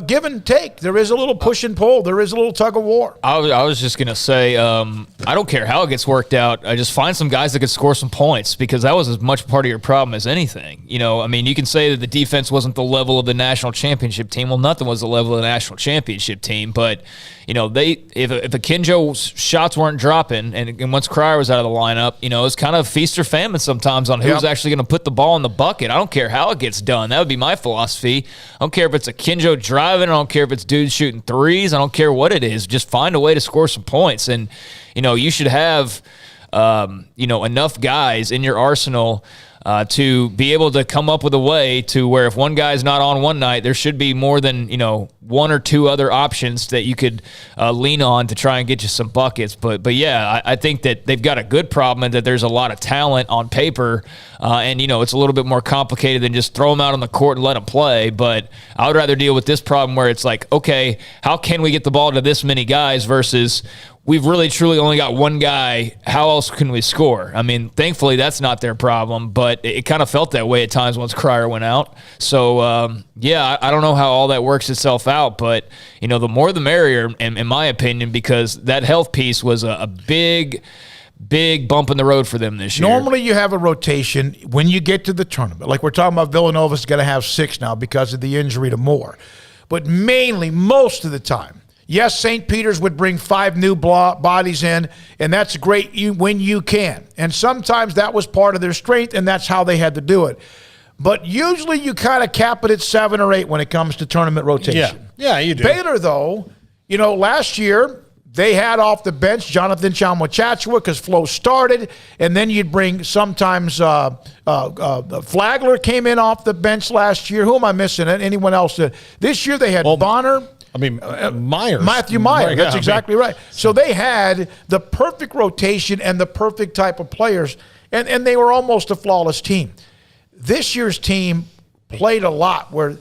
give and take. There is a little push and pull. There is a little tug of war. I was just going to say, I don't care how it gets worked out. I just find some guys that could score some points, because that was as much part of your problem as anything. You know, I mean, you can say that the defense wasn't the level of the national championship team. Well, nothing was the level of the national championship team. But, you know, if Akinjo's shots weren't dropping, and once Cryer was out of the lineup, you know, it was kind of feast or famine sometimes on who's actually going to put the ball in the bucket. I don't care how it gets done. That would be my philosophy. I don't care if it's Akinjo driving. I don't care if it's dudes shooting threes. I don't care what it is. Just find a way to score some points. And, you know, you should have, enough guys in your arsenal to be able to come up with a way to where if one guy's not on one night, there should be more than, one or two other options that you could lean on to try and get you some buckets. But yeah, I think that they've got a good problem and that there's a lot of talent on paper. And, it's a little bit more complicated than just throw them out on the court and let them play. But I would rather deal with this problem where it's like, okay, how can we get the ball to this many guys versus we've really truly only got one guy. How else can we score? I mean, thankfully that's not their problem, but it kind of felt that way at times once Cryer went out. So, I don't know how all that works itself out, but, the more the merrier, in my opinion, because that health piece was a big bump in the road for them this year. Normally you have a rotation when you get to the tournament. Like we're talking about, Villanova's going to have 6 now because of the injury to Moore. But mainly, most of the time, yes, St. Peter's would bring 5 new bodies in, and that's great when you can. And sometimes that was part of their strength, and that's how they had to do it. But usually you kind of cap it at 7 or 8 when it comes to tournament rotation. Yeah, you do. Baylor, though, last year they had off the bench Jonathan Chamwa-Chachua because Flo started, and then you'd bring sometimes Flagler came in off the bench last year. Who am I missing? Anyone else? This year they had Bonner. Myers. Matthew Myers. That's exactly right. So they had the perfect rotation and the perfect type of players, and they were almost a flawless team. This year's team played a lot where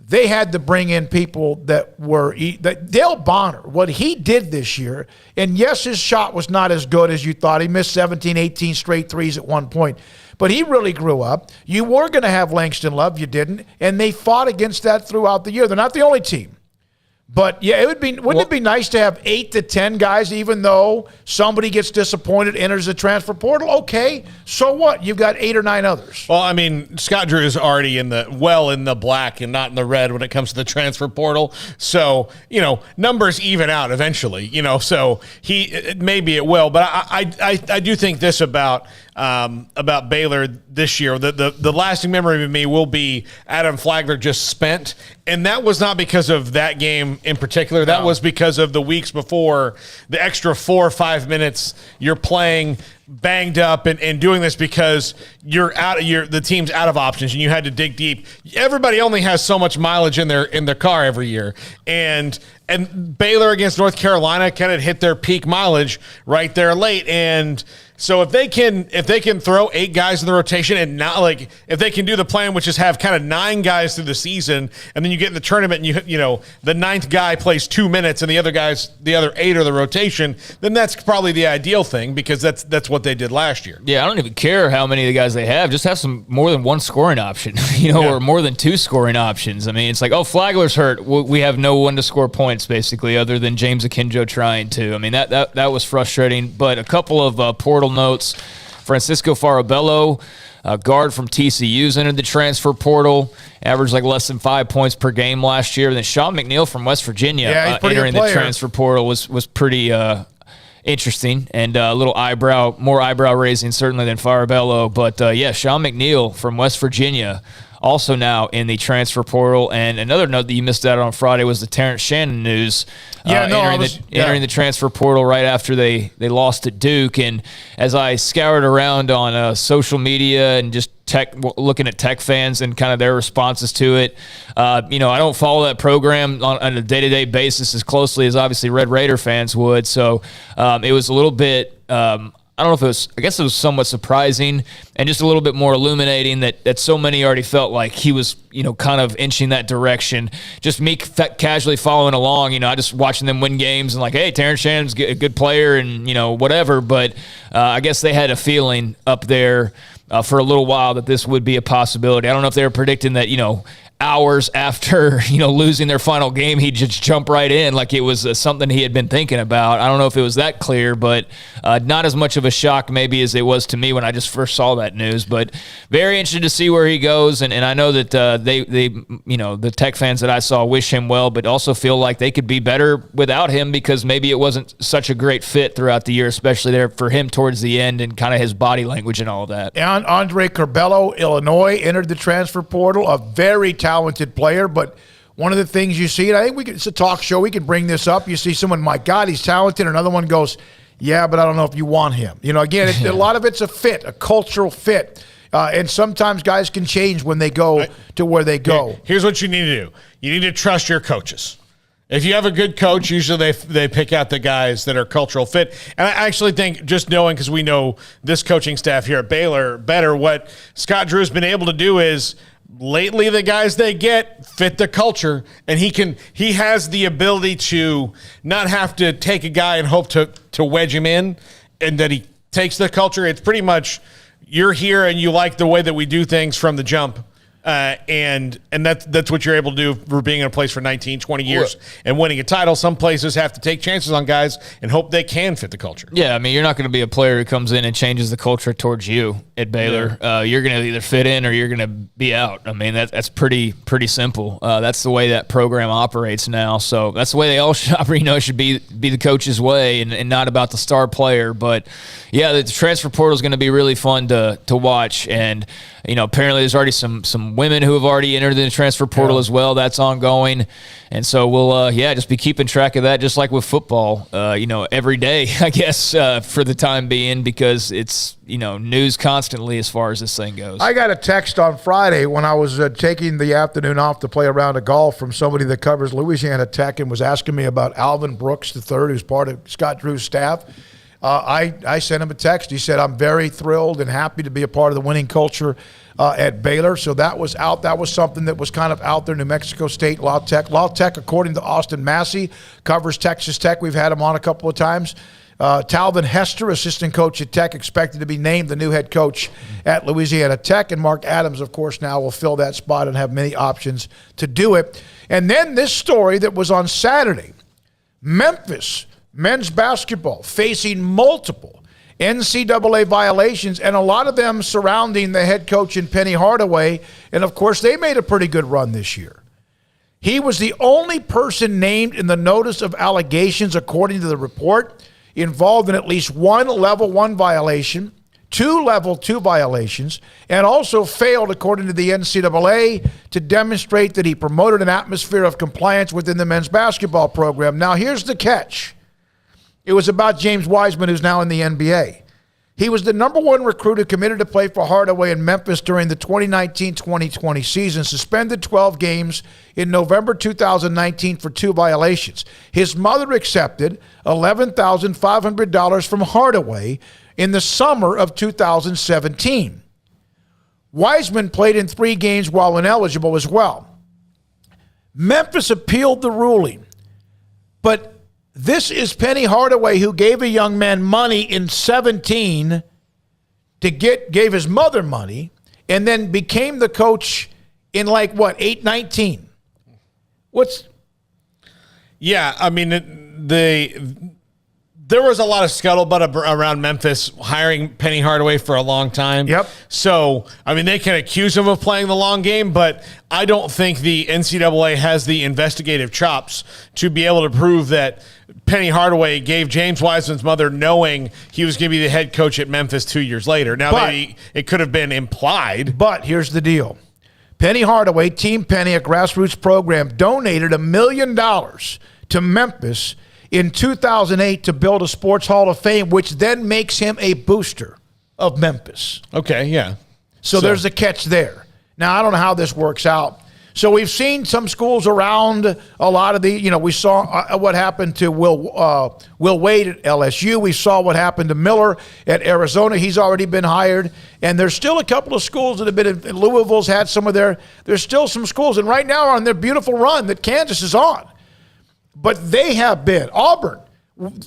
they had to bring in people that were Dale Bonner, what he did this year, and yes, his shot was not as good as you thought. He missed 17, 18 straight threes at one point. But he really grew up. You were going to have Langston Love. You didn't. And they fought against that throughout the year. They're not the only team. But, yeah, wouldn't it be nice to have 8 to 10 guys, even though somebody gets disappointed, enters the transfer portal? Okay, so what? You've got 8 or 9 others. Well, Scott Drew is already in the black and not in the red when it comes to the transfer portal. So, numbers even out eventually, so maybe it will. But I do think this about Baylor this year. The lasting memory of me will be Adam Flagler just spent. And that was not because of that game in particular. That was because of the weeks before, the extra 4 or 5 minutes you're playing banged up and doing this because the team's out of options and you had to dig deep. Everybody only has so much mileage in their car every year. And Baylor against North Carolina kind of hit their peak mileage right there late. And so if they can throw 8 guys in the rotation and not if they can do the plan, which is have kind of 9 guys through the season, and then you get in the tournament and the 9th guy plays 2 minutes and the other 8 are the rotation, then that's probably the ideal thing because that's what they did last year. Yeah, I don't even care how many of the guys they have. Just have some more than one scoring option, or more than 2 scoring options. It's like, Flagler's hurt. We have no one to score points basically, other than James Akinjo trying to. That was frustrating. But a couple of portal notes. Francisco Farabello, guard from TCU's entered the transfer portal, averaged less than 5 points per game last year. And then Sean McNeil from West Virginia entering the transfer portal was pretty interesting and a little more eyebrow raising certainly than Farabello. But Sean McNeil from West Virginia also now in the transfer portal. And another note that you missed out on Friday was the Terrence Shannon news. Entering the transfer portal right after they lost at Duke. And as I scoured around on social media and just looking at Tech fans and kind of their responses to it, I don't follow that program on a day-to-day basis as closely as obviously Red Raider fans would. So it was a little bit I don't know if I guess it was somewhat surprising and just a little bit more illuminating that so many already felt like he was, kind of inching that direction. Just me casually following along, I just watching them win games and hey, Terrence Shannon's a good player and, whatever. But I guess they had a feeling up there for a little while that this would be a possibility. I don't know if they were predicting that, hours after, losing their final game, he'd just jump right in like it was something he had been thinking about. I don't know if it was that clear, but not as much of a shock maybe as it was to me when I just first saw that news. But very interested to see where he goes, and I know that they the Tech fans that I saw wish him well, but also feel like they could be better without him because maybe it wasn't such a great fit throughout the year, especially there for him towards the end and kind of his body language and all of that. And Andre Curbelo, Illinois, entered the transfer portal, a very talented player, but one of the things you see, and I think it's a talk show, we can bring this up. You see someone, my God, he's talented. Another one goes, yeah, but I don't know if you want him. Again, a lot of it's a fit, a cultural fit. And sometimes guys can change when they go to where they go. Here's what you need to do. You need to trust your coaches. If you have a good coach, usually they pick out the guys that are cultural fit. And I actually think just knowing, because we know this coaching staff here at Baylor better, what Scott Drew's been able to do is lately the guys they get fit the culture, and he has the ability to not have to take a guy and hope to wedge him in, and that he takes the culture. It's pretty much you're here and you like the way that we do things from the jump. And that's what you're able to do for being in a place for 19, 20 years and winning a title. Some places have to take chances on guys and hope they can fit the culture. Yeah, I mean, you're not going to be a player who comes in and changes the culture towards you at Baylor. Yeah. You're going to either fit in or you're going to be out. I mean, that's pretty simple. That's the way that program operates now. So that's the way they all should be the coach's way and not about the star player. But, yeah, the transfer portal is going to be really fun to watch. And, apparently there's already some women who have already entered the transfer portal as well. That's ongoing. And so we'll, just be keeping track of that just like with football, every day, I guess, for the time being, because it's, news constantly as far as this thing goes. I got a text on Friday when I was taking the afternoon off to play a round of golf from somebody that covers Louisiana Tech and was asking me about Alvin Brooks III, who's part of Scott Drew's staff. I sent him a text. He said, I'm very thrilled and happy to be a part of the winning culture at Baylor. So that was out. That was something that was kind of out there. New Mexico State, La Tech. La Tech, according to Austin Massey, covers Texas Tech. We've had him on a couple of times. Talvin Hester, assistant coach at Tech, expected to be named the new head coach at Louisiana Tech. And Mark Adams, of course, now will fill that spot and have many options to do it. And then this story that was on Saturday, Memphis men's basketball facing multiple NCAA violations, and a lot of them surrounding the head coach in Penny Hardaway. And, of course, they made a pretty good run this year. He was the only person named in the notice of allegations, according to the report, involved in at least one Level 1 violation, 2 Level 2 violations, and also failed, according to the NCAA, to demonstrate that he promoted an atmosphere of compliance within the men's basketball program. Now, here's the catch. It was about James Wiseman, who's now in the NBA. He was the number 1 recruit who committed to play for Hardaway in Memphis during the 2019-2020 season, suspended 12 games in November 2019 for 2 violations. His mother accepted $11,500 from Hardaway in the summer of 2017. Wiseman played in 3 games while ineligible as well. Memphis appealed the ruling, but this is Penny Hardaway, who gave a young man money in 17 gave his mother money, and then became the coach in 8-19. Yeah, I mean, there was a lot of scuttlebutt around Memphis hiring Penny Hardaway for a long time. Yep. So, I mean, they can accuse him of playing the long game, but I don't think the NCAA has the investigative chops to be able to prove that Penny Hardaway gave James Wiseman's mother knowing he was going to be the head coach at Memphis 2 years later. Now, maybe it could have been implied. But here's the deal. Penny Hardaway, Team Penny, a grassroots program, donated $1 million to Memphis in 2008 to build a sports hall of fame, which then makes him a booster of Memphis. Okay, yeah. So there's a catch there. Now, I don't know how this works out. So we've seen some schools around a lot of we saw what happened to Will Wade at LSU. We saw what happened to Miller at Arizona. He's already been hired. And there's still a couple of schools that have been in Louisville's had some of there's still some schools. And right now are on their beautiful run that Kansas is on. But they have been.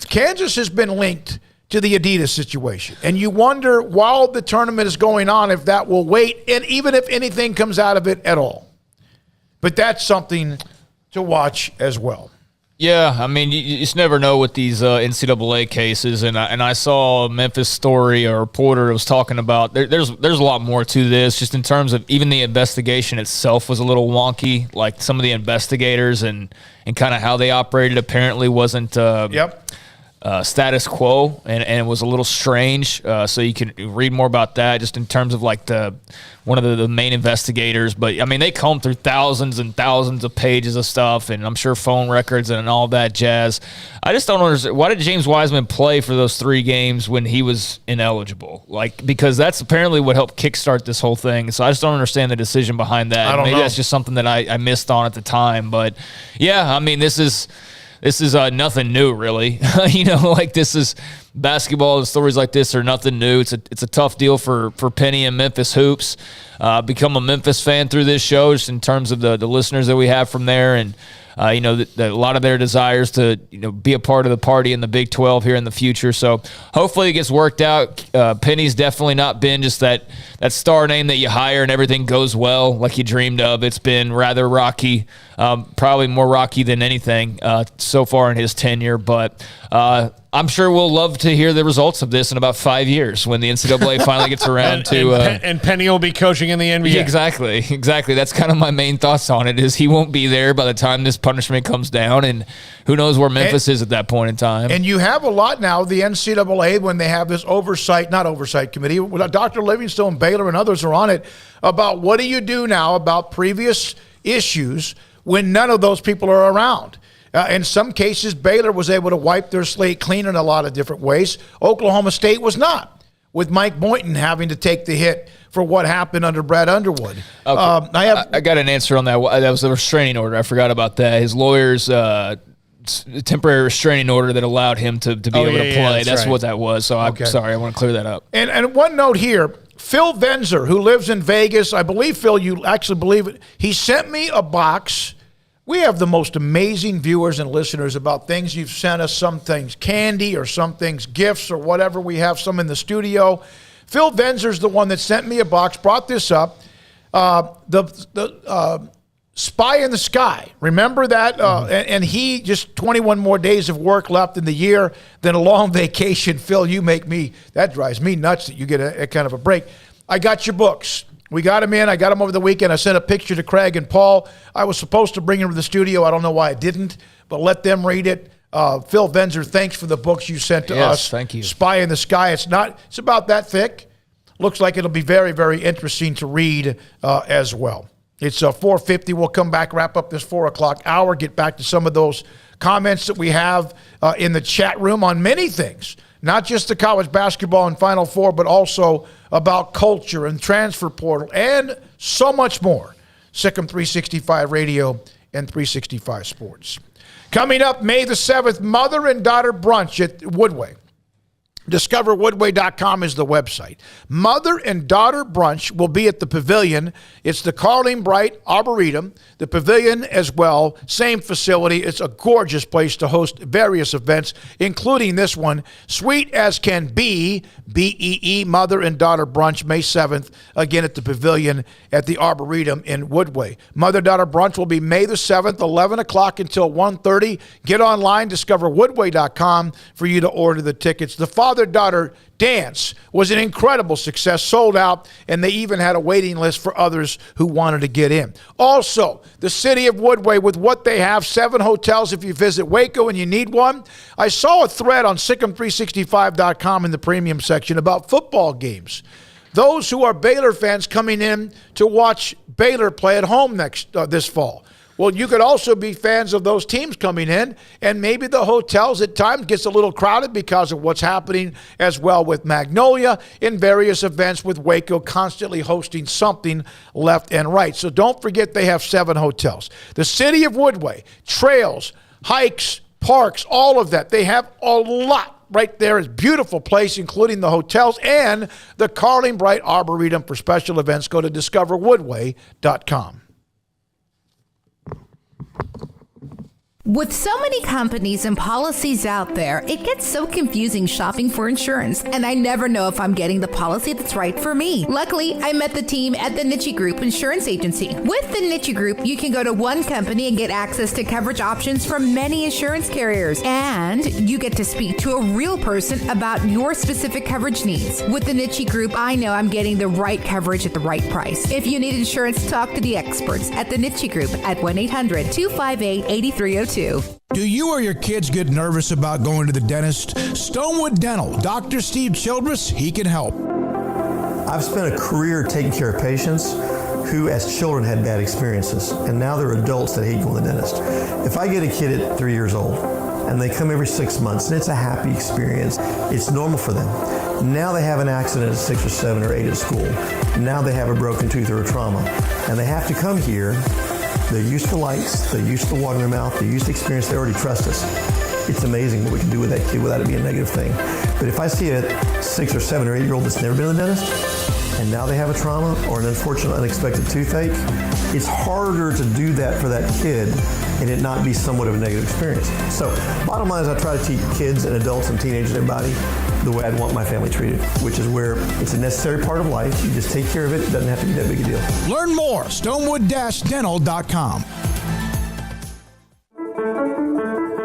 Kansas has been linked to the Adidas situation. And you wonder, while the tournament is going on, if that will wait, and even if anything comes out of it at all. But that's something to watch as well. Yeah, I mean, you just never know with these NCAA cases, and I saw a Memphis story, a reporter was talking about there's a lot more to this, just in terms of even the investigation itself was a little wonky, like some of the investigators and kind of how they operated apparently wasn't status quo, and it was a little strange. So you can read more about that just in terms of like one of the main investigators. But I mean, they combed through thousands and thousands of pages of stuff, and I'm sure phone records and all that jazz. I just don't understand, why did James Wiseman play for those 3 games when he was ineligible? Like, because that's apparently what helped kickstart this whole thing. So I just don't understand the decision behind that. Maybe that's just something that I missed on at the time. But yeah, I mean, this is nothing new, really. Like, this is basketball, and stories like this are nothing new. It's a tough deal for Penny and Memphis Hoops. Become a Memphis fan through this show, just in terms of the listeners that we have from there, and a lot of their desires to be a part of the party in the Big 12 here in the future. So hopefully it gets worked out. Penny's definitely not been just that star name that you hire and everything goes well like you dreamed of. It's been rather rocky, probably more rocky than anything so far in his tenure. But I'm sure we'll love to hear the results of this in about 5 years when the NCAA finally gets around to. And Penny will be coaching in the NBA. Yeah, exactly. That's kind of my main thoughts on it. Is he won't be there by the time this punishment comes down, and who knows where Memphis is at that point in time. And you have a lot now. The NCAA, when they have this not oversight committee, Dr. Livingstone, Baylor, and others are on it about what do you do now about previous issues when none of those people are around. In some cases, Baylor was able to wipe their slate clean in a lot of different ways. Oklahoma State was not, with Mike Boynton having to take the hit for what happened under Brad Underwood. Okay. I got an answer on that. That was a restraining order. I forgot about that. His lawyer's temporary restraining order that allowed him to be able to play. That's what that was. So I'm sorry. I want to clear that up. And one note here. Phil Venzer, who lives in Vegas, I believe, Phil, you actually believe it, he sent me a box. We have the most amazing viewers and listeners about things you've sent us, some things candy or some things gifts or whatever. We have some in the studio. Phil Venzer's the one that sent me a box, brought this up. The Spy in the Sky. Remember that? And he just 21 more days of work left in the year, then a long vacation. Phil, that drives me nuts that you get a kind of a break. I got your books. We got them in. I got them over the weekend. I sent a picture to Craig and Paul. I was supposed to bring them to the studio. I don't know why I didn't, but let them read it. Phil Venzer, thanks for the books you sent to us. Thank you. Spy in the Sky. It's about that thick. Looks like it'll be very, very interesting to read as well. It's 4:50. We'll come back, wrap up this 4 o'clock hour, get back to some of those comments that we have in the chat room on many things. Not just the college basketball and Final Four, but also about culture and transfer portal and so much more. Sikkim 365 Radio and 365 Sports. Coming up May the 7th, mother and daughter brunch at Woodway. DiscoverWoodway.com is the website. Mother and daughter brunch will be at the Pavilion. It's the Carling Bright Arboretum. The Pavilion as well, same facility. It's a gorgeous place to host various events, including this one. Sweet as can be, BEE, Mother and Daughter Brunch, May 7th, again at the Pavilion at the Arboretum in Woodway. Mother-daughter brunch will be May the 7th, 11 o'clock until 1:30. Get online, discoverwoodway.com for you to order the tickets. The father-daughter dance was an incredible success, sold out, and they even had a waiting list for others who wanted to get in. Also, the city of Woodway, with what they have, 7 hotels if you visit Waco and you need one. I saw a thread on Sikkim365.com in the premium section about football games. Those who are Baylor fans coming in to watch Baylor play at home this fall. Well, you could also be fans of those teams coming in, and maybe the hotels at times gets a little crowded because of what's happening as well with Magnolia in various events, with Waco constantly hosting something left and right. So don't forget they have 7 hotels. The city of Woodway, trails, hikes, parks, all of that. They have a lot right there. It's a beautiful place, including the hotels and the Carling Bright Arboretum for special events. Go to discoverwoodway.com. With so many companies and policies out there, it gets so confusing shopping for insurance, and I never know if I'm getting the policy that's right for me. Luckily, I met the team at the Niche Group Insurance Agency. With the Niche Group, you can go to one company and get access to coverage options from many insurance carriers, and you get to speak to a real person about your specific coverage needs. With the Niche Group, I know I'm getting the right coverage at the right price. If you need insurance, talk to the experts at the Niche Group at 1-800-258-8302. Do you or your kids get nervous about going to the dentist? Stonewood Dental, Dr. Steve Childress, he can help. I've spent a career taking care of patients who as children had bad experiences, and now they're adults that hate going to the dentist. If I get a kid at 3 years old and they come every 6 months and it's a happy experience, it's normal for them. Now they have an accident at 6 or 7 or 8 at school. Now they have a broken tooth or a trauma, and they have to come here. They're used to lights, they're used to water in their mouth, they're used to experience, they already trust us. It's amazing what we can do with that kid without it being a negative thing. But if I see a 6 or 7 or 8 year old that's never been to the dentist, and now they have a trauma or an unfortunate unexpected toothache, it's harder to do that for that kid and it not be somewhat of a negative experience. So bottom line is I try to teach kids and adults and teenagers and everybody the way I'd want my family treated, which is where it's a necessary part of life. You just take care of it. It doesn't have to be that big a deal. Learn more, stonewood-dental.com.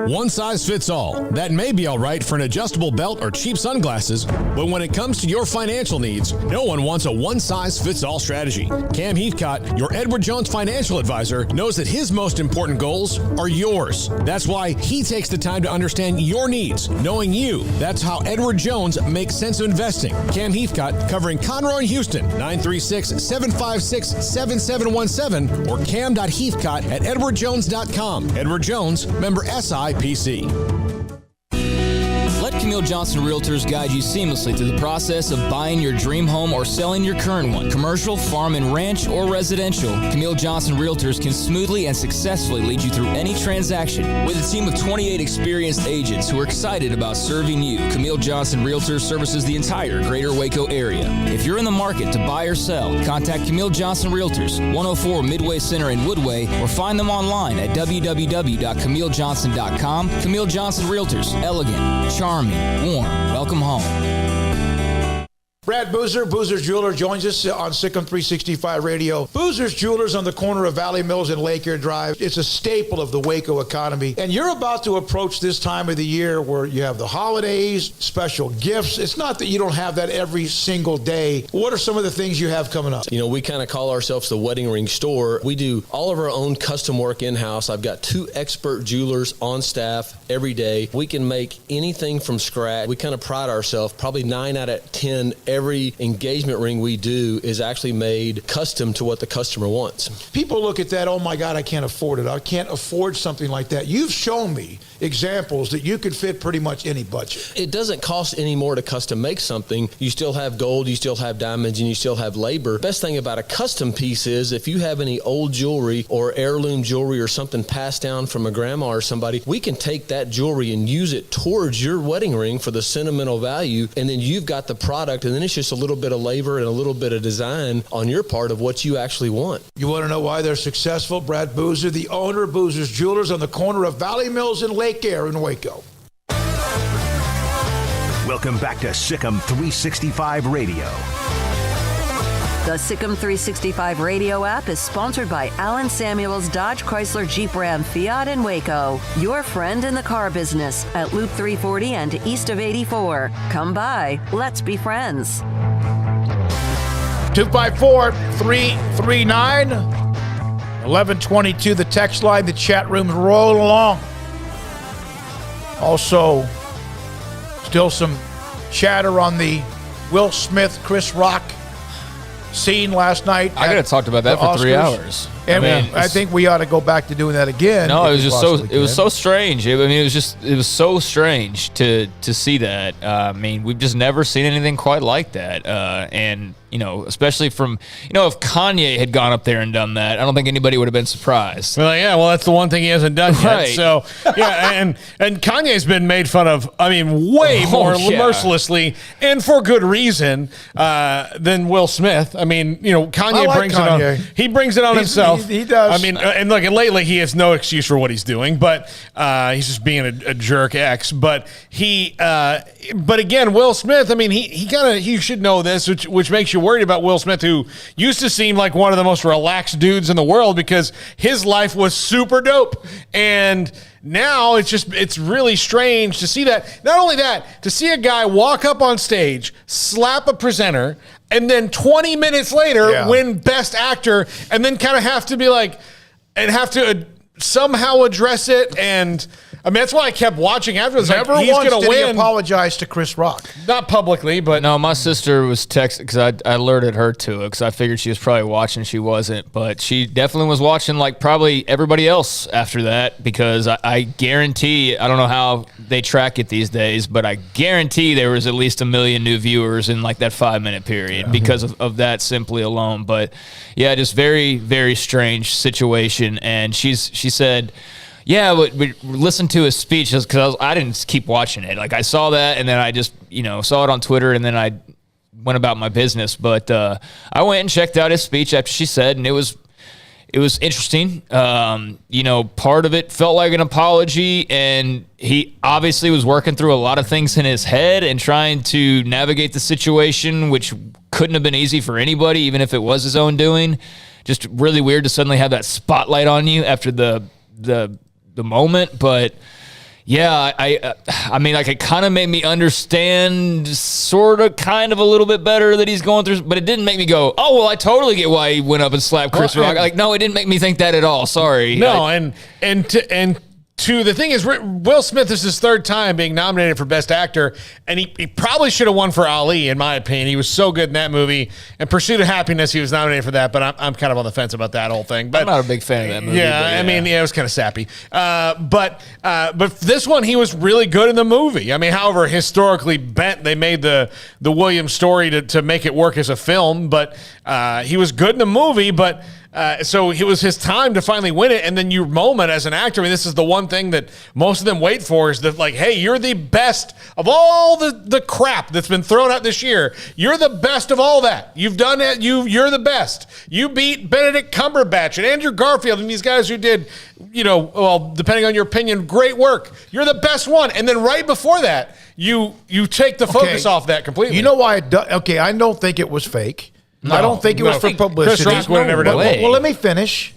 One size fits all. That may be all right for an adjustable belt or cheap sunglasses, but when it comes to your financial needs, no one wants a one-size-fits-all strategy. Cam Heathcott, your Edward Jones financial advisor, knows that his most important goals are yours. That's why he takes the time to understand your needs, knowing you. That's how Edward Jones makes sense of investing. Cam Heathcott, covering Conroe and Houston, 936-756-7717 or cam.heathcott@edwardjones.com. Edward Jones, member SIPC. Let Camille Johnson Realtors guide you seamlessly through the process of buying your dream home or selling your current one. Commercial, farm and ranch, or residential, Camille Johnson Realtors can smoothly and successfully lead you through any transaction. With a team of 28 experienced agents who are excited about serving you, Camille Johnson Realtors services the entire greater Waco area. If you're in the market to buy or sell, contact Camille Johnson Realtors, 104 Midway Center in Woodway, or find them online at www.camillejohnson.com. Camille Johnson Realtors, elegant, charming, warm. Welcome home. Brad Boozer, Boozer's Jeweler, joins us on Sikkim 365 Radio. Boozer's Jewelers on the corner of Valley Mills and Lake Air Drive. It's a staple of the Waco economy. And you're about to approach this time of the year where you have the holidays, special gifts. It's not that you don't have that every single day. What are some of the things you have coming up? You know, we kind of call ourselves the wedding ring store. We do all of our own custom work in-house. I've got 2 expert jewelers on staff every day. We can make anything from scratch. We kind of pride ourselves, probably 9 out of 10 every engagement ring we do is actually made custom to what the customer wants. People look at that, oh my God, I can't afford it. I can't afford something like that. You've shown me examples that you could fit pretty much any budget. It doesn't cost any more to custom make something. You still have gold, you still have diamonds, and you still have labor. Best thing about a custom piece is if you have any old jewelry or heirloom jewelry or something passed down from a grandma or somebody, we can take that jewelry and use it towards your wedding ring for the sentimental value, and then you've got the product, and then it's just a little bit of labor and a little bit of design on your part of what you actually want. You want to know why they're successful? Brad Boozer, the owner of Boozer's Jewelers on the corner of Valley Mills and Lake Air in Waco. Welcome back to Sikkim 365 Radio. The Sikkim 365 Radio app is sponsored by Alan Samuels Dodge Chrysler Jeep Ram Fiat in Waco. Your friend in the car business at Loop 340 and east of 84. Come by. Let's be friends. 254-339-1122. The text line, the chat room is rolling along. Also, still some chatter on the Will Smith, Chris Rock scene last night. I could have talked about that for 3 hours. And I think we ought to go back to doing that again. No, it was just it was so strange. It was so strange to see that. I mean, we've just never seen anything quite like that. And you know, especially from, you know, if Kanye had gone up there and done that, I don't think anybody would have been surprised. Well, yeah, well, that's the one thing he hasn't done yet. Right. So, yeah, and Kanye's been made fun of, I mean, way more mercilessly and for good reason than Will Smith. I mean, Kanye like brings Kanye. it on. He brings it on himself. He does. I mean, and look, and lately he has no excuse for what he's doing, but he's just being a jerk ex. But but again, Will Smith. I mean, he should know this, which makes you worried about Will Smith, who used to seem like one of the most relaxed dudes in the world because his life was super dope, and now it's really strange to see that. Not only that, to see a guy walk up on stage, slap a presenter, and then 20 minutes later win Best Actor, and then kind of have to be like, and have to somehow address it. And I mean, that's why I kept watching afterwards. Never like, he's once going to did win. he apologize to Chris Rock. Not publicly, but no. My sister was texting because I alerted her to it because I figured she was probably watching. She wasn't, but she definitely was watching, like probably everybody else after that. Because I guarantee, I don't know how they track it these days, but I guarantee there was at least 1 million new viewers in like that 5-minute period because of that simply alone. But yeah, just very, very strange situation. And she said, yeah, but listen to his speech because I didn't keep watching it. Like I saw that, and then I just saw it on Twitter, and then I went about my business. But I went and checked out his speech after she said, and it was interesting. Part of it felt like an apology, and he obviously was working through a lot of things in his head and trying to navigate the situation, which couldn't have been easy for anybody, even if it was his own doing. Just really weird to suddenly have that spotlight on you after the moment. But yeah, I mean, like, it kind of made me understand sort of kind of a little bit better that he's going through, but it didn't make me go, oh, well, I totally get why he went up and slapped Chris Rock. Like, no, it didn't make me think that at all. Sorry. No, the thing is, Will Smith is his third time being nominated for Best Actor, and he probably should have won for Ali, in my opinion. He was so good in that movie. And Pursuit of Happiness, he was nominated for that, but I'm kind of on the fence about that whole thing. But I'm not a big fan of that movie. Yeah, I mean, it was kind of sappy. But this one, he was really good in the movie. I mean, however historically bent they made the Williams story to make it work as a film, but he was good in the movie, but so it was his time to finally win it, and then your moment as an actor. I mean, this is the one thing that most of them wait for is that, like, hey, you're the best of all the crap that's been thrown out this year. You're the best of all that. You've done it. You're the best. You beat Benedict Cumberbatch and Andrew Garfield and these guys who did, well, depending on your opinion, great work. You're the best one. And then right before that, you take the focus off that completely. You know why? I don't think it was fake. No, I don't think it was for publicity. Chris Rock would have never done that. Well, let me finish.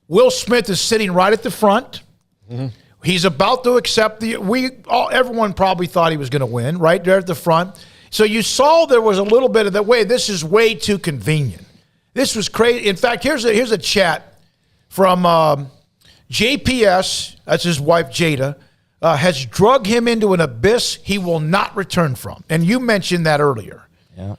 Will Smith is sitting right at the front. Mm-hmm. He's about to accept everyone probably thought he was going to win right there at the front. So you saw there was a little bit of that way. This is way too convenient. This was crazy. In fact, here's a chat from JPS. That's his wife, Jada. Has drug him into an abyss he will not return from. And you mentioned that earlier. Yeah.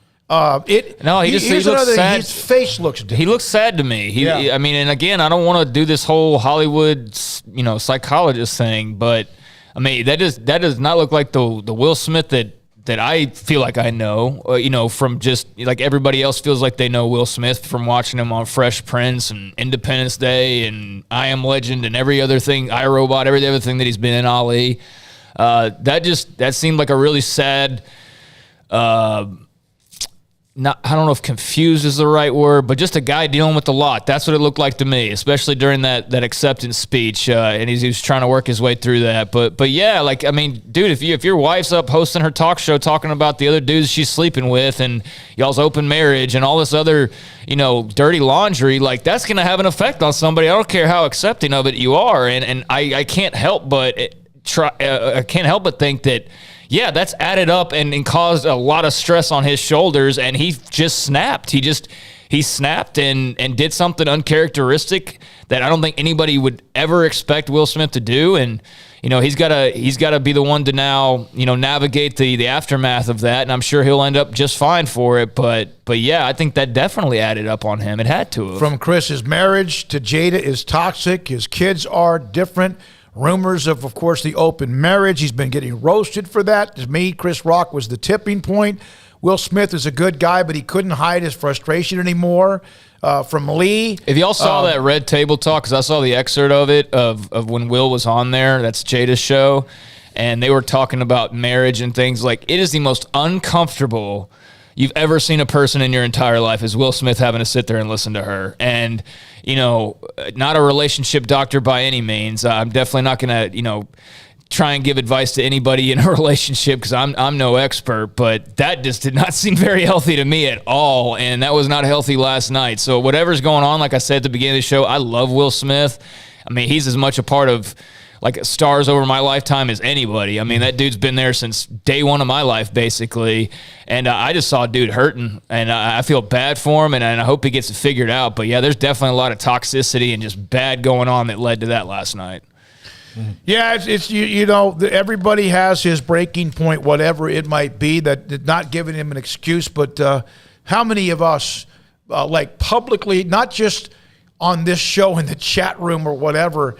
He looks sad. His face looks different. He looks sad to me. I mean, and again, I don't want to do this whole Hollywood, psychologist thing, but I mean, that does not look like the Will Smith that I feel like I know, from just like everybody else feels like they know Will Smith from watching him on Fresh Prince and Independence Day and I Am Legend and every other thing, iRobot, every other thing that he's been in, Ali. That seemed like a really sad, I don't know if confused is the right word, but just a guy dealing with a lot. That's what it looked like to me, especially during that acceptance speech. And he was trying to work his way through that. But yeah, like, I mean, dude, if your wife's up hosting her talk show talking about the other dudes she's sleeping with and y'all's open marriage and all this other, dirty laundry, like, that's going to have an effect on somebody. I don't care how accepting of it you are. And I can't help but think that, yeah, that's added up and caused a lot of stress on his shoulders, and he just snapped. He snapped and did something uncharacteristic that I don't think anybody would ever expect Will Smith to do. And he's got to be the one to now navigate the aftermath of that, and I'm sure he'll end up just fine for it. But yeah, I think that definitely added up on him. It had to have. From Chris, his marriage to Jada is toxic. His kids are different. Rumors of course, the open marriage. He's been getting roasted for that. To me, Chris Rock was the tipping point. Will Smith is a good guy, but he couldn't hide his frustration anymore. From Lee. If y'all saw that Red Table Talk, because I saw the excerpt of it, of when Will was on there, that's Jada's show, and they were talking about marriage and things. Like, it is the most uncomfortable you've ever seen a person in your entire life is Will Smith having to sit there and listen to her. And, not a relationship doctor by any means. I'm definitely not going to, try and give advice to anybody in a relationship because I'm no expert, but that just did not seem very healthy to me at all, and that was not healthy last night. So whatever's going on, like I said at the beginning of the show, I love Will Smith. I mean, he's as much a part of like stars over my lifetime as anybody. I mean, that dude's been there since day one of my life, basically, and I just saw a dude hurting, and I feel bad for him, and I hope he gets it figured out. But yeah, there's definitely a lot of toxicity and just bad going on that led to that last night. Yeah, it's everybody has his breaking point, whatever it might be, that not giving him an excuse. But how many of us, like publicly, not just on this show in the chat room or whatever,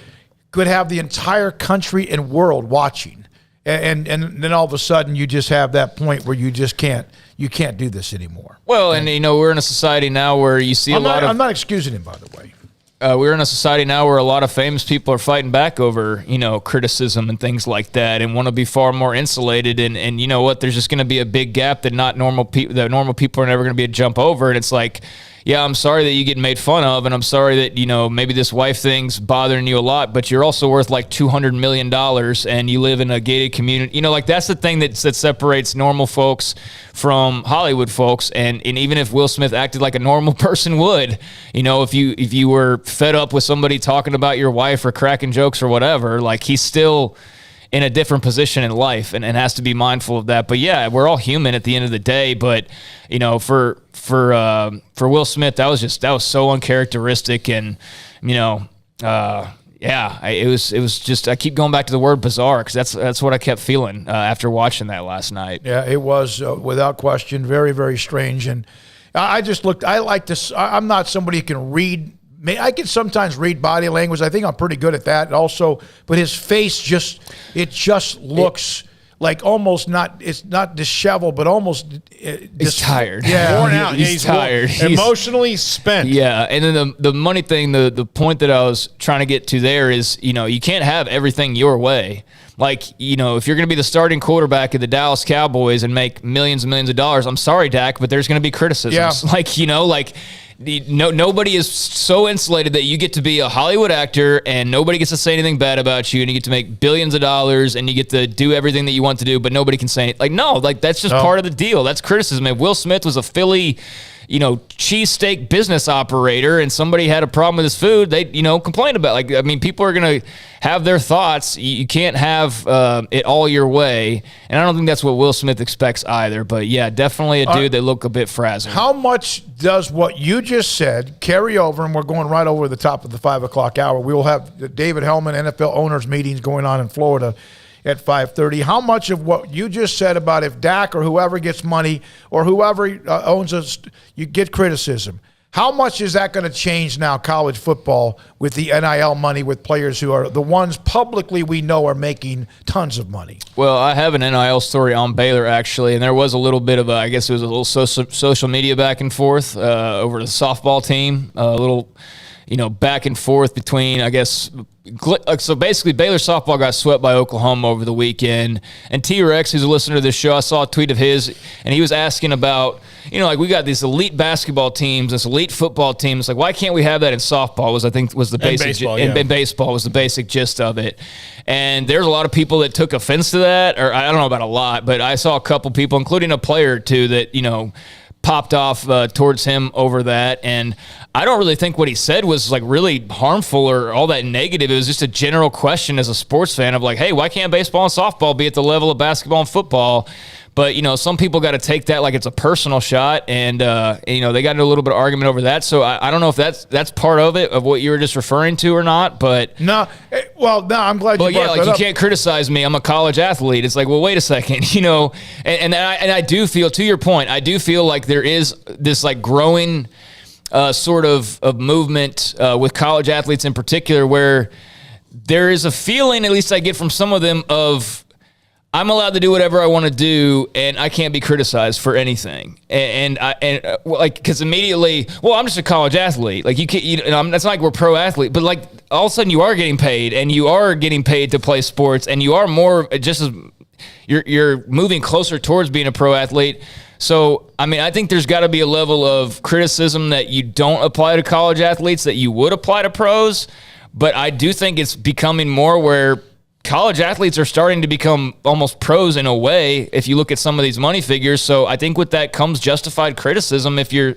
could have the entire country and world watching, and then all of a sudden you just have that point where you just can't do this anymore. Well, and we're in a society now where you see I'm not excusing him, by the way. We're in a society now where a lot of famous people are fighting back over, criticism and things like that, and want to be far more insulated. And you know what? There's just going to be a big gap that normal people are never going to be able to jump over. And it's like, yeah, I'm sorry that you get made fun of, and I'm sorry that, maybe this wife thing's bothering you a lot, but you're also worth like $200 million, and you live in a gated community. That's the thing that separates normal folks from Hollywood folks. And even if Will Smith acted like a normal person would, if you were fed up with somebody talking about your wife or cracking jokes or whatever, like he's still in a different position in life and has to be mindful of that. But yeah, we're all human at the end of the day. But for Will Smith, that was so uncharacteristic, and it was just, I keep going back to the word bizarre because that's what I kept feeling after watching that last night. Yeah, it was without question very, very strange. And I just looked. I like this. I'm not somebody who can read. I can sometimes read body language. I think I'm pretty good at that also. But his face just looks like almost not. It's not disheveled, but almost. He's tired. Yeah, worn out. He's tired. Emotionally spent. Yeah, and then the money thing. The point that I was trying to get to there is, you can't have everything your way. Like, if you're going to be the starting quarterback of the Dallas Cowboys and make millions and millions of dollars, I'm sorry, Dak, but there's going to be criticisms. Yeah. Nobody is so insulated that you get to be a Hollywood actor and nobody gets to say anything bad about you, and you get to make billions of dollars and you get to do everything that you want to do, but nobody can say it. That's just part of the deal. That's criticism. If Will Smith was a Philly cheesesteak business operator and somebody had a problem with his food, they, complain about it. People are going to have their thoughts. You can't have it all your way. And I don't think that's what Will Smith expects either. But yeah, definitely a dude that look a bit frazzled. How much does what you just said carry over? And we're going right over the top of the 5 o'clock hour. We will have the David Hellman NFL owners meetings going on in Florida at 5:30. How much of what you just said about if Dak or whoever gets money or whoever owns us, you get criticism, how much is that going to change now college football with the NIL money with players who are the ones publicly we know are making tons of money? Well, I have an NIL story on Baylor, actually, and there was a little bit of I guess it was a little social media back and forth over the softball team, a little back and forth between, I guess. So basically, Baylor softball got swept by Oklahoma over the weekend. And T-Rex, who's a listener to this show, I saw a tweet of his, and he was asking about, we got these elite basketball teams, this elite football team. It's like, why can't we have that in softball? Was the basic, baseball, and baseball was the basic gist of it. And there's a lot of people that took offense to that, or I don't know about a lot, but I saw a couple people, including a player or two, that popped off towards him over that. And I don't really think what he said was really harmful or all that negative. It was just a general question as a sports fan of hey, why can't baseball and softball be at the level of basketball and football? But, some people got to take that like it's a personal shot, and, they got into a little bit of argument over that. So I don't know if that's part of it, of what you were just referring to or not, but. No, I'm glad you brought that up. You can't criticize me. I'm a college athlete. It's well, wait a second, and I do feel, to your point, I do feel like there is this growing sort of movement with college athletes in particular, where there is a feeling, at least I get from some of them, of I'm allowed to do whatever I want to do, and I can't be criticized for anything. Because immediately, well, I'm just a college athlete. You can't. That's not like we're pro athlete, but all of a sudden you are getting paid, and you are getting paid to play sports, and you are more just as you're moving closer towards being a pro athlete. So, I mean, I think there's got to be a level of criticism that you don't apply to college athletes that you would apply to pros. But I do think it's becoming more where college athletes are starting to become almost pros in a way if you look at some of these money figures. So I think with that comes justified criticism if you're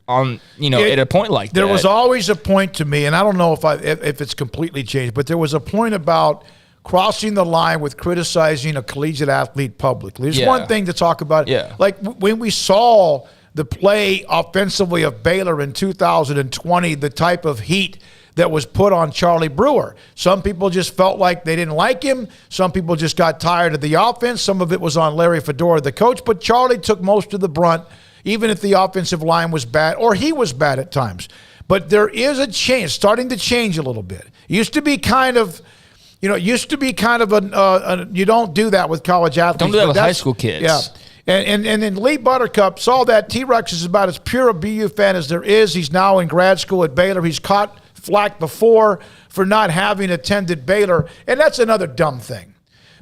on, at a point like that. There was always a point to me, and I don't know if it's completely changed, but there was a point about crossing the line with criticizing a collegiate athlete publicly. There's one thing to talk about. Yeah. Like when we saw the play offensively of Baylor in 2020, the type of heat that was put on Charlie Brewer. Some people just felt like they didn't like him. Some people just got tired of the offense. Some of it was on Larry Fedora, the coach, but Charlie took most of the brunt, even if the offensive line was bad, or he was bad at times. But there is a change, starting to change a little bit. It used to be kind of, you don't do that with college athletes. Don't do that with high school kids. Yeah. And then Lee Buttercup saw that. T-Rex is about as pure a BU fan as there is. He's now in grad school at Baylor. He's caught flack before for not having attended Baylor, and that's another dumb thing.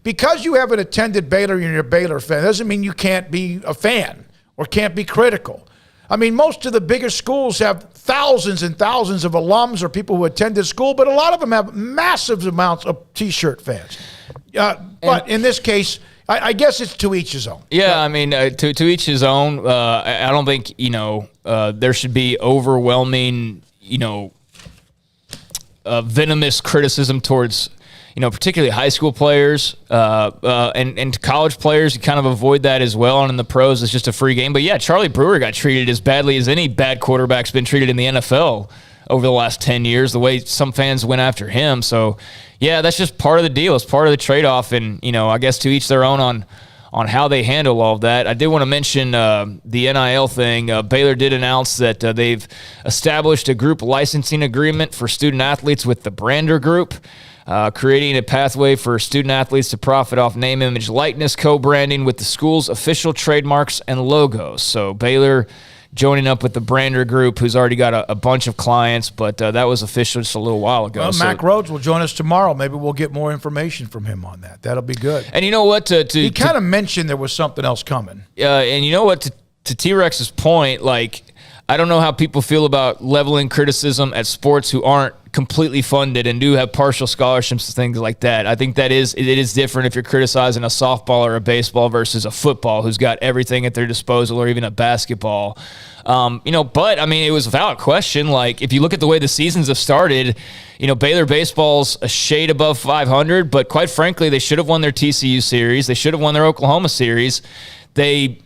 Because you haven't attended Baylor and you're a Baylor fan doesn't mean you can't be a fan or can't be critical. I mean, most of the bigger schools have thousands and thousands of alums or people who attended school, but a lot of them have massive amounts of T-shirt fans. But in this case, I guess it's to each his own. Yeah, I mean, to each his own. I don't think, there should be overwhelming, venomous criticism towards, particularly high school players and college players. You kind of avoid that as well. And in the pros, it's just a free game. But yeah, Charlie Brewer got treated as badly as any bad quarterback's been treated in the NFL over the last 10 years, the way some fans went after him. So yeah, that's just part of the deal. It's part of the trade-off. And, I guess to each their own on how they handle all of that. I did want to mention the NIL thing. Baylor did announce that they've established a group licensing agreement for student athletes with the Brander Group, creating a pathway for student athletes to profit off name, image, likeness, co-branding with the school's official trademarks and logos. So Baylor joining up with the Brander Group, who's already got a bunch of clients, but that was official just a little while ago. Well, Mac Rhodes will join us tomorrow. Maybe we'll get more information from him on that. That'll be good. And you know what? He kind of mentioned there was something else coming. And you know what? To T-Rex's point, like, I don't know how people feel about leveling criticism at sports who aren't completely funded and do have partial scholarships and things like that. I think it is different if you're criticizing a softball or a baseball versus a football who's got everything at their disposal, or even a basketball. But I mean, it was a valid question. Like, if you look at the way the seasons have started, Baylor baseball's a shade above 500, but quite frankly, they should have won their TCU series. They should have won their Oklahoma series. They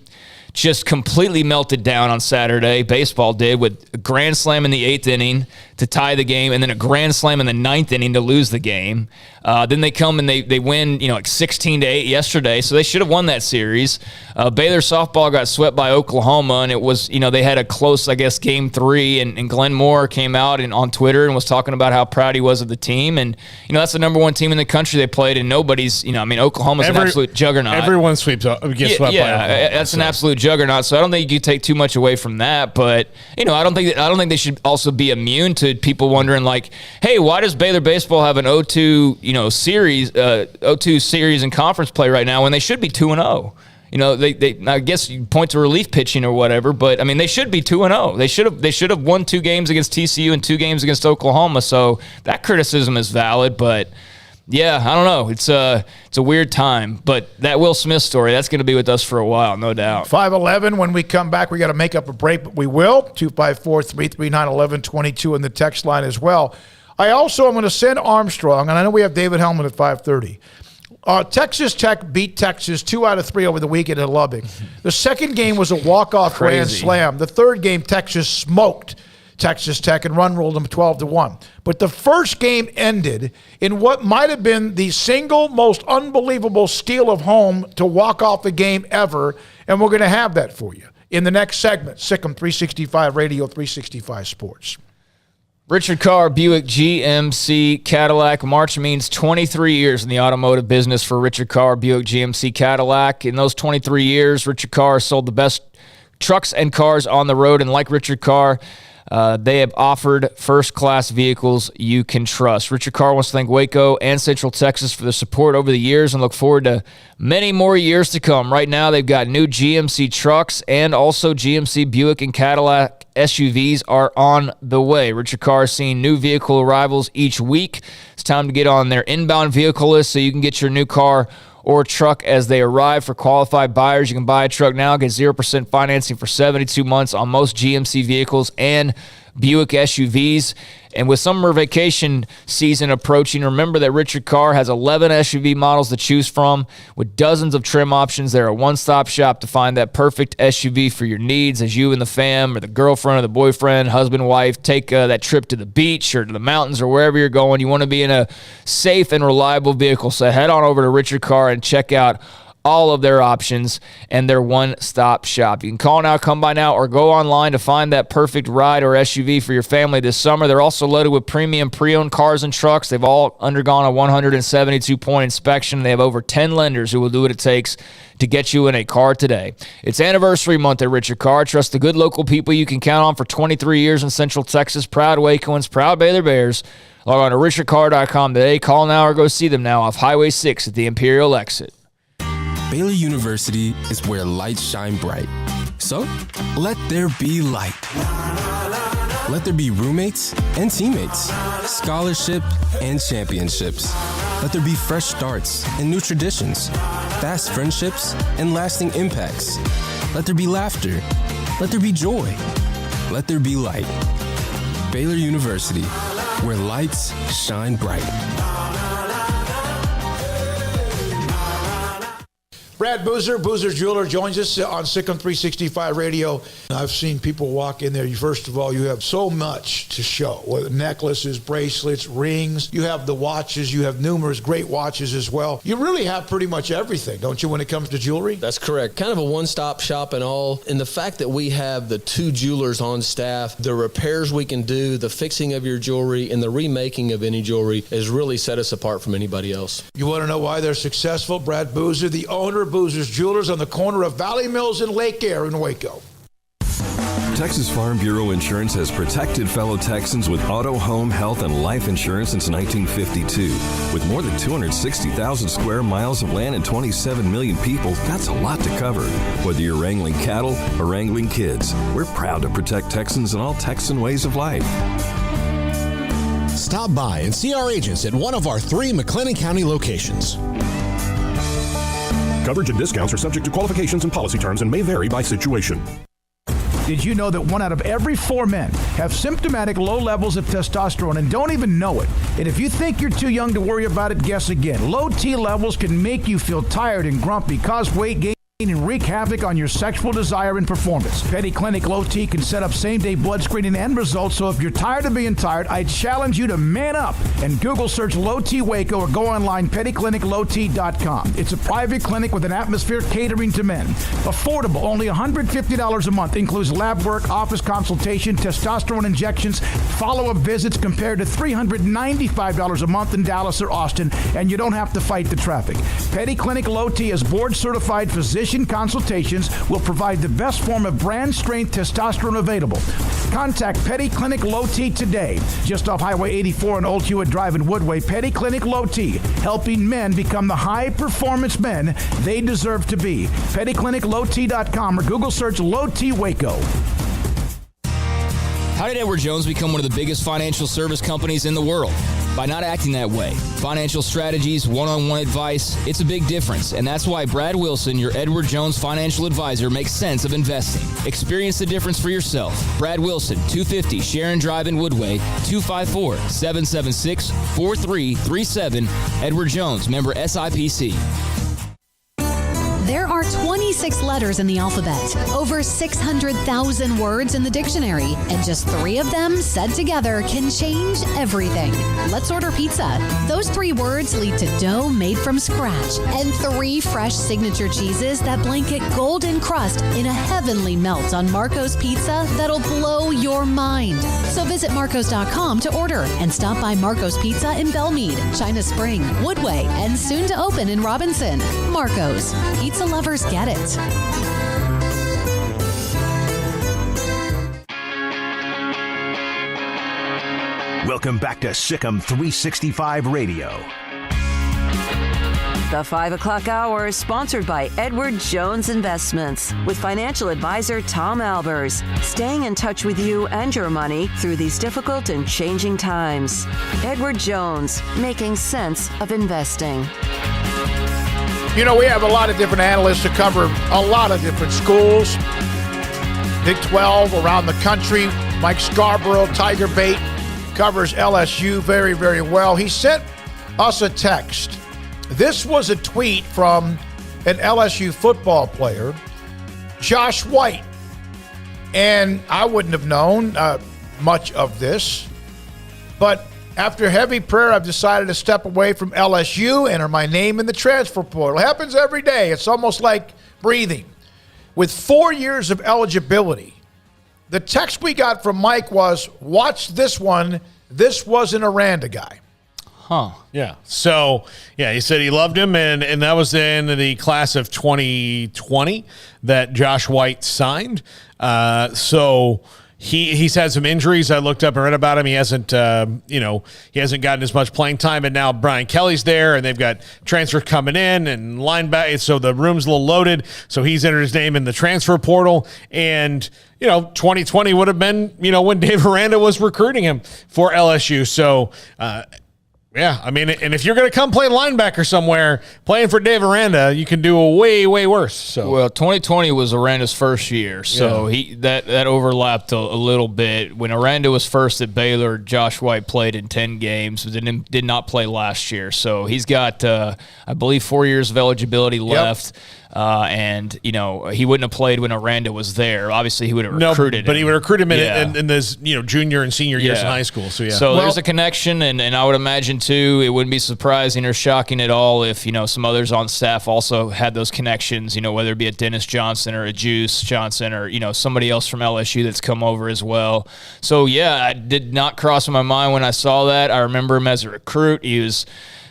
just completely melted down on Saturday. Baseball did, with a grand slam in the 8th inning to tie the game, and then a grand slam in the 9th inning to lose the game. Then they come and they win, like 16-8 yesterday, so they should have won that series. Baylor softball got swept by Oklahoma, and it was, they had a close, I guess, game 3, and Glenn Moore came out on Twitter and was talking about how proud he was of the team, and that's the number 1 team in the country they played, and nobody's, Oklahoma's an absolute juggernaut. Everyone gets swept by Oklahoma. That's an absolute juggernaut, so I don't think you could take too much away from that, but, I don't think they should also be immune to people wondering, like, hey, why does Baylor baseball have an 0-2, series, 0-2 series and conference play right now when they should be 2-0? They I guess you point to relief pitching or whatever, but I mean, they should be 2-0. They should have won 2 games against TCU and 2 games against Oklahoma. So that criticism is valid, but yeah, I don't know. It's a weird time, but that Will Smith story, that's going to be with us for a while, no doubt. 5:11. When we come back, we got to make up a break, but we will. 254-339-1122 in the text line as well. I also am going to send Armstrong, and I know we have David Hellman at 5:30. Texas Tech beat Texas 2 out of 3 over the weekend at Lubbock. The second game was a walk-off grand slam. The third game, Texas smoked Texas Tech and run-rolled them 12-1. But the first game ended in what might have been the single most unbelievable steal of home to walk off the game ever, and we're going to have that for you in the next segment. Sikkim 365 Radio, 365 Sports. Richard Carr, Buick GMC Cadillac. March means 23 years in the automotive business for Richard Carr, Buick GMC Cadillac. In those 23 years, Richard Carr sold the best trucks and cars on the road. And like Richard Carr, They have offered first-class vehicles you can trust. Richard Carr wants to thank Waco and Central Texas for their support over the years and look forward to many more years to come. Right now, they've got new GMC trucks and also GMC Buick and Cadillac SUVs are on the way. Richard Carr is seeing new vehicle arrivals each week. It's time to get on their inbound vehicle list so you can get your new car or truck as they arrive. For qualified buyers, you can buy a truck now, get 0% financing for 72 months on most GMC vehicles and Buick SUVs. And with summer vacation season approaching, remember that Richard Carr has 11 SUV models to choose from with dozens of trim options. They're a one-stop shop to find that perfect SUV for your needs as you and the fam or the girlfriend or the boyfriend, husband, wife, take that trip to the beach or to the mountains or wherever you're going. You want to be in a safe and reliable vehicle. So head on over to Richard Carr and check out all of their options and their one-stop shop. You can call now, come by now, or go online to find that perfect ride or SUV for your family this summer. They're also loaded with premium pre-owned cars and trucks. They've all undergone a 172-point inspection. They have over 10 lenders who will do what it takes to get you in a car today. It's anniversary month at Richard Carr. Trust the good local people you can count on for 23 years in Central Texas. Proud Wacoans, proud Baylor Bears. Log on to richardcarr.com today. Call now or go see them now off Highway 6 at the Imperial exit. Baylor University is where lights shine bright. So, let there be light. Let there be roommates and teammates, scholarship and championships. Let there be fresh starts and new traditions, fast friendships and lasting impacts. Let there be laughter. Let there be joy. Let there be light. Baylor University, where lights shine bright. Brad Boozer, Boozer's Jeweler, joins us on Sikkim 365 Radio. I've seen people walk in there. First of all, you have so much to show, whether necklaces, bracelets, rings. You have the watches. You have numerous great watches as well. You really have pretty much everything, don't you, when it comes to jewelry? That's correct. Kind of a one-stop shop and all. And the fact that we have the 2 jewelers on staff, the repairs we can do, the fixing of your jewelry, and the remaking of any jewelry has really set us apart from anybody else. You want to know why they're successful? Brad Boozer, the owner of Boozer's Jewelers on the corner of Valley Mills and Lake Air in Waco. Texas Farm Bureau Insurance has protected fellow Texans with auto, home, health, and life insurance since 1952. With more than 260,000 square miles of land and 27 million people, that's a lot to cover. Whether you're wrangling cattle or wrangling kids, we're proud to protect Texans in all Texan ways of life. Stop by and see our agents at one of our 3 McLennan County locations. Coverage and discounts are subject to qualifications and policy terms and may vary by situation. Did you know that 1 out of every 4 men have symptomatic low levels of testosterone and don't even know it? And if you think you're too young to worry about it, guess again. Low T levels can make you feel tired and grumpy, cause weight gain, and wreak havoc on your sexual desire and performance. Petty Clinic Low T can set up same-day blood screening and results, so if you're tired of being tired, I challenge you to man up and Google search Low T Waco or go online pettycliniclowt.com. It's a private clinic with an atmosphere catering to men. Affordable, only $150 a month, includes lab work, office consultation, testosterone injections, follow-up visits compared to $395 a month in Dallas or Austin, and you don't have to fight the traffic. Petty Clinic Low T is board-certified physician consultations, will provide the best form of brand strength testosterone available. Contact Petty Clinic Low T today, just off Highway 84 and Old Hewitt Drive in Woodway. Petty Clinic Low T, helping men become the high performance men they deserve to be. PettyClinicLowT.com or Google search Low T Waco. How did Edward Jones become one of the biggest financial service companies in the world? By not acting that way. Financial strategies, one-on-one advice, it's a big difference. And that's why Brad Wilson, your Edward Jones financial advisor, makes sense of investing. Experience the difference for yourself. Brad Wilson, 250 Sharon Drive in Woodway, 254-776-4337. Edward Jones, member SIPC. There are 26 letters in the alphabet, over 600,000 words in the dictionary, and just 3 of them said together can change everything. Let's order pizza. Those 3 words lead to dough made from scratch and 3 fresh signature cheeses that blanket golden crust in a heavenly melt on Marco's Pizza that'll blow your mind. So visit marcos.com to order and stop by Marco's Pizza in Belmead, China Spring, Woodway, and soon to open in Robinson. Marco's. Pizza lovers get it. Welcome back to Sikkim 365 Radio. The 5 o'clock hour is sponsored by Edward Jones Investments with financial advisor Tom Albers, staying in touch with you and your money through these difficult and changing times. Edward Jones, making sense of investing. You know, we have a lot of different analysts that cover a lot of different schools. Big 12 around the country. Mike Scarborough, Tiger Bait, covers LSU very, very well. He sent us a text. This was a tweet from an LSU football player, Josh White. And I wouldn't have known much of this. But after heavy prayer, I've decided to step away from LSU, enter my name in the transfer portal. It happens every day. It's almost like breathing. With 4 years of eligibility, the text we got from Mike was, watch this one. This was an Aranda guy. Huh. Yeah. So, yeah, he said he loved him, and that was in the class of 2020 that Josh White signed. So he's had some injuries. I looked up and read about him. He hasn't, he hasn't gotten as much playing time, and now Brian Kelly's there, and they've got transfers coming in and linebacker. So the room's a little loaded. So he's entered his name in the transfer portal, and 2020 would have been, when Dave Aranda was recruiting him for LSU. So, yeah, I mean, and if you're going to come play linebacker somewhere, playing for Dave Aranda, you can do a way, way worse. So, well, 2020 was Aranda's first year, so that overlapped a little bit. When Aranda was first at Baylor, Josh White played in 10 games, did not play last year. So he's got, I believe, 4 years of eligibility left. And he wouldn't have played when Aranda was there. Obviously, he would have recruited him. But he would recruit him in his junior and senior years in high school. So there's a connection, and I would imagine too, it wouldn't be surprising or shocking at all if some others on staff also had those connections. Whether it be a Dennis Johnson or a Juice Johnson or somebody else from LSU that's come over as well. So yeah, it did not cross my mind when I saw that. I remember him as a recruit. He was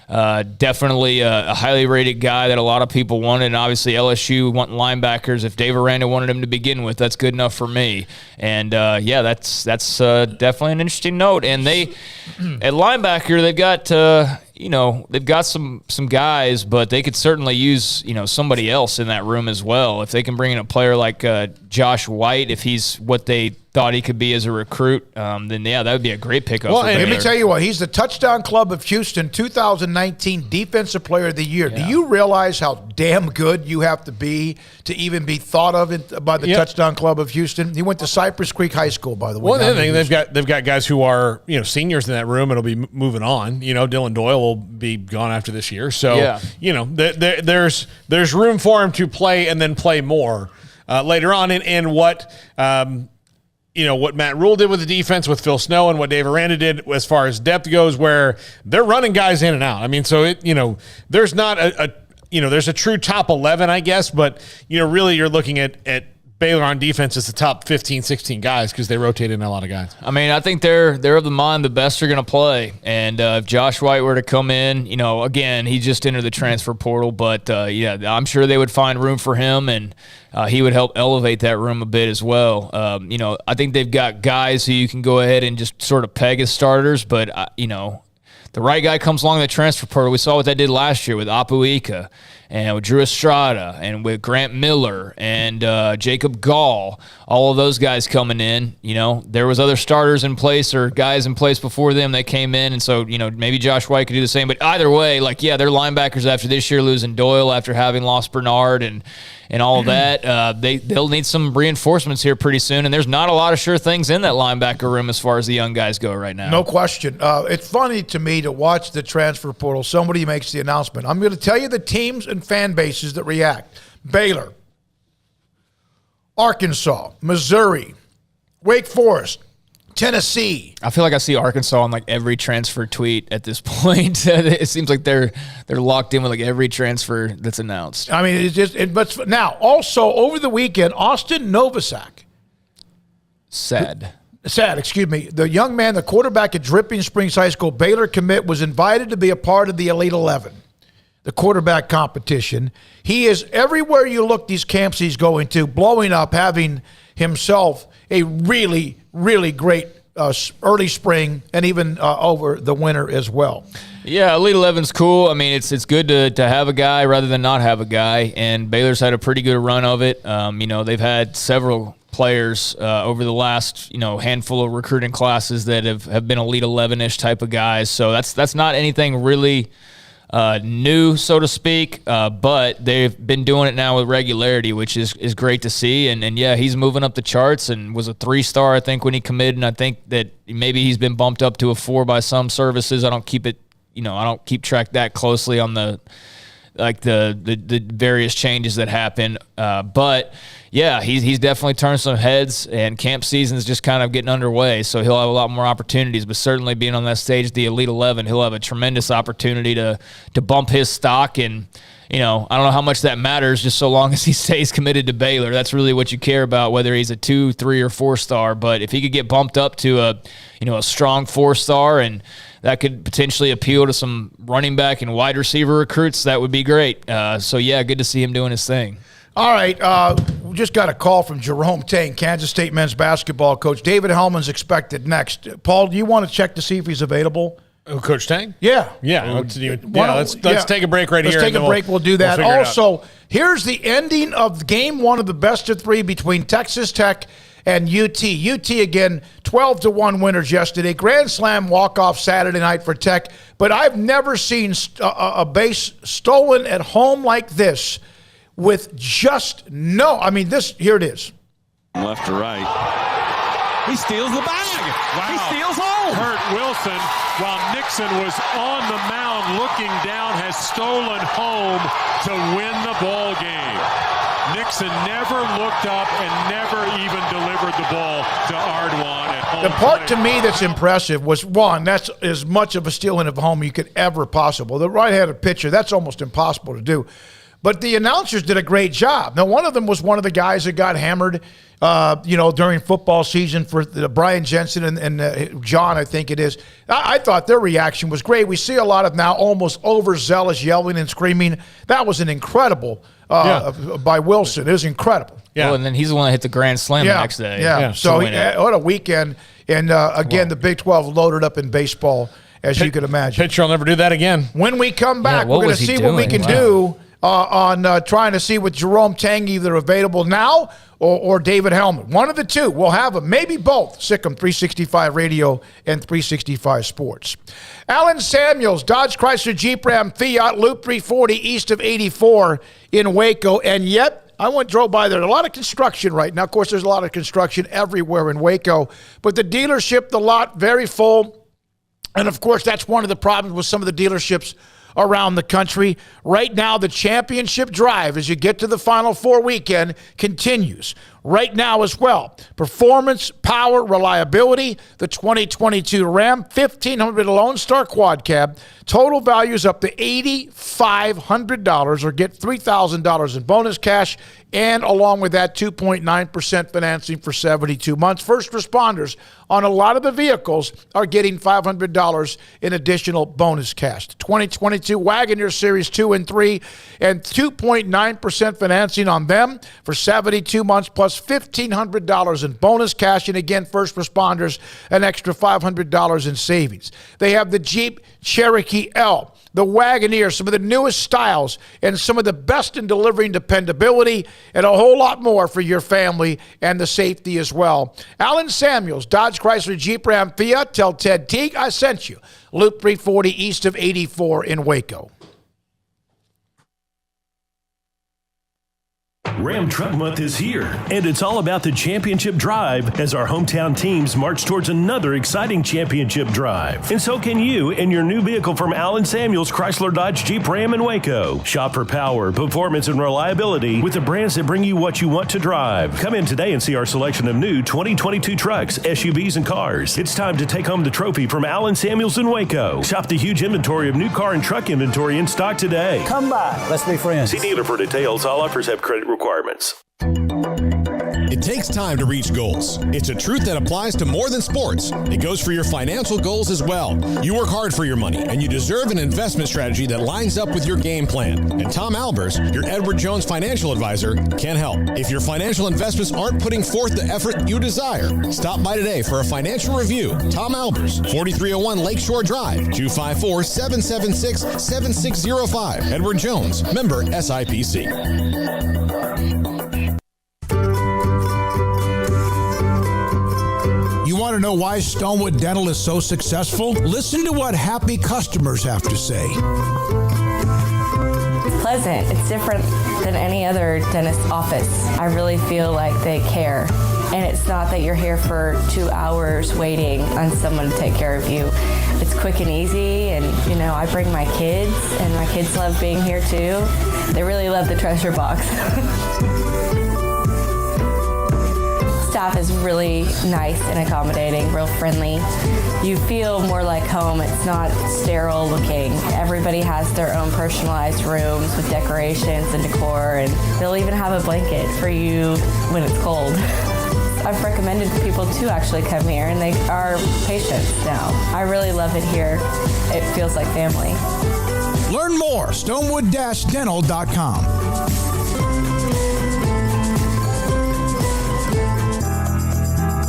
definitely a highly rated guy that a lot of people wanted, and obviously LSU want linebackers. If Dave Aranda wanted him to begin with, that's good enough for me. And that's definitely an interesting note. And they at linebacker, they've got they've got some guys, but they could certainly use somebody else in that room as well. If they can bring in a player like Josh White, if he's what they thought he could be as a recruit, then that would be a great pickup. Well, and let me tell you what, he's the Touchdown Club of Houston 2019 Defensive Player of the Year. Yeah. Do you realize how damn good you have to be to even be thought of by the Touchdown Club of Houston? He went to Cypress Creek High School, by the way. Well, the other thing, they've got guys who are seniors in that room. It'll be moving on. Dylan Doyle will be gone after this year, so there's room for him to play and then play more later on. And what what Matt Rule did with the defense with Phil Snow and what Dave Aranda did as far as depth goes, where they're running guys in and out. I mean, so there's not there's a true top 11, I guess, but really you're looking at Baylor on defense as the top 15, 16 guys because they rotate in a lot of guys. I mean, I think they're of the mind the best are going to play. And if Josh White were to come in, again, he just entered the transfer portal, but I'm sure they would find room for him, and he would help elevate that room a bit as well. I think they've got guys who you can go ahead and just sort of peg as starters, but the right guy comes along the transfer portal. We saw what they did last year with Apuika and with Drew Estrada and with Grant Miller and Jacob Gall. All of those guys coming in, there was other starters in place or guys in place before them that came in. And so, maybe Josh White could do the same. But either way, they're linebackers after this year, losing Doyle after having lost Bernard and all of that. They'll need some reinforcements here pretty soon. And there's not a lot of sure things in that linebacker room as far as the young guys go right now. No question. It's funny to me to watch the transfer portal. Somebody makes the announcement. I'm going to tell you the teams and fan bases that react. Baylor, Arkansas, Missouri, Wake Forest, Tennessee. I feel like I see Arkansas on every transfer tweet at this point. It seems like they're locked in with every transfer that's announced. I mean, but now also over the weekend, Austin Novacek. Sad, excuse me. The young man, the quarterback at Dripping Springs High School, Baylor commit, was invited to be a part of the Elite 11, the quarterback competition. He is everywhere you look, these camps he's going to, blowing up, having himself a really, really great early spring and even over the winter as well. Yeah, Elite 11's cool. I mean, it's good to have a guy rather than not have a guy, and Baylor's had a pretty good run of it. They've had several players over the last handful of recruiting classes that have been Elite 11-ish type of guys. So that's not anything really new, so to speak, but they've been doing it now with regularity, which is great to see. And yeah, he's moving up the charts and was a 3-star, I think, when he committed. And I think that maybe he's been bumped up to a 4 by some services. I don't keep track that closely on the various changes that happen. But yeah, he's definitely turned some heads, and camp season's just kind of getting underway, so he'll have a lot more opportunities. But certainly being on that stage, the Elite 11, he'll have a tremendous opportunity to bump his stock. And I don't know how much that matters, just so long as he stays committed to Baylor. That's really what you care about, whether he's a 2, 3, or 4-star. But if he could get bumped up to a strong 4-star, and that could potentially appeal to some running back and wide receiver recruits, that would be great. So yeah, good to see him doing his thing. All right, we just got a call from Jerome Tang, Kansas State men's basketball coach. David Hellman's expected next. Paul, do you want to check to see if he's available? Coach Tang? Yeah. Let's take a break right here. Let's take a break. We'll do that. Also, here's the ending of game 1 of the best of 3 between Texas Tech and UT. UT, again, 12-1 winners yesterday. Grand Slam walk-off Saturday night for Tech. But I've never seen a base stolen at home like this with just here it is. Left to right. He steals the bag. Wow. He steals home. Kurt Wilson, while Nixon was on the mound looking down, has stolen home to win the ball game. Nixon never looked up and never even delivered the ball to Ardwan at home. The part to me that's impressive was, one, that's as much of a stealing of home you could ever possible. The right-handed pitcher, that's almost impossible to do. But the announcers did a great job. Now, one of them was one of the guys that got hammered, during football season for Brian Jensen and John, I think it is. I thought their reaction was great. We see a lot of now almost overzealous yelling and screaming. That was an incredible by Wilson. It was incredible. Yeah, well, and then he's the one that hit the grand slam the next day. Yeah. So what a weekend. And again, the Big 12 loaded up in baseball, as you could imagine. Pitcher will never do that again. When we come back, we're going to see what we can do on trying to see with Jerome Tang, either available now or David Hellman. One of the two. We'll have them. Maybe both. Sikkim 365 Radio and 365 Sports. Alan Samuels, Dodge Chrysler Jeep Ram Fiat, Loop 340 east of 84 in Waco. And yet, drove by there. A lot of construction right now. Of course, there's a lot of construction everywhere in Waco. But the dealership, the lot, very full. And, of course, that's one of the problems with some of the dealerships around the country. Right now, the championship drive, as you get to the Final Four weekend, continues right now as well. Performance, power, reliability, the 2022 Ram 1500 Lone Star Quad Cab. Total values up to $8,500 or get $3,000 in bonus cash. And along with that, 2.9% financing for 72 months. First responders on a lot of the vehicles are getting $500 in additional bonus cash. The 2022 Wagoneer Series 2 and 3 and 2.9% financing on them for 72 months plus $1,500 in bonus cash. And again, first responders, an extra $500 in savings. They have the Jeep Cherokee L, the Wagoneer, some of the newest styles, and some of the best in delivering dependability, and a whole lot more for your family and the safety as well. Alan Samuels, Dodge Chrysler Jeep Ram Fiat. Tell Ted Teague I sent you. Loop 340 east of 84 in Waco. Ram Truck Month is here, and it's all about the championship drive as our hometown teams march towards another exciting championship drive. And so can you in your new vehicle from Alan Samuels Chrysler Dodge Jeep Ram in Waco. Shop for power, performance, and reliability with the brands that bring you what you want to drive. Come in today and see our selection of new 2022 trucks, SUVs, and cars. It's time to take home the trophy from Alan Samuels in Waco. Shop the huge inventory of new car and truck inventory in stock today. Come by. Let's be friends. See dealer for details. All offers have credit requirements. It takes time to reach goals. It's a truth that applies to more than sports. It goes for your financial goals as well. You work hard for your money, and you deserve an investment strategy that lines up with your game plan. And Tom Albers, your Edward Jones financial advisor, can help. If your financial investments aren't putting forth the effort you desire, stop by today for a financial review. Tom Albers, 4301 Lakeshore Drive, 254-776-7605. Edward Jones, member SIPC. You want to know why Stonewood Dental is so successful? Listen to what happy customers have to say. It's pleasant. It's different than any other dentist office. I really feel like they care. And it's not that you're here for 2 hours waiting on someone to take care of you. It's quick and easy, and I bring my kids, and my kids love being here too. They really love the treasure box. Staff is really nice and accommodating, real friendly. You feel more like home. It's not sterile looking. Everybody has their own personalized rooms with decorations and decor, and they'll even have a blanket for you when it's cold. I've recommended people to actually come here, and they are patients now. I really love it here. It feels like family. Learn more, stonewood-dental.com.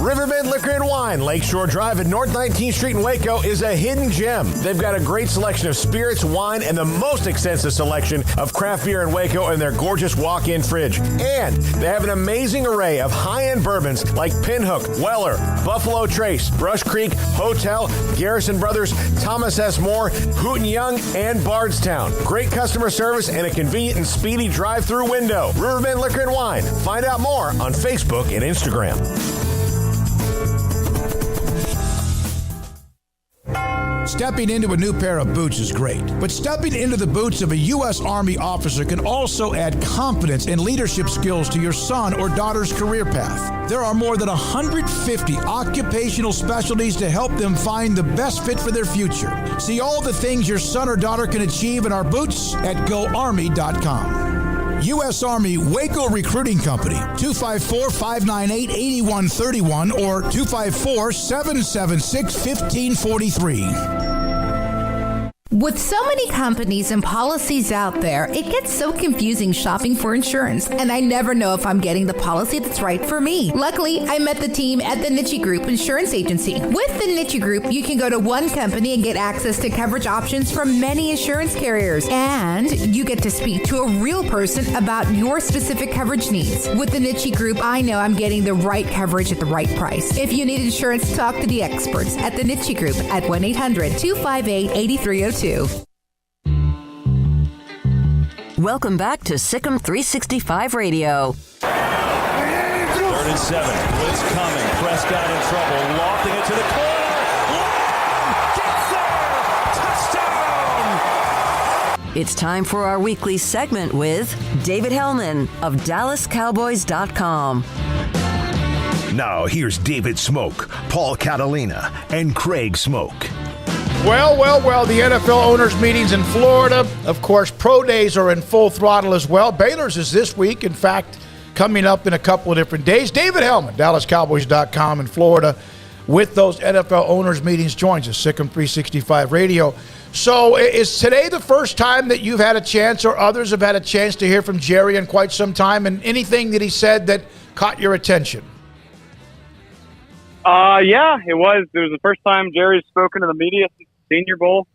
Riverbend Liquor and Wine, Lakeshore Drive at North 19th Street in Waco is a hidden gem. They've got a great selection of spirits, wine, and the most extensive selection of craft beer in Waco in their gorgeous walk-in fridge. And they have an amazing array of high-end bourbons like Pinhook, Weller, Buffalo Trace, Brush Creek, Hotel, Garrison Brothers, Thomas S. Moore, Hooten Young, and Bardstown. Great customer service and a convenient and speedy drive-through window. Riverbend Liquor and Wine. Find out more on Facebook and Instagram. Stepping into a new pair of boots is great, but stepping into the boots of a U.S. Army officer can also add confidence and leadership skills to your son or daughter's career path. There are more than 150 occupational specialties to help them find the best fit for their future. See all the things your son or daughter can achieve in our boots at GoArmy.com. U.S. Army Waco Recruiting Company, 254-598-8131 or 254-776-1543. With so many companies and policies out there, it gets so confusing shopping for insurance, and I never know if I'm getting the policy that's right for me. Luckily, I met the team at the Niche Group Insurance Agency. With the Niche Group, you can go to one company and get access to coverage options from many insurance carriers, and you get to speak to a real person about your specific coverage needs. With the Niche Group, I know I'm getting the right coverage at the right price. If you need insurance, talk to the experts at the Niche Group at 1-800-258-8302. Welcome back to Sikkim 365 Radio. 3rd and 7. Blitz coming. Prescott in trouble. Lofting it to the corner. Lamb gets there. Touchdown. It's time for our weekly segment with David Hellman of DallasCowboys.com. Now here's David Smoak, Paul Catalina, and Craig Smoak. Well, the NFL owners' meetings in Florida. Of course, pro days are in full throttle as well. Baylor's is this week, in fact, coming up in a couple of different days. David Hellman, DallasCowboys.com in Florida, with those NFL owners' meetings, joins us, Sikkim 365 Radio. So is today the first time that you've had a chance or others have had a chance to hear from Jerry in quite some time, and anything that he said that caught your attention? Yeah, it was. It was the first time Jerry's spoken to the media since the Senior Bowl.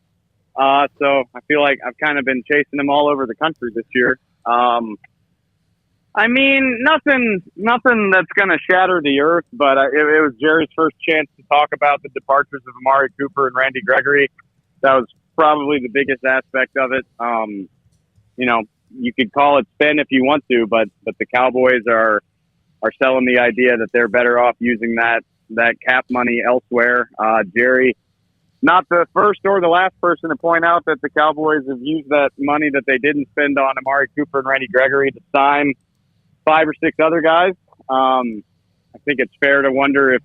So I feel like I've kind of been chasing him all over the country this year. I mean, nothing that's going to shatter the earth, but it was Jerry's first chance to talk about the departures of Amari Cooper and Randy Gregory. That was probably the biggest aspect of it. You know, you could call it spin if you want to, but the Cowboys are selling the idea that they're better off using that cap money elsewhere. Jerry, not the first or the last person to point out that the Cowboys have used that money that they didn't spend on Amari Cooper and Randy Gregory to sign 5 or 6 other guys. I think it's fair to wonder if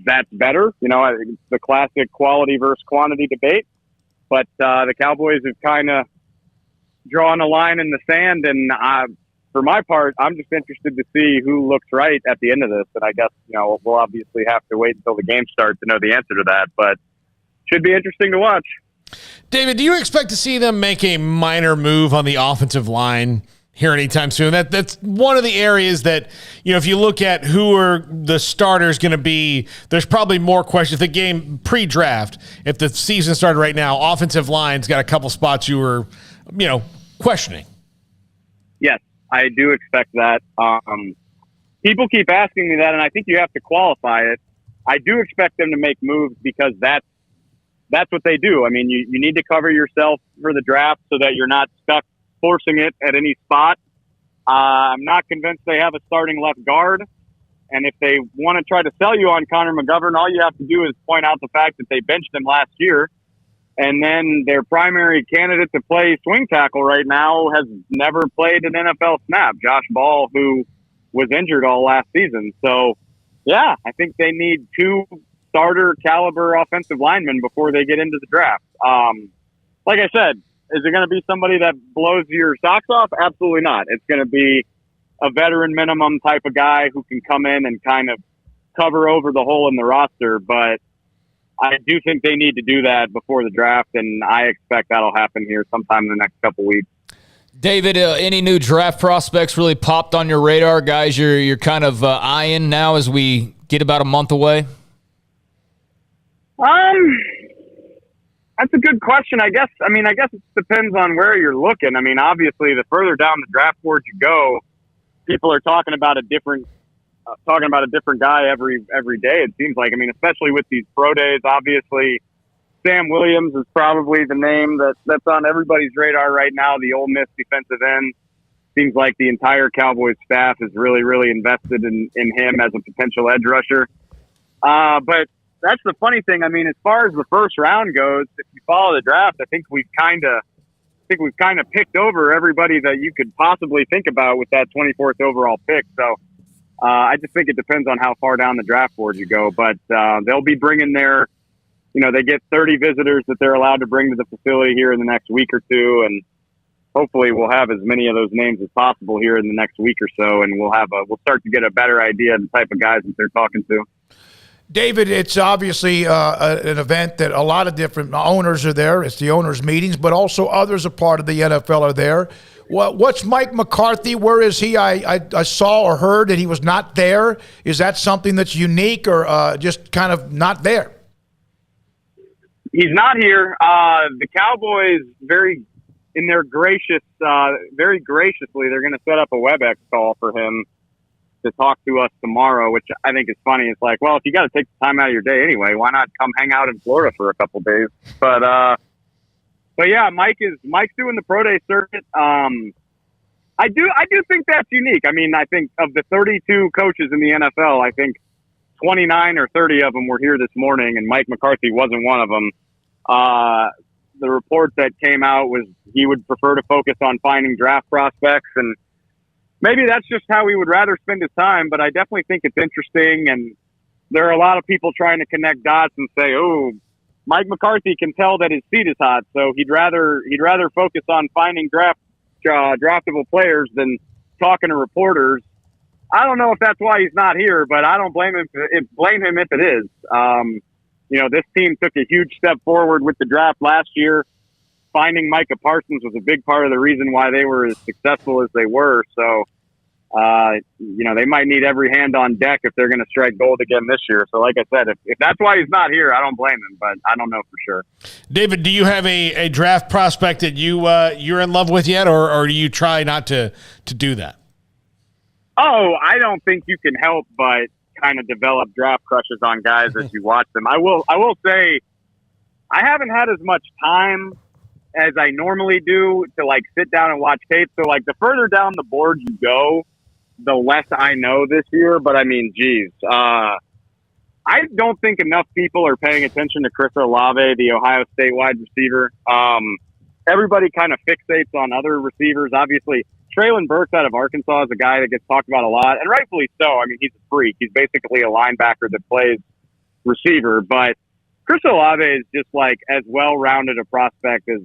that's better. You know, it's the classic quality versus quantity debate. But the Cowboys have kind of drawn a line in the sand, and for my part, I'm just interested to see who looks right at the end of this. And I guess, we'll obviously have to wait until the game starts to know the answer to that, but should be interesting to watch. David, do you expect to see them make a minor move on the offensive line here anytime soon? That's one of the areas that, if you look at who are the starters going to be, there's probably more questions. The game pre-draft, if the season started right now, offensive line's got a couple spots you were, questioning. Yes, I do expect that. People keep asking me that, and I think you have to qualify it. I do expect them to make moves because that's what they do. I mean, you need to cover yourself for the draft so that you're not stuck forcing it at any spot. I'm not convinced they have a starting left guard. And if they want to try to sell you on Connor McGovern, all you have to do is point out the fact that they benched him last year. And then their primary candidate to play swing tackle right now has never played an NFL snap, Josh Ball, who was injured all last season. So, yeah, I think they need two starter caliber offensive linemen before they get into the draft. Like I said, is it going to be somebody that blows your socks off? Absolutely not. It's going to be a veteran minimum type of guy who can come in and kind of cover over the hole in the roster. But I do think they need to do that before the draft, and I expect that'll happen here sometime in the next couple weeks. David, any new draft prospects really popped on your radar, guys? You're kind of eyeing now as we get about a month away. That's a good question. I guess it depends on where you're looking. I mean, obviously, the further down the draft board you go, people are talking about a different guy every day. It seems like. I mean, especially with these pro days, obviously, Sam Williams is probably the name that's on everybody's radar right now. The Ole Miss defensive end. Seems like the entire Cowboys staff is really, really invested in him as a potential edge rusher. But that's the funny thing. I mean, as far as the first round goes, if you follow the draft, I think we've kind of picked over everybody that you could possibly think about with that 24th overall pick. So I just think it depends on how far down the draft board you go. But they'll be bringing they get 30 visitors that they're allowed to bring to the facility here in the next week or two, and hopefully we'll have as many of those names as possible here in the next week or so, and we'll start to get a better idea of the type of guys that they're talking to. David, it's obviously an event that a lot of different owners are there. It's the owners' meetings, but also others a part of the NFL are there. What's Mike McCarthy? Where is he? I saw or heard that he was not there. Is that something that's unique or just kind of not there? He's not here. The Cowboys very graciously, they're going to set up a WebEx call for him to talk to us tomorrow, which I think is funny. It's like, well, if you got to take the time out of your day anyway, why not come hang out in Florida for a couple of days? But yeah, Mike's doing the pro day circuit. I do think that's unique. I mean, I think of the 32 coaches in the NFL, I think 29 or 30 of them were here this morning, and Mike McCarthy wasn't one of them. The report that came out was he would prefer to focus on finding draft prospects, and maybe that's just how he would rather spend his time, but I definitely think it's interesting, and there are a lot of people trying to connect dots and say, oh, Mike McCarthy can tell that his seat is hot, so he'd rather focus on finding draftable players than talking to reporters. I don't know if that's why he's not here, but I don't blame him if it is. This team took a huge step forward with the draft last year. Finding Micah Parsons was a big part of the reason why they were as successful as they were. So, they might need every hand on deck if they're going to strike gold again this year. So, like I said, if that's why he's not here, I don't blame him, but I don't know for sure. David, do you have a draft prospect that you're in love with yet, or do you try not to do that? Oh, I don't think you can help but kind of develop draft crushes on guys as you watch them. I will say I haven't had as much time as I normally do to sit down and watch tape. So the further down the board you go, the less I know this year. But I mean, geez, I don't think enough people are paying attention to Chris Olave, the Ohio State wide receiver. Everybody kind of fixates on other receivers. Obviously, Traylon Burks out of Arkansas is a guy that gets talked about a lot, and rightfully so. I mean, he's a freak. He's basically a linebacker that plays receiver. But Chris Olave is just as well-rounded a prospect as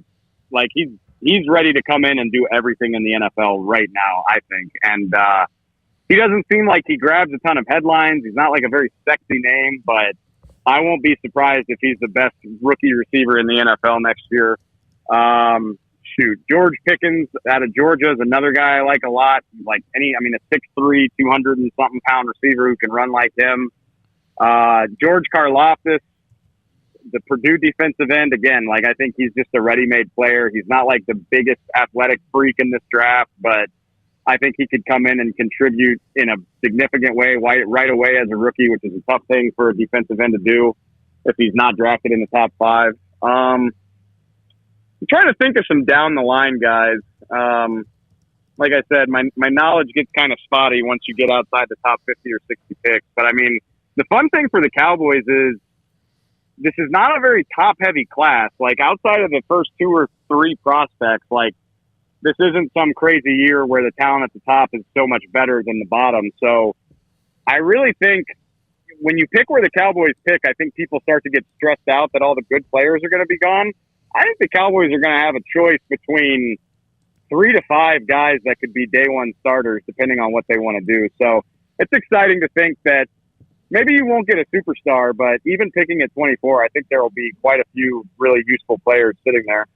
he's he's ready to come in and do everything in the NFL right now, I think. And he doesn't seem like he grabs a ton of headlines. He's not like a very sexy name, but I won't be surprised if he's the best rookie receiver in the NFL next year. George Pickens out of Georgia is another guy I like a lot. Like a 6'3", 200 and something pound receiver who can run like him. George Karlaftis, the Purdue defensive end, again, like I think he's just a ready-made player. He's not like the biggest athletic freak in this draft, but I think he could come in and contribute in a significant way right away as a rookie, which is a tough thing for a defensive end to do if he's not drafted in the top 5. I'm trying to think of some down the line guys. Like I said, my knowledge gets kind of spotty once you get outside the top 50 or 60 picks. But I mean, the fun thing for the Cowboys is this is not a very top heavy class. Like outside of the first 2 or 3 prospects, like this isn't some crazy year where the talent at the top is so much better than the bottom. So I really think when you pick where the Cowboys pick, I think people start to get stressed out that all the good players are going to be gone. I think the Cowboys are going to have a choice between 3 to 5 guys that could be day one starters, depending on what they want to do. So it's exciting to think that maybe you won't get a superstar, but even picking at 24, I think there will be quite a few really useful players sitting there.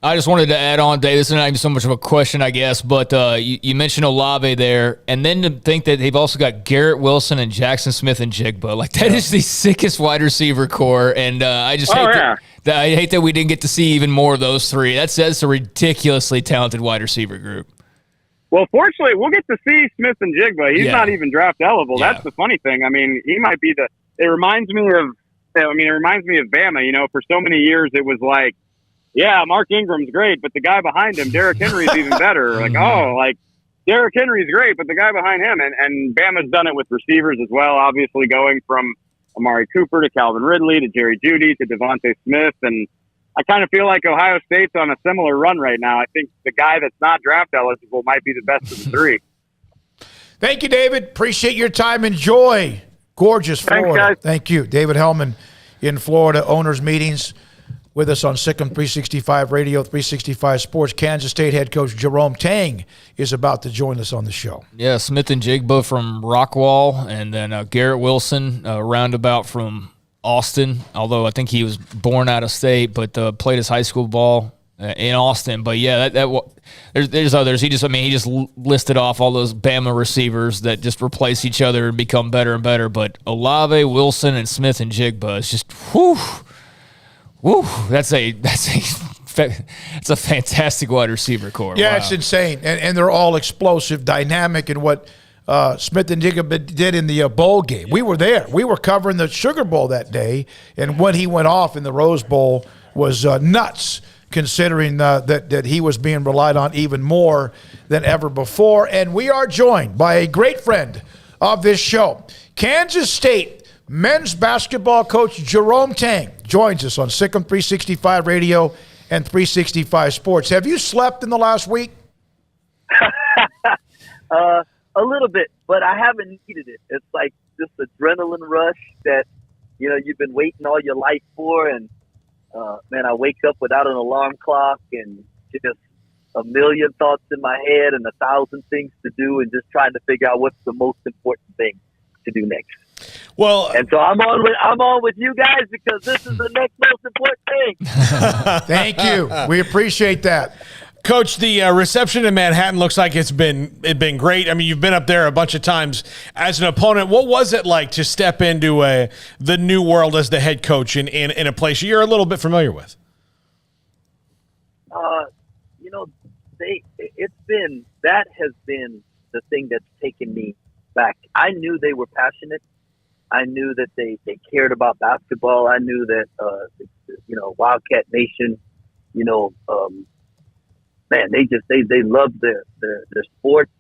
I just wanted to add on, Dave, this is not even so much of a question, I guess, but you mentioned Olave there, and then to think that they've also got Garrett Wilson and Jackson Smith and Jigba. Like, that is the sickest wide receiver core, and I just I hate that we didn't get to see even more of those 3. That's a ridiculously talented wide receiver group. Well, fortunately, we'll get to see Smith and Jigba. He's not even draft eligible. Yeah. That's the funny thing. I mean, he might be it reminds me of Bama. You know, for so many years it was like, yeah, Mark Ingram's great, but the guy behind him, Derrick Henry's even better. Like, Derrick Henry's great, but the guy behind him, and Bama's done it with receivers as well, obviously going from Amari Cooper to Calvin Ridley to Jerry Jeudy to Devontae Smith, and I kind of feel like Ohio State's on a similar run right now. I think the guy that's not draft eligible might be the best of the 3. Thank you, David. Appreciate your time. Enjoy gorgeous Florida. Thanks, guys. Thank you. David Hellman in Florida, owners meetings. With us on Sikkim 365 Radio, 365 Sports. Kansas State head coach Jerome Tang is about to join us on the show. Yeah, Smith and Jigba from Rockwall, and then Garrett Wilson, roundabout from Austin, although I think he was born out of state, but played his high school ball in Austin. But yeah, there's others. He just listed off all those Bama receivers that just replace each other and become better and better. But Olave, Wilson, and Smith and Jigba is just whew. Woo! It's a fantastic wide receiver core. Yeah, wow. It's insane, and they're all explosive, dynamic, and what Smith and Jigba did in the bowl game. We were there. We were covering the Sugar Bowl that day, and when he went off in the Rose Bowl was nuts, considering that he was being relied on even more than ever before. And we are joined by a great friend of this show, Kansas State men's basketball coach Jerome Tang joins us on Sikkim 365 Radio and 365 Sports. Have you slept in the last week? A little bit, but I haven't needed it. It's like this adrenaline rush that, you've been waiting all your life for. And, man, I wake up without an alarm clock and just a million thoughts in my head and 1,000 things to do and just trying to figure out what's the most important thing to do next. Well, and so I'm on with you guys because this is the next most important thing. Thank you. We appreciate that. Coach, the reception in Manhattan looks like it's been great. I mean, you've been up there a bunch of times as an opponent. What was it like to step into the new world as the head coach in a place you're a little bit familiar with? That has been the thing that's taken me back. I knew they were passionate. I knew that they cared about basketball. I knew that, Wildcat Nation, they love their sports.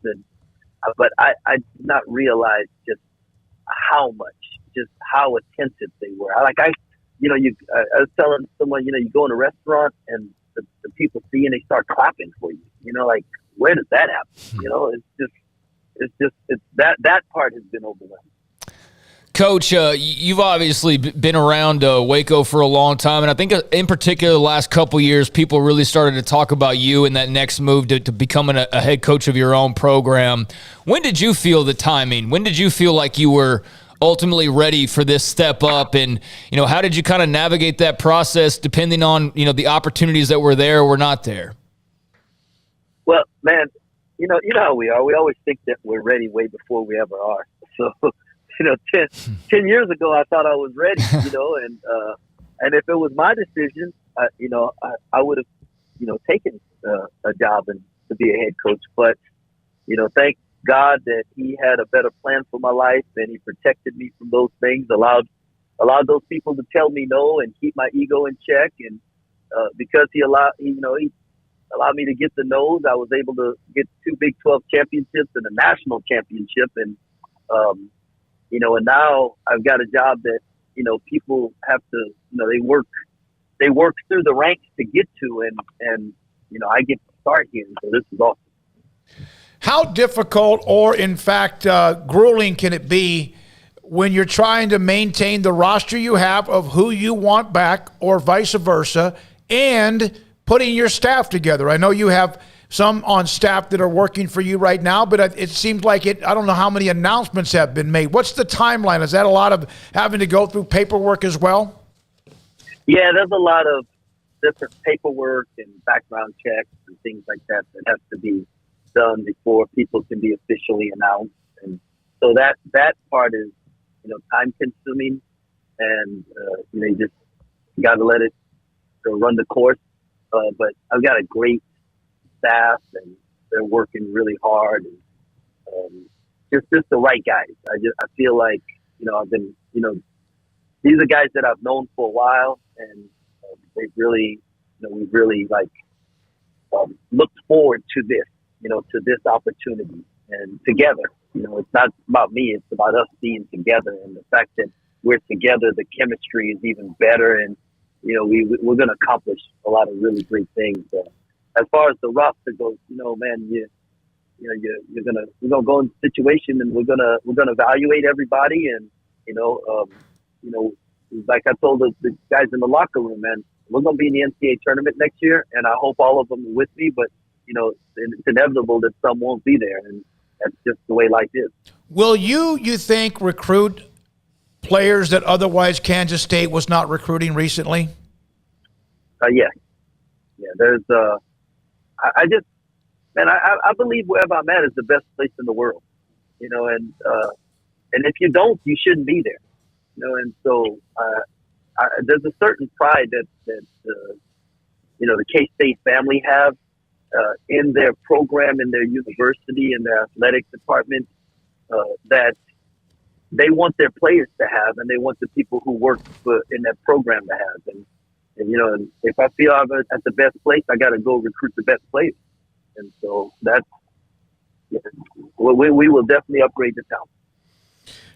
But I did not realize just how attentive they were. I was telling someone, you go in a restaurant and the people see and they start clapping for you. Where does that happen? It's that part has been overwhelming. Coach, you've obviously been around Waco for a long time, and I think in particular the last couple years, people really started to talk about you and that next move to becoming a head coach of your own program. When did you feel the timing? When did you feel like you were ultimately ready for this step up? And, how did you kind of navigate that process depending on, the opportunities that were there or were not there? Well, man, you know how we are. We always think that we're ready way before we ever are. So, 10 years ago, I thought I was ready, and if it was my decision, I would have, taken a job and to be a head coach. But, thank God that he had a better plan for my life, and he protected me from those things, allowed those people to tell me no and keep my ego in check. And because he allowed me to get the no's, I was able to get 2 Big 12 championships and a national championship. And, and now I've got a job that, people have to, they work through the ranks to get to, and I get to start here. So this is awesome. How difficult or, in fact, grueling can it be when you're trying to maintain the roster you have of who you want back or vice versa and putting your staff together? I know you have some on staff that are working for you right now, but it seems like I don't know how many announcements have been made. What's the timeline? Is that a lot of having to go through paperwork as well? Yeah, there's a lot of different paperwork and background checks and things like that have to be done before people can be officially announced. And so that part is, time consuming, and, you just got to let it run the course. But I've got a great staff, and they're working really hard, and just the right guys. I feel like I've been these are guys that I've known for a while, and they've really we've really looked forward to this to this opportunity, and together. It's not about me; it's about us being together, and the fact that we're together, the chemistry is even better, and we're going to accomplish a lot of really great things. As far as the roster goes, man, we're gonna go in the situation, and we're gonna evaluate everybody, and like I told the guys in the locker room, man, we're gonna be in the NCAA tournament next year, and I hope all of them are with me. But it's inevitable that some won't be there, and that's just the way life is. Will you think recruit players that otherwise Kansas State was not recruiting recently? Yeah. There's I believe wherever I'm at is the best place in the world, and if you don't, you shouldn't be there, and so there's a certain pride that the K-State family have in their program, in their university, in their athletic department, that they want their players to have, and they want the people who work in that program to have. And if I feel I'm at the best place, I got to go recruit the best players. And so we will definitely upgrade the talent.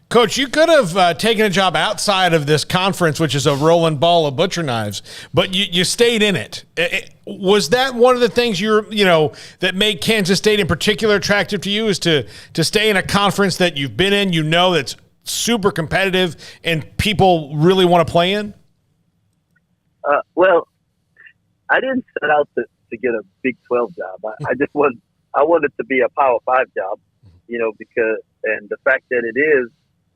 Coach, you could have taken a job outside of this conference, which is a rolling ball of butcher knives, but you stayed in it. Was that one of the things that made Kansas State in particular attractive to you, is to stay in a conference that you've been in, that's super competitive and people really want to play in? Well, I didn't set out to get a Big 12 job. I wanted to be a Power 5 job, because, and the fact that it is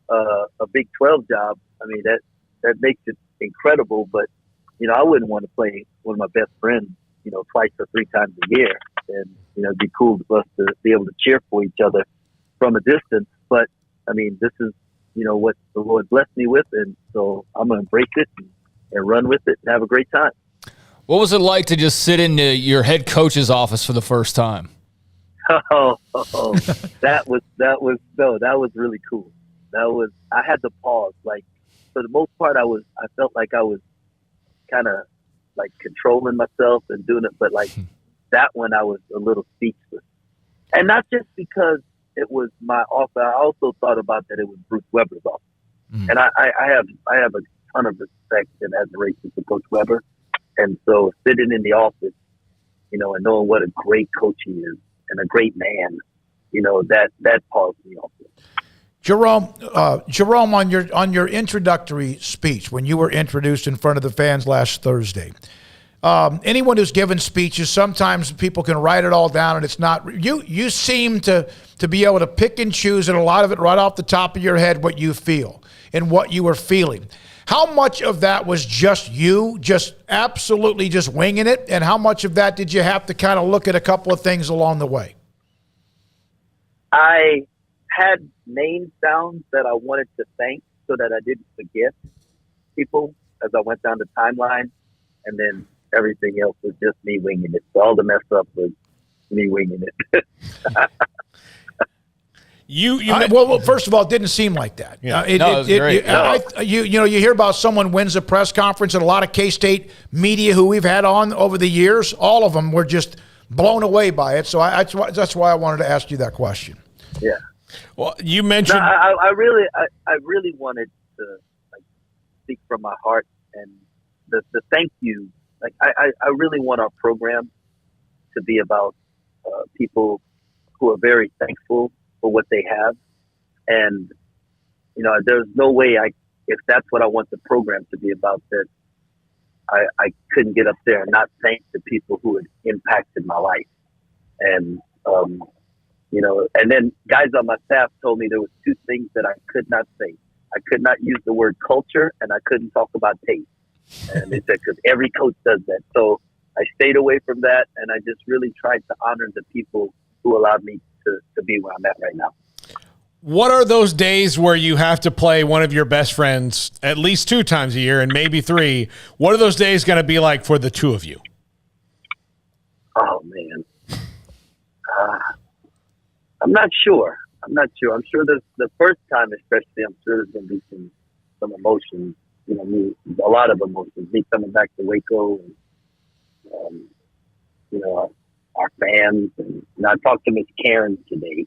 a Big 12 job, I mean, that makes it incredible. But, I wouldn't want to play one of my best friends, twice or 3 times a year. And, it'd be cool for us to be able to cheer for each other from a distance. But, I mean, this is, what the Lord blessed me with. And so I'm going to embrace it and run with it and have a great time. What was it like to just sit in your head coach's office for the first time? That was really cool. I had to pause. Like, for the most part, I felt like I was kind of like controlling myself and doing it, but like that one, I was a little speechless. And not just because it was my office. I also thought about that it was Bruce Weber's office. Mm. And I have a ton of respect and admiration for Coach Weber. And so sitting in the office, and knowing what a great coach he is and a great man, that paused me off. Jerome, on your introductory speech, when you were introduced in front of the fans last Thursday, anyone who's given speeches, sometimes people can write it all down and it's not. You seem to be able to pick and choose, and a lot of it right off the top of your head, what you feel and what you were feeling. How much of that was just you, just absolutely just winging it, and how much of that did you have to kind of look at a couple of things along the way? I had names down that I wanted to thank so that I didn't forget people as I went down the timeline, and then everything else was just me winging it. So all the mess up was me winging it. Well, first of all, it didn't seem like that. Yeah. It was great. You hear about someone wins a press conference, and a lot of K-State media who we've had on over the years, all of them were just blown away by it. So that's why I wanted to ask you that question. Yeah. Well, you mentioned. No, I really wanted to speak from my heart, and the thank you. I really want our program to be about people who are very thankful for what they have, and there's no way if that's what I want the program to be about, that I couldn't get up there and not thank the people who had impacted my life, and and then guys on my staff told me there was two things that I could not say. I could not use the word culture, and I couldn't talk about taste. And they said, because every coach does that. So I stayed away from that, and I just really tried to honor the people who allowed me to be where I'm at right now. What are those days where you have to play one of your best friends at least 2 times a year and maybe 3? What are those days going to be like for the two of you? Oh, man. I'm not sure. I'm sure there's the first time, especially, I'm sure there's going to be some emotions. A lot of emotions. Me coming back to Waco, and our fans. And I talked to Miss Karen today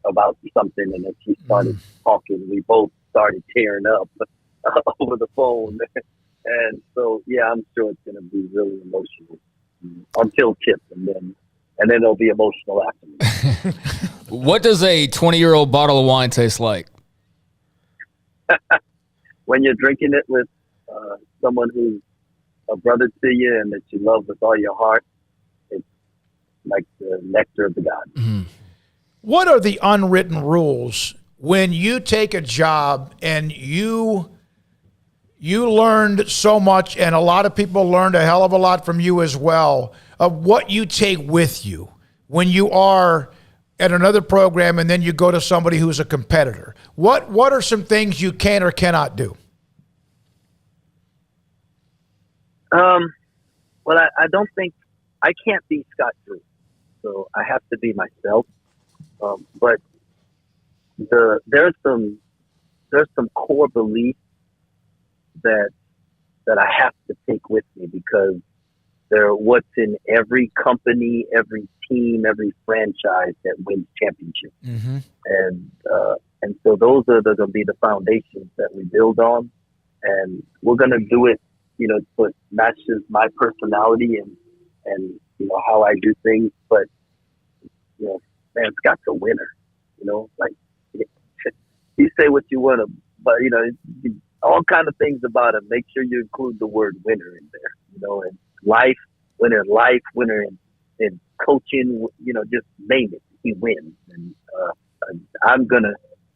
about something, and as she started talking, we both started tearing up over the phone. And so, yeah, I'm sure it's going to be really emotional until tip, and then it'll be emotional after. What does a 20-year-old bottle of wine taste like? When you're drinking it with someone who's a brother to you and that you love with all your heart, it's like the nectar of the gods. Mm-hmm. What are the unwritten rules when you take a job and you learned so much, and a lot of people learned a hell of a lot from you as well, of what you take with you when you are at another program and then you go to somebody who's a competitor? What are some things you can or cannot do? Well, I don't think I can't be scot-free, so I have to be myself. But there's some core beliefs that I have to take with me, because they're what's in every company, every team, every franchise that wins championships. Mm-hmm. And so those are going to be the foundations that we build on, and we're going to do it, what matches my personality and how I do things. But man, Scott's a winner. You say what you want to, but all kind of things about him. Make sure you include the word winner in there. And life, winner in coaching. Just name it. He wins, and I'm gonna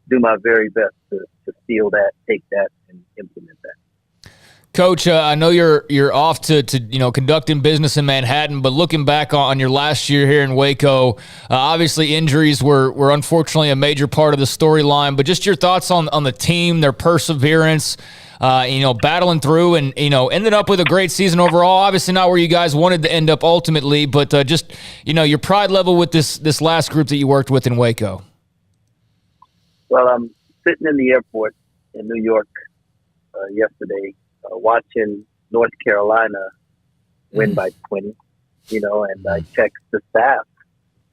do my very best to steal that, take that, and implement that. Coach, I know you're off to conducting business in Manhattan, but looking back on your last year here in Waco, obviously injuries were unfortunately a major part of the storyline, but just your thoughts on the team, their perseverance, battling through and, ended up with a great season overall. Obviously not where you guys wanted to end up ultimately, but just, your pride level with this last group that you worked with in Waco. Well, I'm sitting in the airport in New York yesterday, watching North Carolina win by 20, and I text the staff,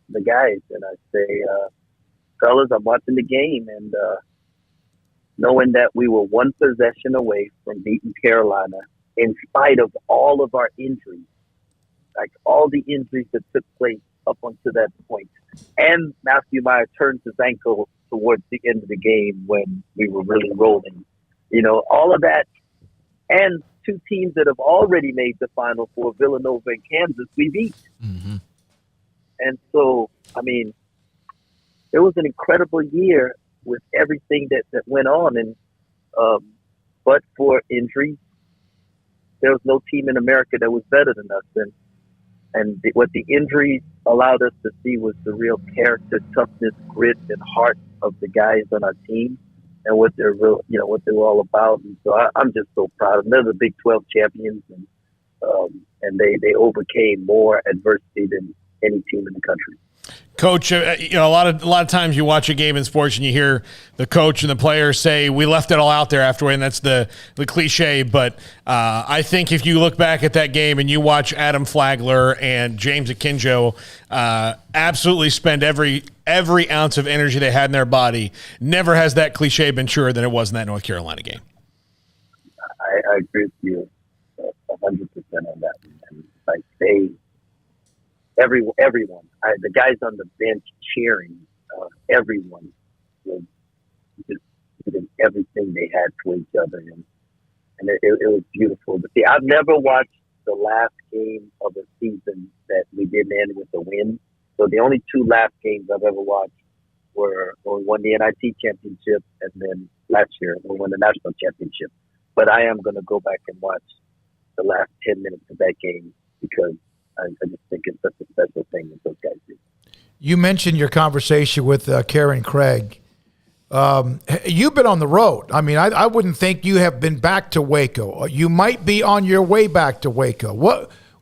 the guys, and I say, fellas, I'm watching the game, and knowing that we were one possession away from beating Carolina in spite of all of our injuries, like all the injuries that took place up until that point. And Matthew Meyer turned his ankle towards the end of the game when we were really rolling. All of that, and two teams that have already made the Final Four, Villanova and Kansas, we beat. Mm-hmm. And so, it was an incredible year with everything that went on. And but for injuries, there was no team in America that was better than us. And what the injuries allowed us to see was the real character, toughness, grit, and heart of the guys on our team, and what they're what they're all about. And so I'm just so proud of them. They're the Big 12 champions, and they overcame more adversity than any team in the country. Coach, a lot of times you watch a game in sports and you hear the coach and the players say, "We left it all out there afterward," and that's the cliche. But I think if you look back at that game and you watch Adam Flagler and James Akinjo absolutely spend every ounce of energy they had in their body, never has that cliche been truer than it was in that North Carolina game. I agree with you 100% on that. And like everyone, the guys on the bench cheering, everyone was just giving everything they had to each other, and it was beautiful. But see, I've never watched the last game of a season that we didn't end with a win. So the only two last games I've ever watched were when we won the NIT championship, and then last year we won the national championship. But I am going to go back and watch the last 10 minutes of that game because I just think it's such a special thing that those guys do. You mentioned your conversation with Karen Craig. You've been on the road. I mean, I wouldn't think you have been back to Waco. You might be on your way back to Waco.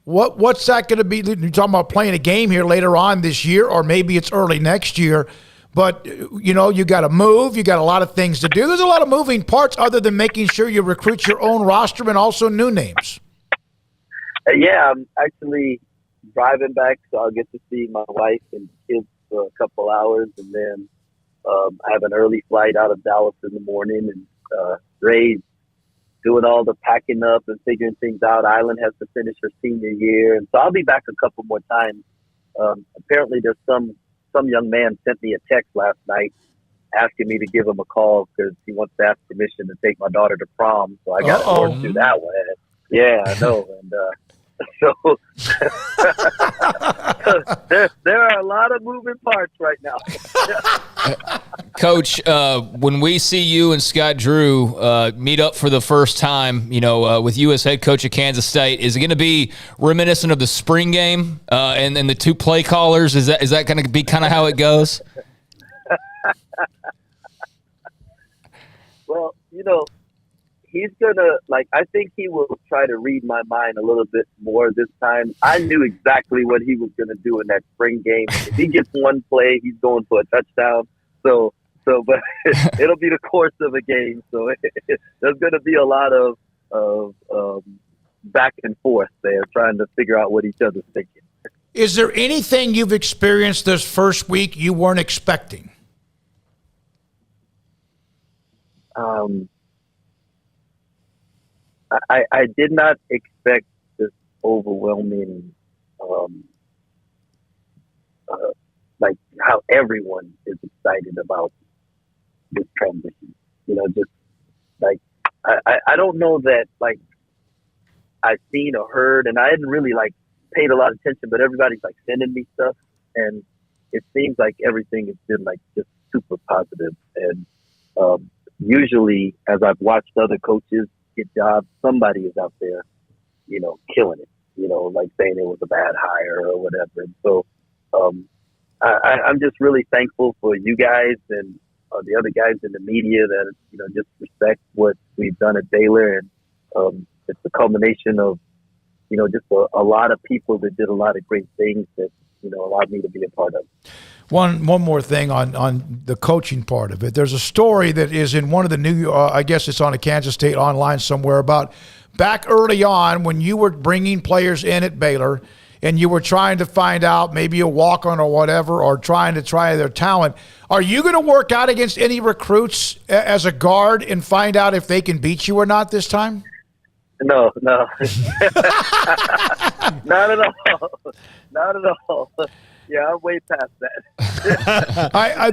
What's that going to be? You're talking about playing a game here later on this year, or maybe it's early next year. But, you got to move. You got a lot of things to do. There's a lot of moving parts other than making sure you recruit your own roster and also new names. Yeah, I'm actually driving back, so I'll get to see my wife and kids for a couple hours, and then I have an early flight out of Dallas in the morning, and Ray's doing all the packing up and figuring things out. Island has to finish her senior year, and so I'll be back a couple more times. Apparently, there's some young man sent me a text last night asking me to give him a call because he wants to ask permission to take my daughter to prom, so I got to work through that one. Yeah, I know, and so there are a lot of moving parts right now. Coach, when we see you and Scott Drew meet up for the first time, with you as head coach of Kansas State, is it going to be reminiscent of the spring game and the two play callers? Is that going to be kind of how it goes? Well, he's gonna I think he will try to read my mind a little bit more this time. I knew exactly what he was gonna do in that spring game. If he gets one play, he's going for a touchdown. But it'll be the course of a game. So there's gonna be a lot of back and forth there, trying to figure out what each other's thinking. Is there anything you've experienced this first week you weren't expecting? I did not expect this overwhelming, how everyone is excited about this transition. I don't know that I've seen or heard, and I hadn't really paid a lot of attention, but everybody's sending me stuff, and it seems like everything has been just super positive. And usually, as I've watched other coaches get jobs, somebody is out there, killing it, saying it was a bad hire or whatever. And so I'm just really thankful for you guys and the other guys in the media that, just respect what we've done at Baylor. And it's a culmination of, just a lot of people that did a lot of great things that, allowed me to be a part of. One more thing on the coaching part of it. There's a story that is in one of the I guess it's on a Kansas State online somewhere, about back early on when you were bringing players in at Baylor and you were trying to find out maybe a walk-on or whatever, or trying to try their talent. Are you going to work out against any recruits as a guard and find out if they can beat you or not this time? No. Not at all. Not at all. Yeah, I'm way past that.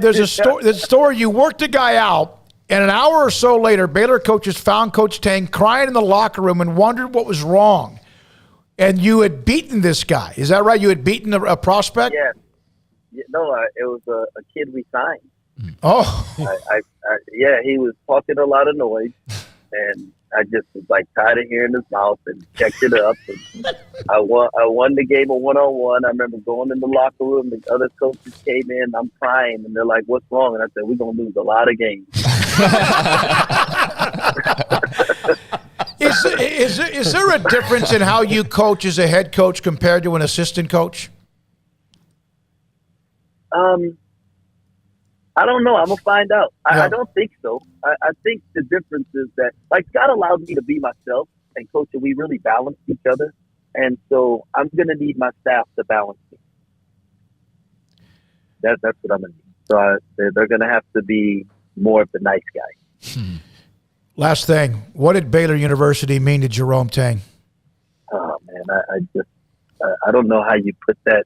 There's a story. You worked a guy out, and an hour or so later, Baylor coaches found Coach Tang crying in the locker room and wondered what was wrong. And you had beaten this guy. Is that right? You had beaten a prospect? Yeah. No, it was a kid we signed. Oh. Yeah, he was talking a lot of noise, and I just was like tired of hearing his mouth and checked it up. And I won the game of 1-on-1. I remember going in the locker room. The other coaches came in. I'm crying, and they're like, "What's wrong?" And I said, "We're gonna lose a lot of games." Is there a difference in how you coach as a head coach compared to an assistant coach? I don't know. I'm going to find out. I don't think so. I think the difference is that, like, Scott allowed me to be myself, and Coach, and we really balanced each other. And so I'm going to need my staff to balance me. That's what I'm going to need. So they're going to have to be more of the nice guy. Last thing, what did Baylor University mean to Jerome Tang? Oh, man, I don't know how you put that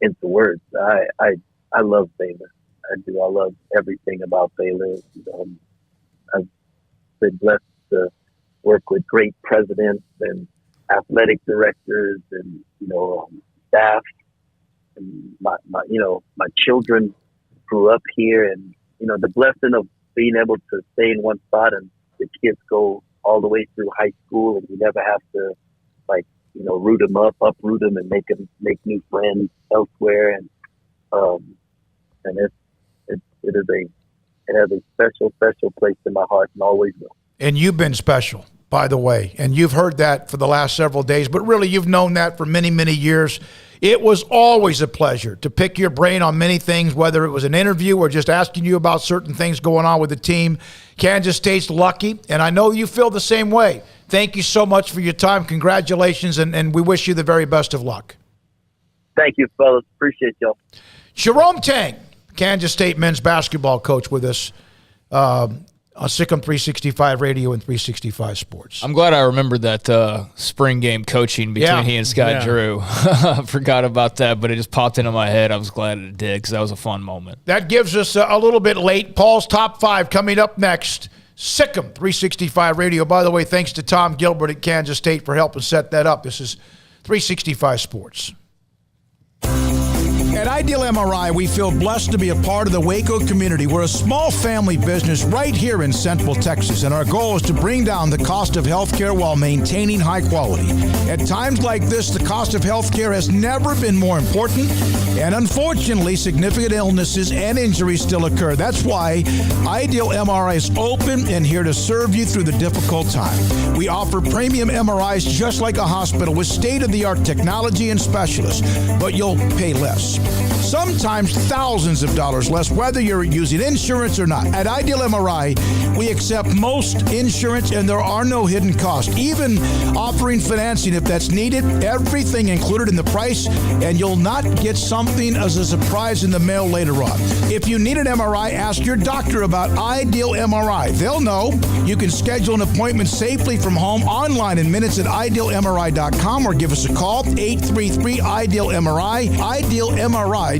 into words. I love Baylor. I do. I love everything about Baylor. I've been blessed to work with great presidents and athletic directors and, staff. And my children grew up here, and, the blessing of being able to stay in one spot, and the kids go all the way through high school, and you never have to, root them up, uproot them, and make new friends elsewhere. And it has a special place in my heart, and always will. And you've been special, by the way, and you've heard that for the last several days, but really you've known that for many, many years. It was always a pleasure to pick your brain on many things, whether it was an interview or just asking you about certain things going on with the team. Kansas State's lucky, and I know you feel the same way. Thank you so much for your time. Congratulations, and we wish you the very best of luck. Thank you, fellas. Appreciate y'all. Jerome Tang, Kansas State men's basketball coach, with us on Sikkim 365 Radio and 365 Sports. I'm glad I remembered that spring game coaching between he and Scott Drew. I forgot about that, but it just popped into my head. I was glad it did because that was a fun moment. That gives us a little bit late. Paul's Top 5 coming up next. Sikkim 365 Radio. By the way, thanks to Tom Gilbert at Kansas State for helping set that up. This is 365 Sports. At Ideal MRI, we feel blessed to be a part of the Waco community. We're a small family business right here in Central Texas, and our goal is to bring down the cost of healthcare while maintaining high quality. At times like this, the cost of healthcare has never been more important, and unfortunately, significant illnesses and injuries still occur. That's why Ideal MRI is open and here to serve you through the difficult time. We offer premium MRIs just like a hospital with state-of-the-art technology and specialists, but you'll pay less. Sometimes thousands of dollars less, whether you're using insurance or not. At Ideal MRI, we accept most insurance, and there are no hidden costs, even offering financing if that's needed. Everything included in the price, and you'll not get something as a surprise in the mail later on. If you need an MRI, ask your doctor about Ideal MRI. They'll know. You can schedule an appointment safely from home online in minutes at idealmri.com, or give us a call, 833-IDEAL-MRI, idealmri.com.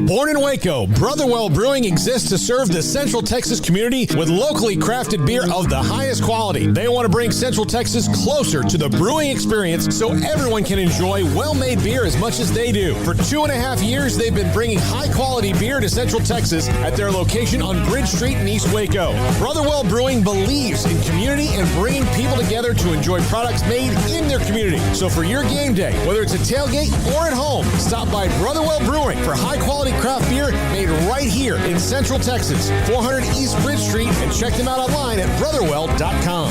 Born in Waco, Brotherwell Brewing exists to serve the Central Texas community with locally crafted beer of the highest quality. They want to bring Central Texas closer to the brewing experience so everyone can enjoy well-made beer as much as they do. For 2.5 years, they've been bringing high-quality beer to Central Texas at their location on Bridge Street in East Waco. Brotherwell Brewing believes in community and bringing people together to enjoy products made in their community. So for your game day, whether it's a tailgate or at home, stop by Brotherwell Brewing for high-quality craft beer made right here in Central Texas, 400 East Bridge Street, and check them out online at brotherwell.com.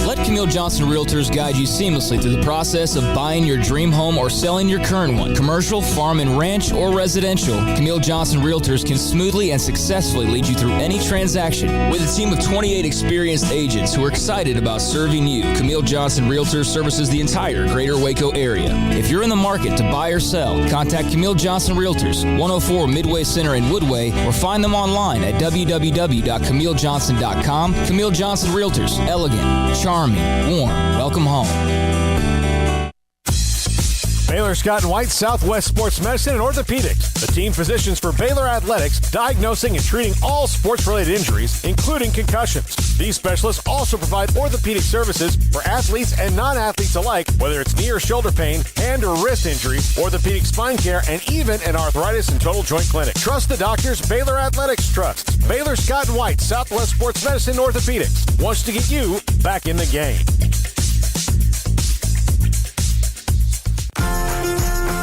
Let Camille Johnson Realtors guide you seamlessly through the process of buying your dream home or selling your current one. Commercial, farm and ranch, or residential, Camille Johnson Realtors can smoothly and successfully lead you through any transaction. With a team of 28 experienced agents who are excited about serving you, Camille Johnson Realtors services the entire greater Waco area. If you're in the market to buy or sell, contact Camille Johnson Realtors, 104 Midway Center in Woodway, or find them online at www.camillejohnson.com. Camille Johnson Realtors, elegant, charming, warm. Welcome home. Baylor Scott and White Southwest Sports Medicine and Orthopedics, the team physicians for Baylor Athletics, diagnosing and treating all sports-related injuries, including concussions. These specialists also provide orthopedic services for athletes and non-athletes alike, whether it's knee or shoulder pain, hand or wrist injury, orthopedic spine care, and even an arthritis and total joint clinic. Trust the doctors Baylor Athletics trusts. Baylor Scott and White Southwest Sports Medicine and Orthopedics wants to get you back in the game.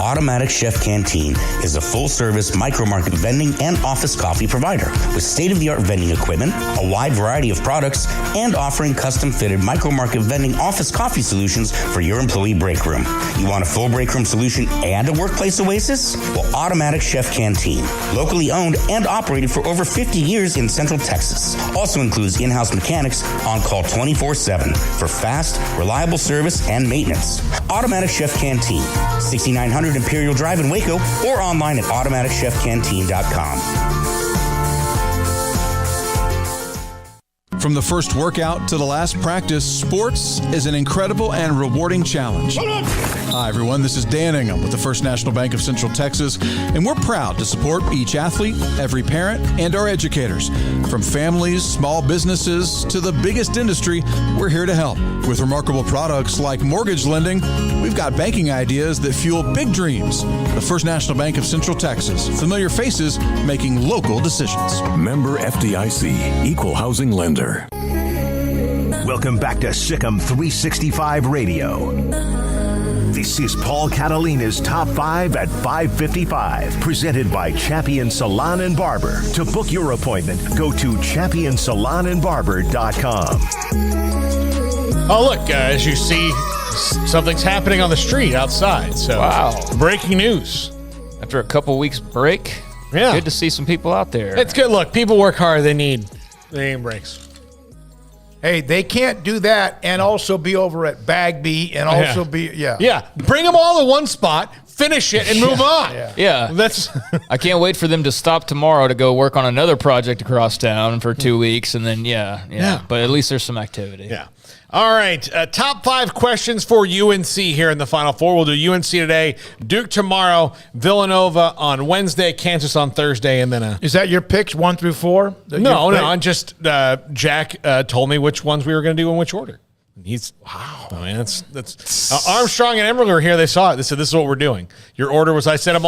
Automatic Chef Canteen is a full-service micro-market vending and office coffee provider with state-of-the-art vending equipment, a wide variety of products, and offering custom-fitted micro-market vending office coffee solutions for your employee break room. You want a full break room solution and a workplace oasis? Well, Automatic Chef Canteen, locally owned and operated for over 50 years in Central Texas, also includes in-house mechanics on call 24/7 for fast, reliable service and maintenance. Automatic Chef Canteen, 6900 Imperial Drive in Waco, or online at automaticchefcanteen.com. From the first workout to the last practice, sports is an incredible and rewarding challenge. Hi, everyone. This is Dan Ingham with the First National Bank of Central Texas, and we're proud to support each athlete, every parent, and our educators. From families, small businesses, to the biggest industry, we're here to help. With remarkable products like mortgage lending, we've got banking ideas that fuel big dreams. The First National Bank of Central Texas. Familiar faces making local decisions. Member FDIC, Equal Housing Lender. Welcome back to Sikkim 365 Radio. This is Paul Catalina's Top 5 at 5:55, presented by Champion Salon and Barber. To book your appointment, go to championsalonandbarber.com. Oh, look, as you see, something's happening on the street outside. So, wow. Breaking news. After a couple weeks break, yeah, good to see some people out there. It's good. Look, people work hard. They need breaks. Hey, they can't do that and also be over at Bagby and also be. Yeah, bring them all to one spot, finish it, and move on. Yeah. That's. I can't wait for them to stop tomorrow to go work on another project across town for 2 weeks, and then but at least there's some activity. Yeah. All right, top 5 questions for UNC here in the Final Four. We'll do UNC today, Duke tomorrow, Villanova on Wednesday, Kansas on Thursday, and then Is that your picks 1 through 4? No. I'm just Jack told me which ones we were going to do in which order. He's wow. I mean, that's Armstrong and Emerald were here. They saw it. They said, "This is what we're doing." Your order was, I sent him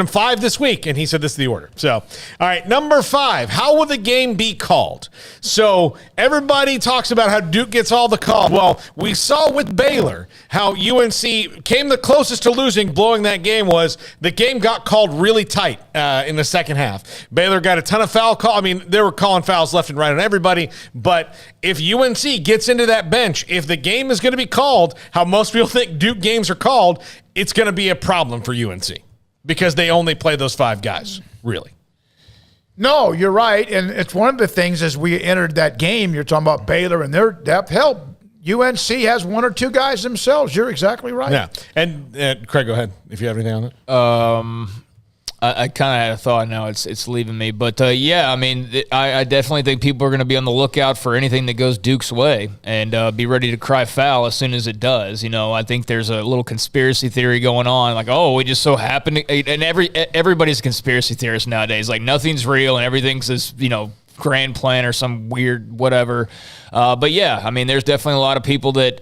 5 this week, and he said this is the order. So, all right, number 5, how will the game be called? So everybody talks about how Duke gets all the calls. Well, we saw with Baylor how UNC came the closest to losing, blowing that game was the game got called really tight in the second half. Baylor got a ton of foul call. I mean, they were calling fouls left and right on everybody, but if UNC gets into that bench, if the game is going to be called how most people think Duke games are called, it's going to be a problem for UNC. Because they only play those 5 guys, really. No, you're right. And it's one of the things as we entered that game, you're talking about Baylor and their depth. Hell, UNC has 1 or 2 guys themselves. You're exactly right. Yeah. And Craig, go ahead if you have anything on it. I kind of had a thought. Now it's leaving me, but I mean, I definitely think people are going to be on the lookout for anything that goes Duke's way and be ready to cry foul as soon as it does. You know, I think there's a little conspiracy theory going on, like, oh, we just so happen to, and everybody's a conspiracy theorist nowadays. Like nothing's real and everything's this, grand plan or some weird whatever. But yeah, I mean, there's definitely a lot of people that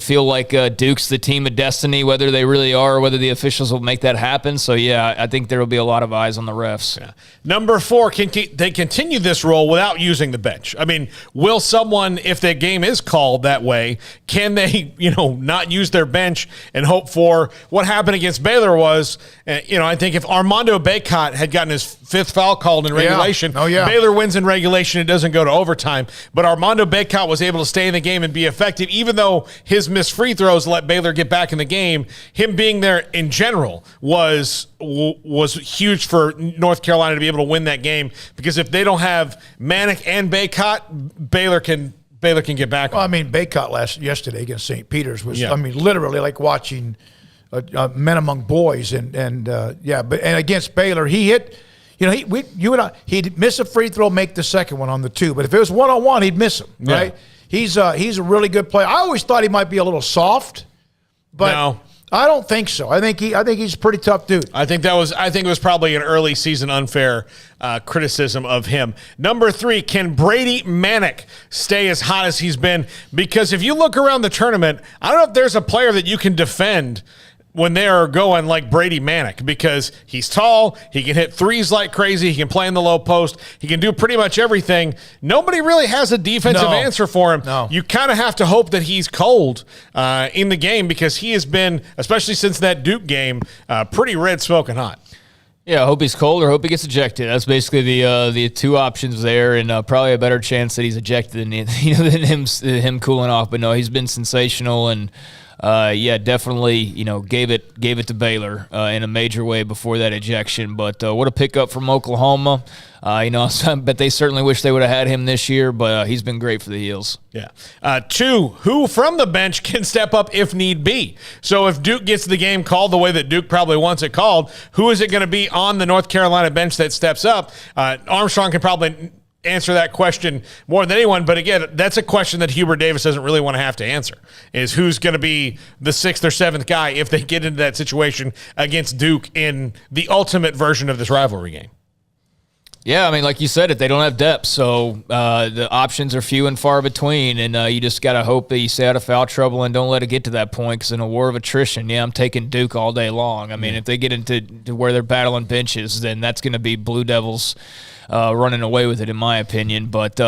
feel like Duke's the team of destiny, whether they really are or whether the officials will make that happen. So, yeah, I think there will be a lot of eyes on the refs. Yeah. Number 4, they continue this role without using the bench? I mean, will someone, if the game is called that way, can they, not use their bench and hope for what happened against Baylor was, I think if Armando Bacot had gotten his 5th foul called in regulation, Baylor wins in regulation, it doesn't go to overtime. But Armando Bacot was able to stay in the game and be effective, even though his missed free throws let Baylor get back in the game. Him being there in general was huge for North Carolina to be able to win that game, because if they don't have Manick and Bacot, Baylor can get back. Well, I mean, Bacot yesterday against St. Peter's was, literally like watching men among boys, and against Baylor, he hit. He'd miss a free throw, make the second one on the 2. But if it was 1-on-1, he'd miss him, right? He's a really good player. I always thought he might be a little soft, but I don't think so. I think he's a pretty tough dude. I think it was probably an early season unfair criticism of him. Number 3, can Brady Manick stay as hot as he's been? Because if you look around the tournament, I don't know if there's a player that you can defend when they are going like Brady Manick, because he's tall, he can hit threes like crazy, he can play in the low post, he can do pretty much everything. Nobody really has a defensive answer for him. No. You kind of have to hope that he's cold in the game, because he has been, especially since that Duke game, pretty red smoking hot. Yeah, I hope he's cold or hope he gets ejected. That's basically the two options there, and probably a better chance that he's ejected than him cooling off. But no, he's been sensational, and definitely gave it to Baylor in a major way before that ejection. But what a pickup from Oklahoma. I bet they certainly wish they would have had him this year, but he's been great for the Heels. Yeah. 2, who from the bench can step up if need be? So if Duke gets the game called the way that Duke probably wants it called, who is it going to be on the North Carolina bench that steps up? Armstrong can probably answer that question more than anyone, but again, that's a question that Hubert Davis doesn't really want to have to answer, is who's going to be the 6th or 7th guy if they get into that situation against Duke in the ultimate version of this rivalry game. Yeah, I mean, like you said, they don't have depth, so the options are few and far between, and you just got to hope that you stay out of foul trouble and don't let it get to that point, because in a war of attrition, I'm taking Duke all day long. I mean, if they get into where they're battling benches, then that's going to be Blue Devils running away with it, in my opinion. But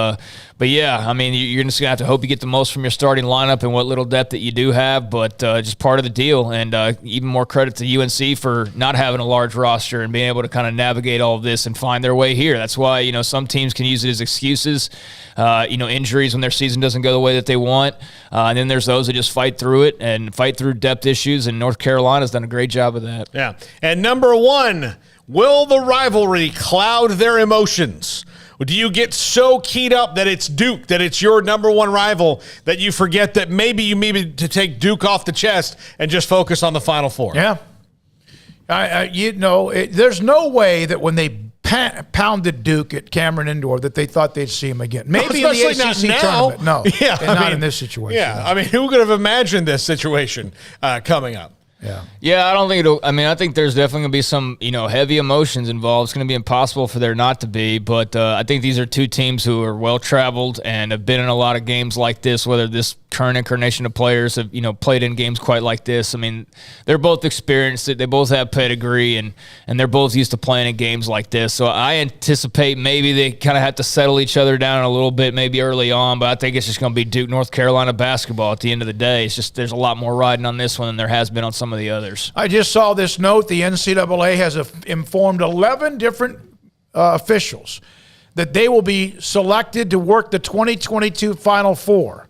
yeah, I mean, you're just going to have to hope you get the most from your starting lineup and what little depth that you do have, but just part of the deal. And even more credit to UNC for not having a large roster and being able to kind of navigate all of this and find their way here. That's why, some teams can use it as excuses, injuries when their season doesn't go the way that they want. And then there's those that just fight through it and fight through depth issues, and North Carolina's done a great job of that. Yeah. And number 1, will the rivalry cloud their emotions? Do you get so keyed up that it's Duke, that it's your number 1 rival, that you forget that maybe you need to take Duke off the chest and just focus on the Final Four? Yeah. There's no way that when they pounded Duke at Cameron Indoor that they thought they'd see him again. Maybe in the ACC tournament. No, not in this situation. Yeah, I mean, who could have imagined this situation coming up? Yeah, I don't think I think there's definitely going to be some, heavy emotions involved. It's going to be impossible for there not to be, but I think these are two teams who are well-traveled and have been in a lot of games like this, whether this current incarnation of players have, played in games quite like this. I mean, they're both experienced it. They both have pedigree, and they're both used to playing in games like this. So I anticipate maybe they kind of have to settle each other down a little bit, maybe early on, but I think it's just going to be Duke, North Carolina basketball at the end of the day. It's just there's a lot more riding on this one than there has been on some of the others. I just saw this note. The NCAA has informed 11 different officials that they will be selected to work the 2022 Final Four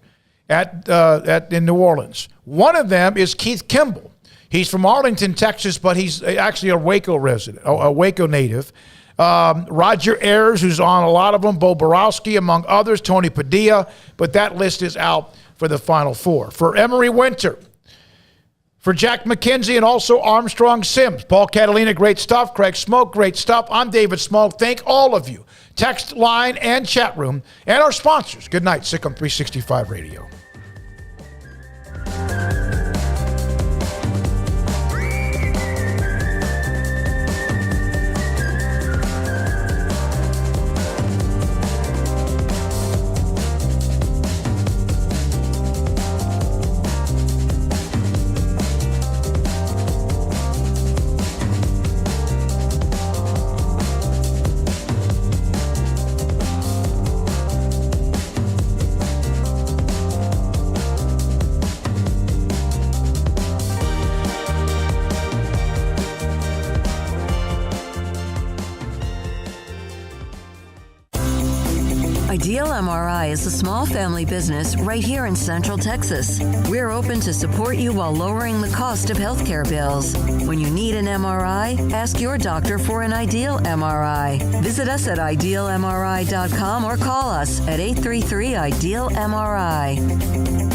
in New Orleans. One of them is Keith Kimball. He's from Arlington, Texas, but he's actually a Waco resident, a Waco native. Roger Ayers, who's on a lot of them, Bo Borowski, among others, Tony Padilla, but that list is out for the Final Four. For Emory Winter, for Jack McKenzie, and also Armstrong Sims. Paul Catalina, great stuff. Craig Smoak, great stuff. I'm David Smoak. Thank all of you. Text line and chat room and our sponsors. Good night, Sikkim 365 Radio. Ideal MRI is a small family business right here in Central Texas. We're open to support you while lowering the cost of healthcare bills. When you need an MRI, ask your doctor for an Ideal MRI. Visit us at idealmri.com or call us at 833-IDEAL-MRI.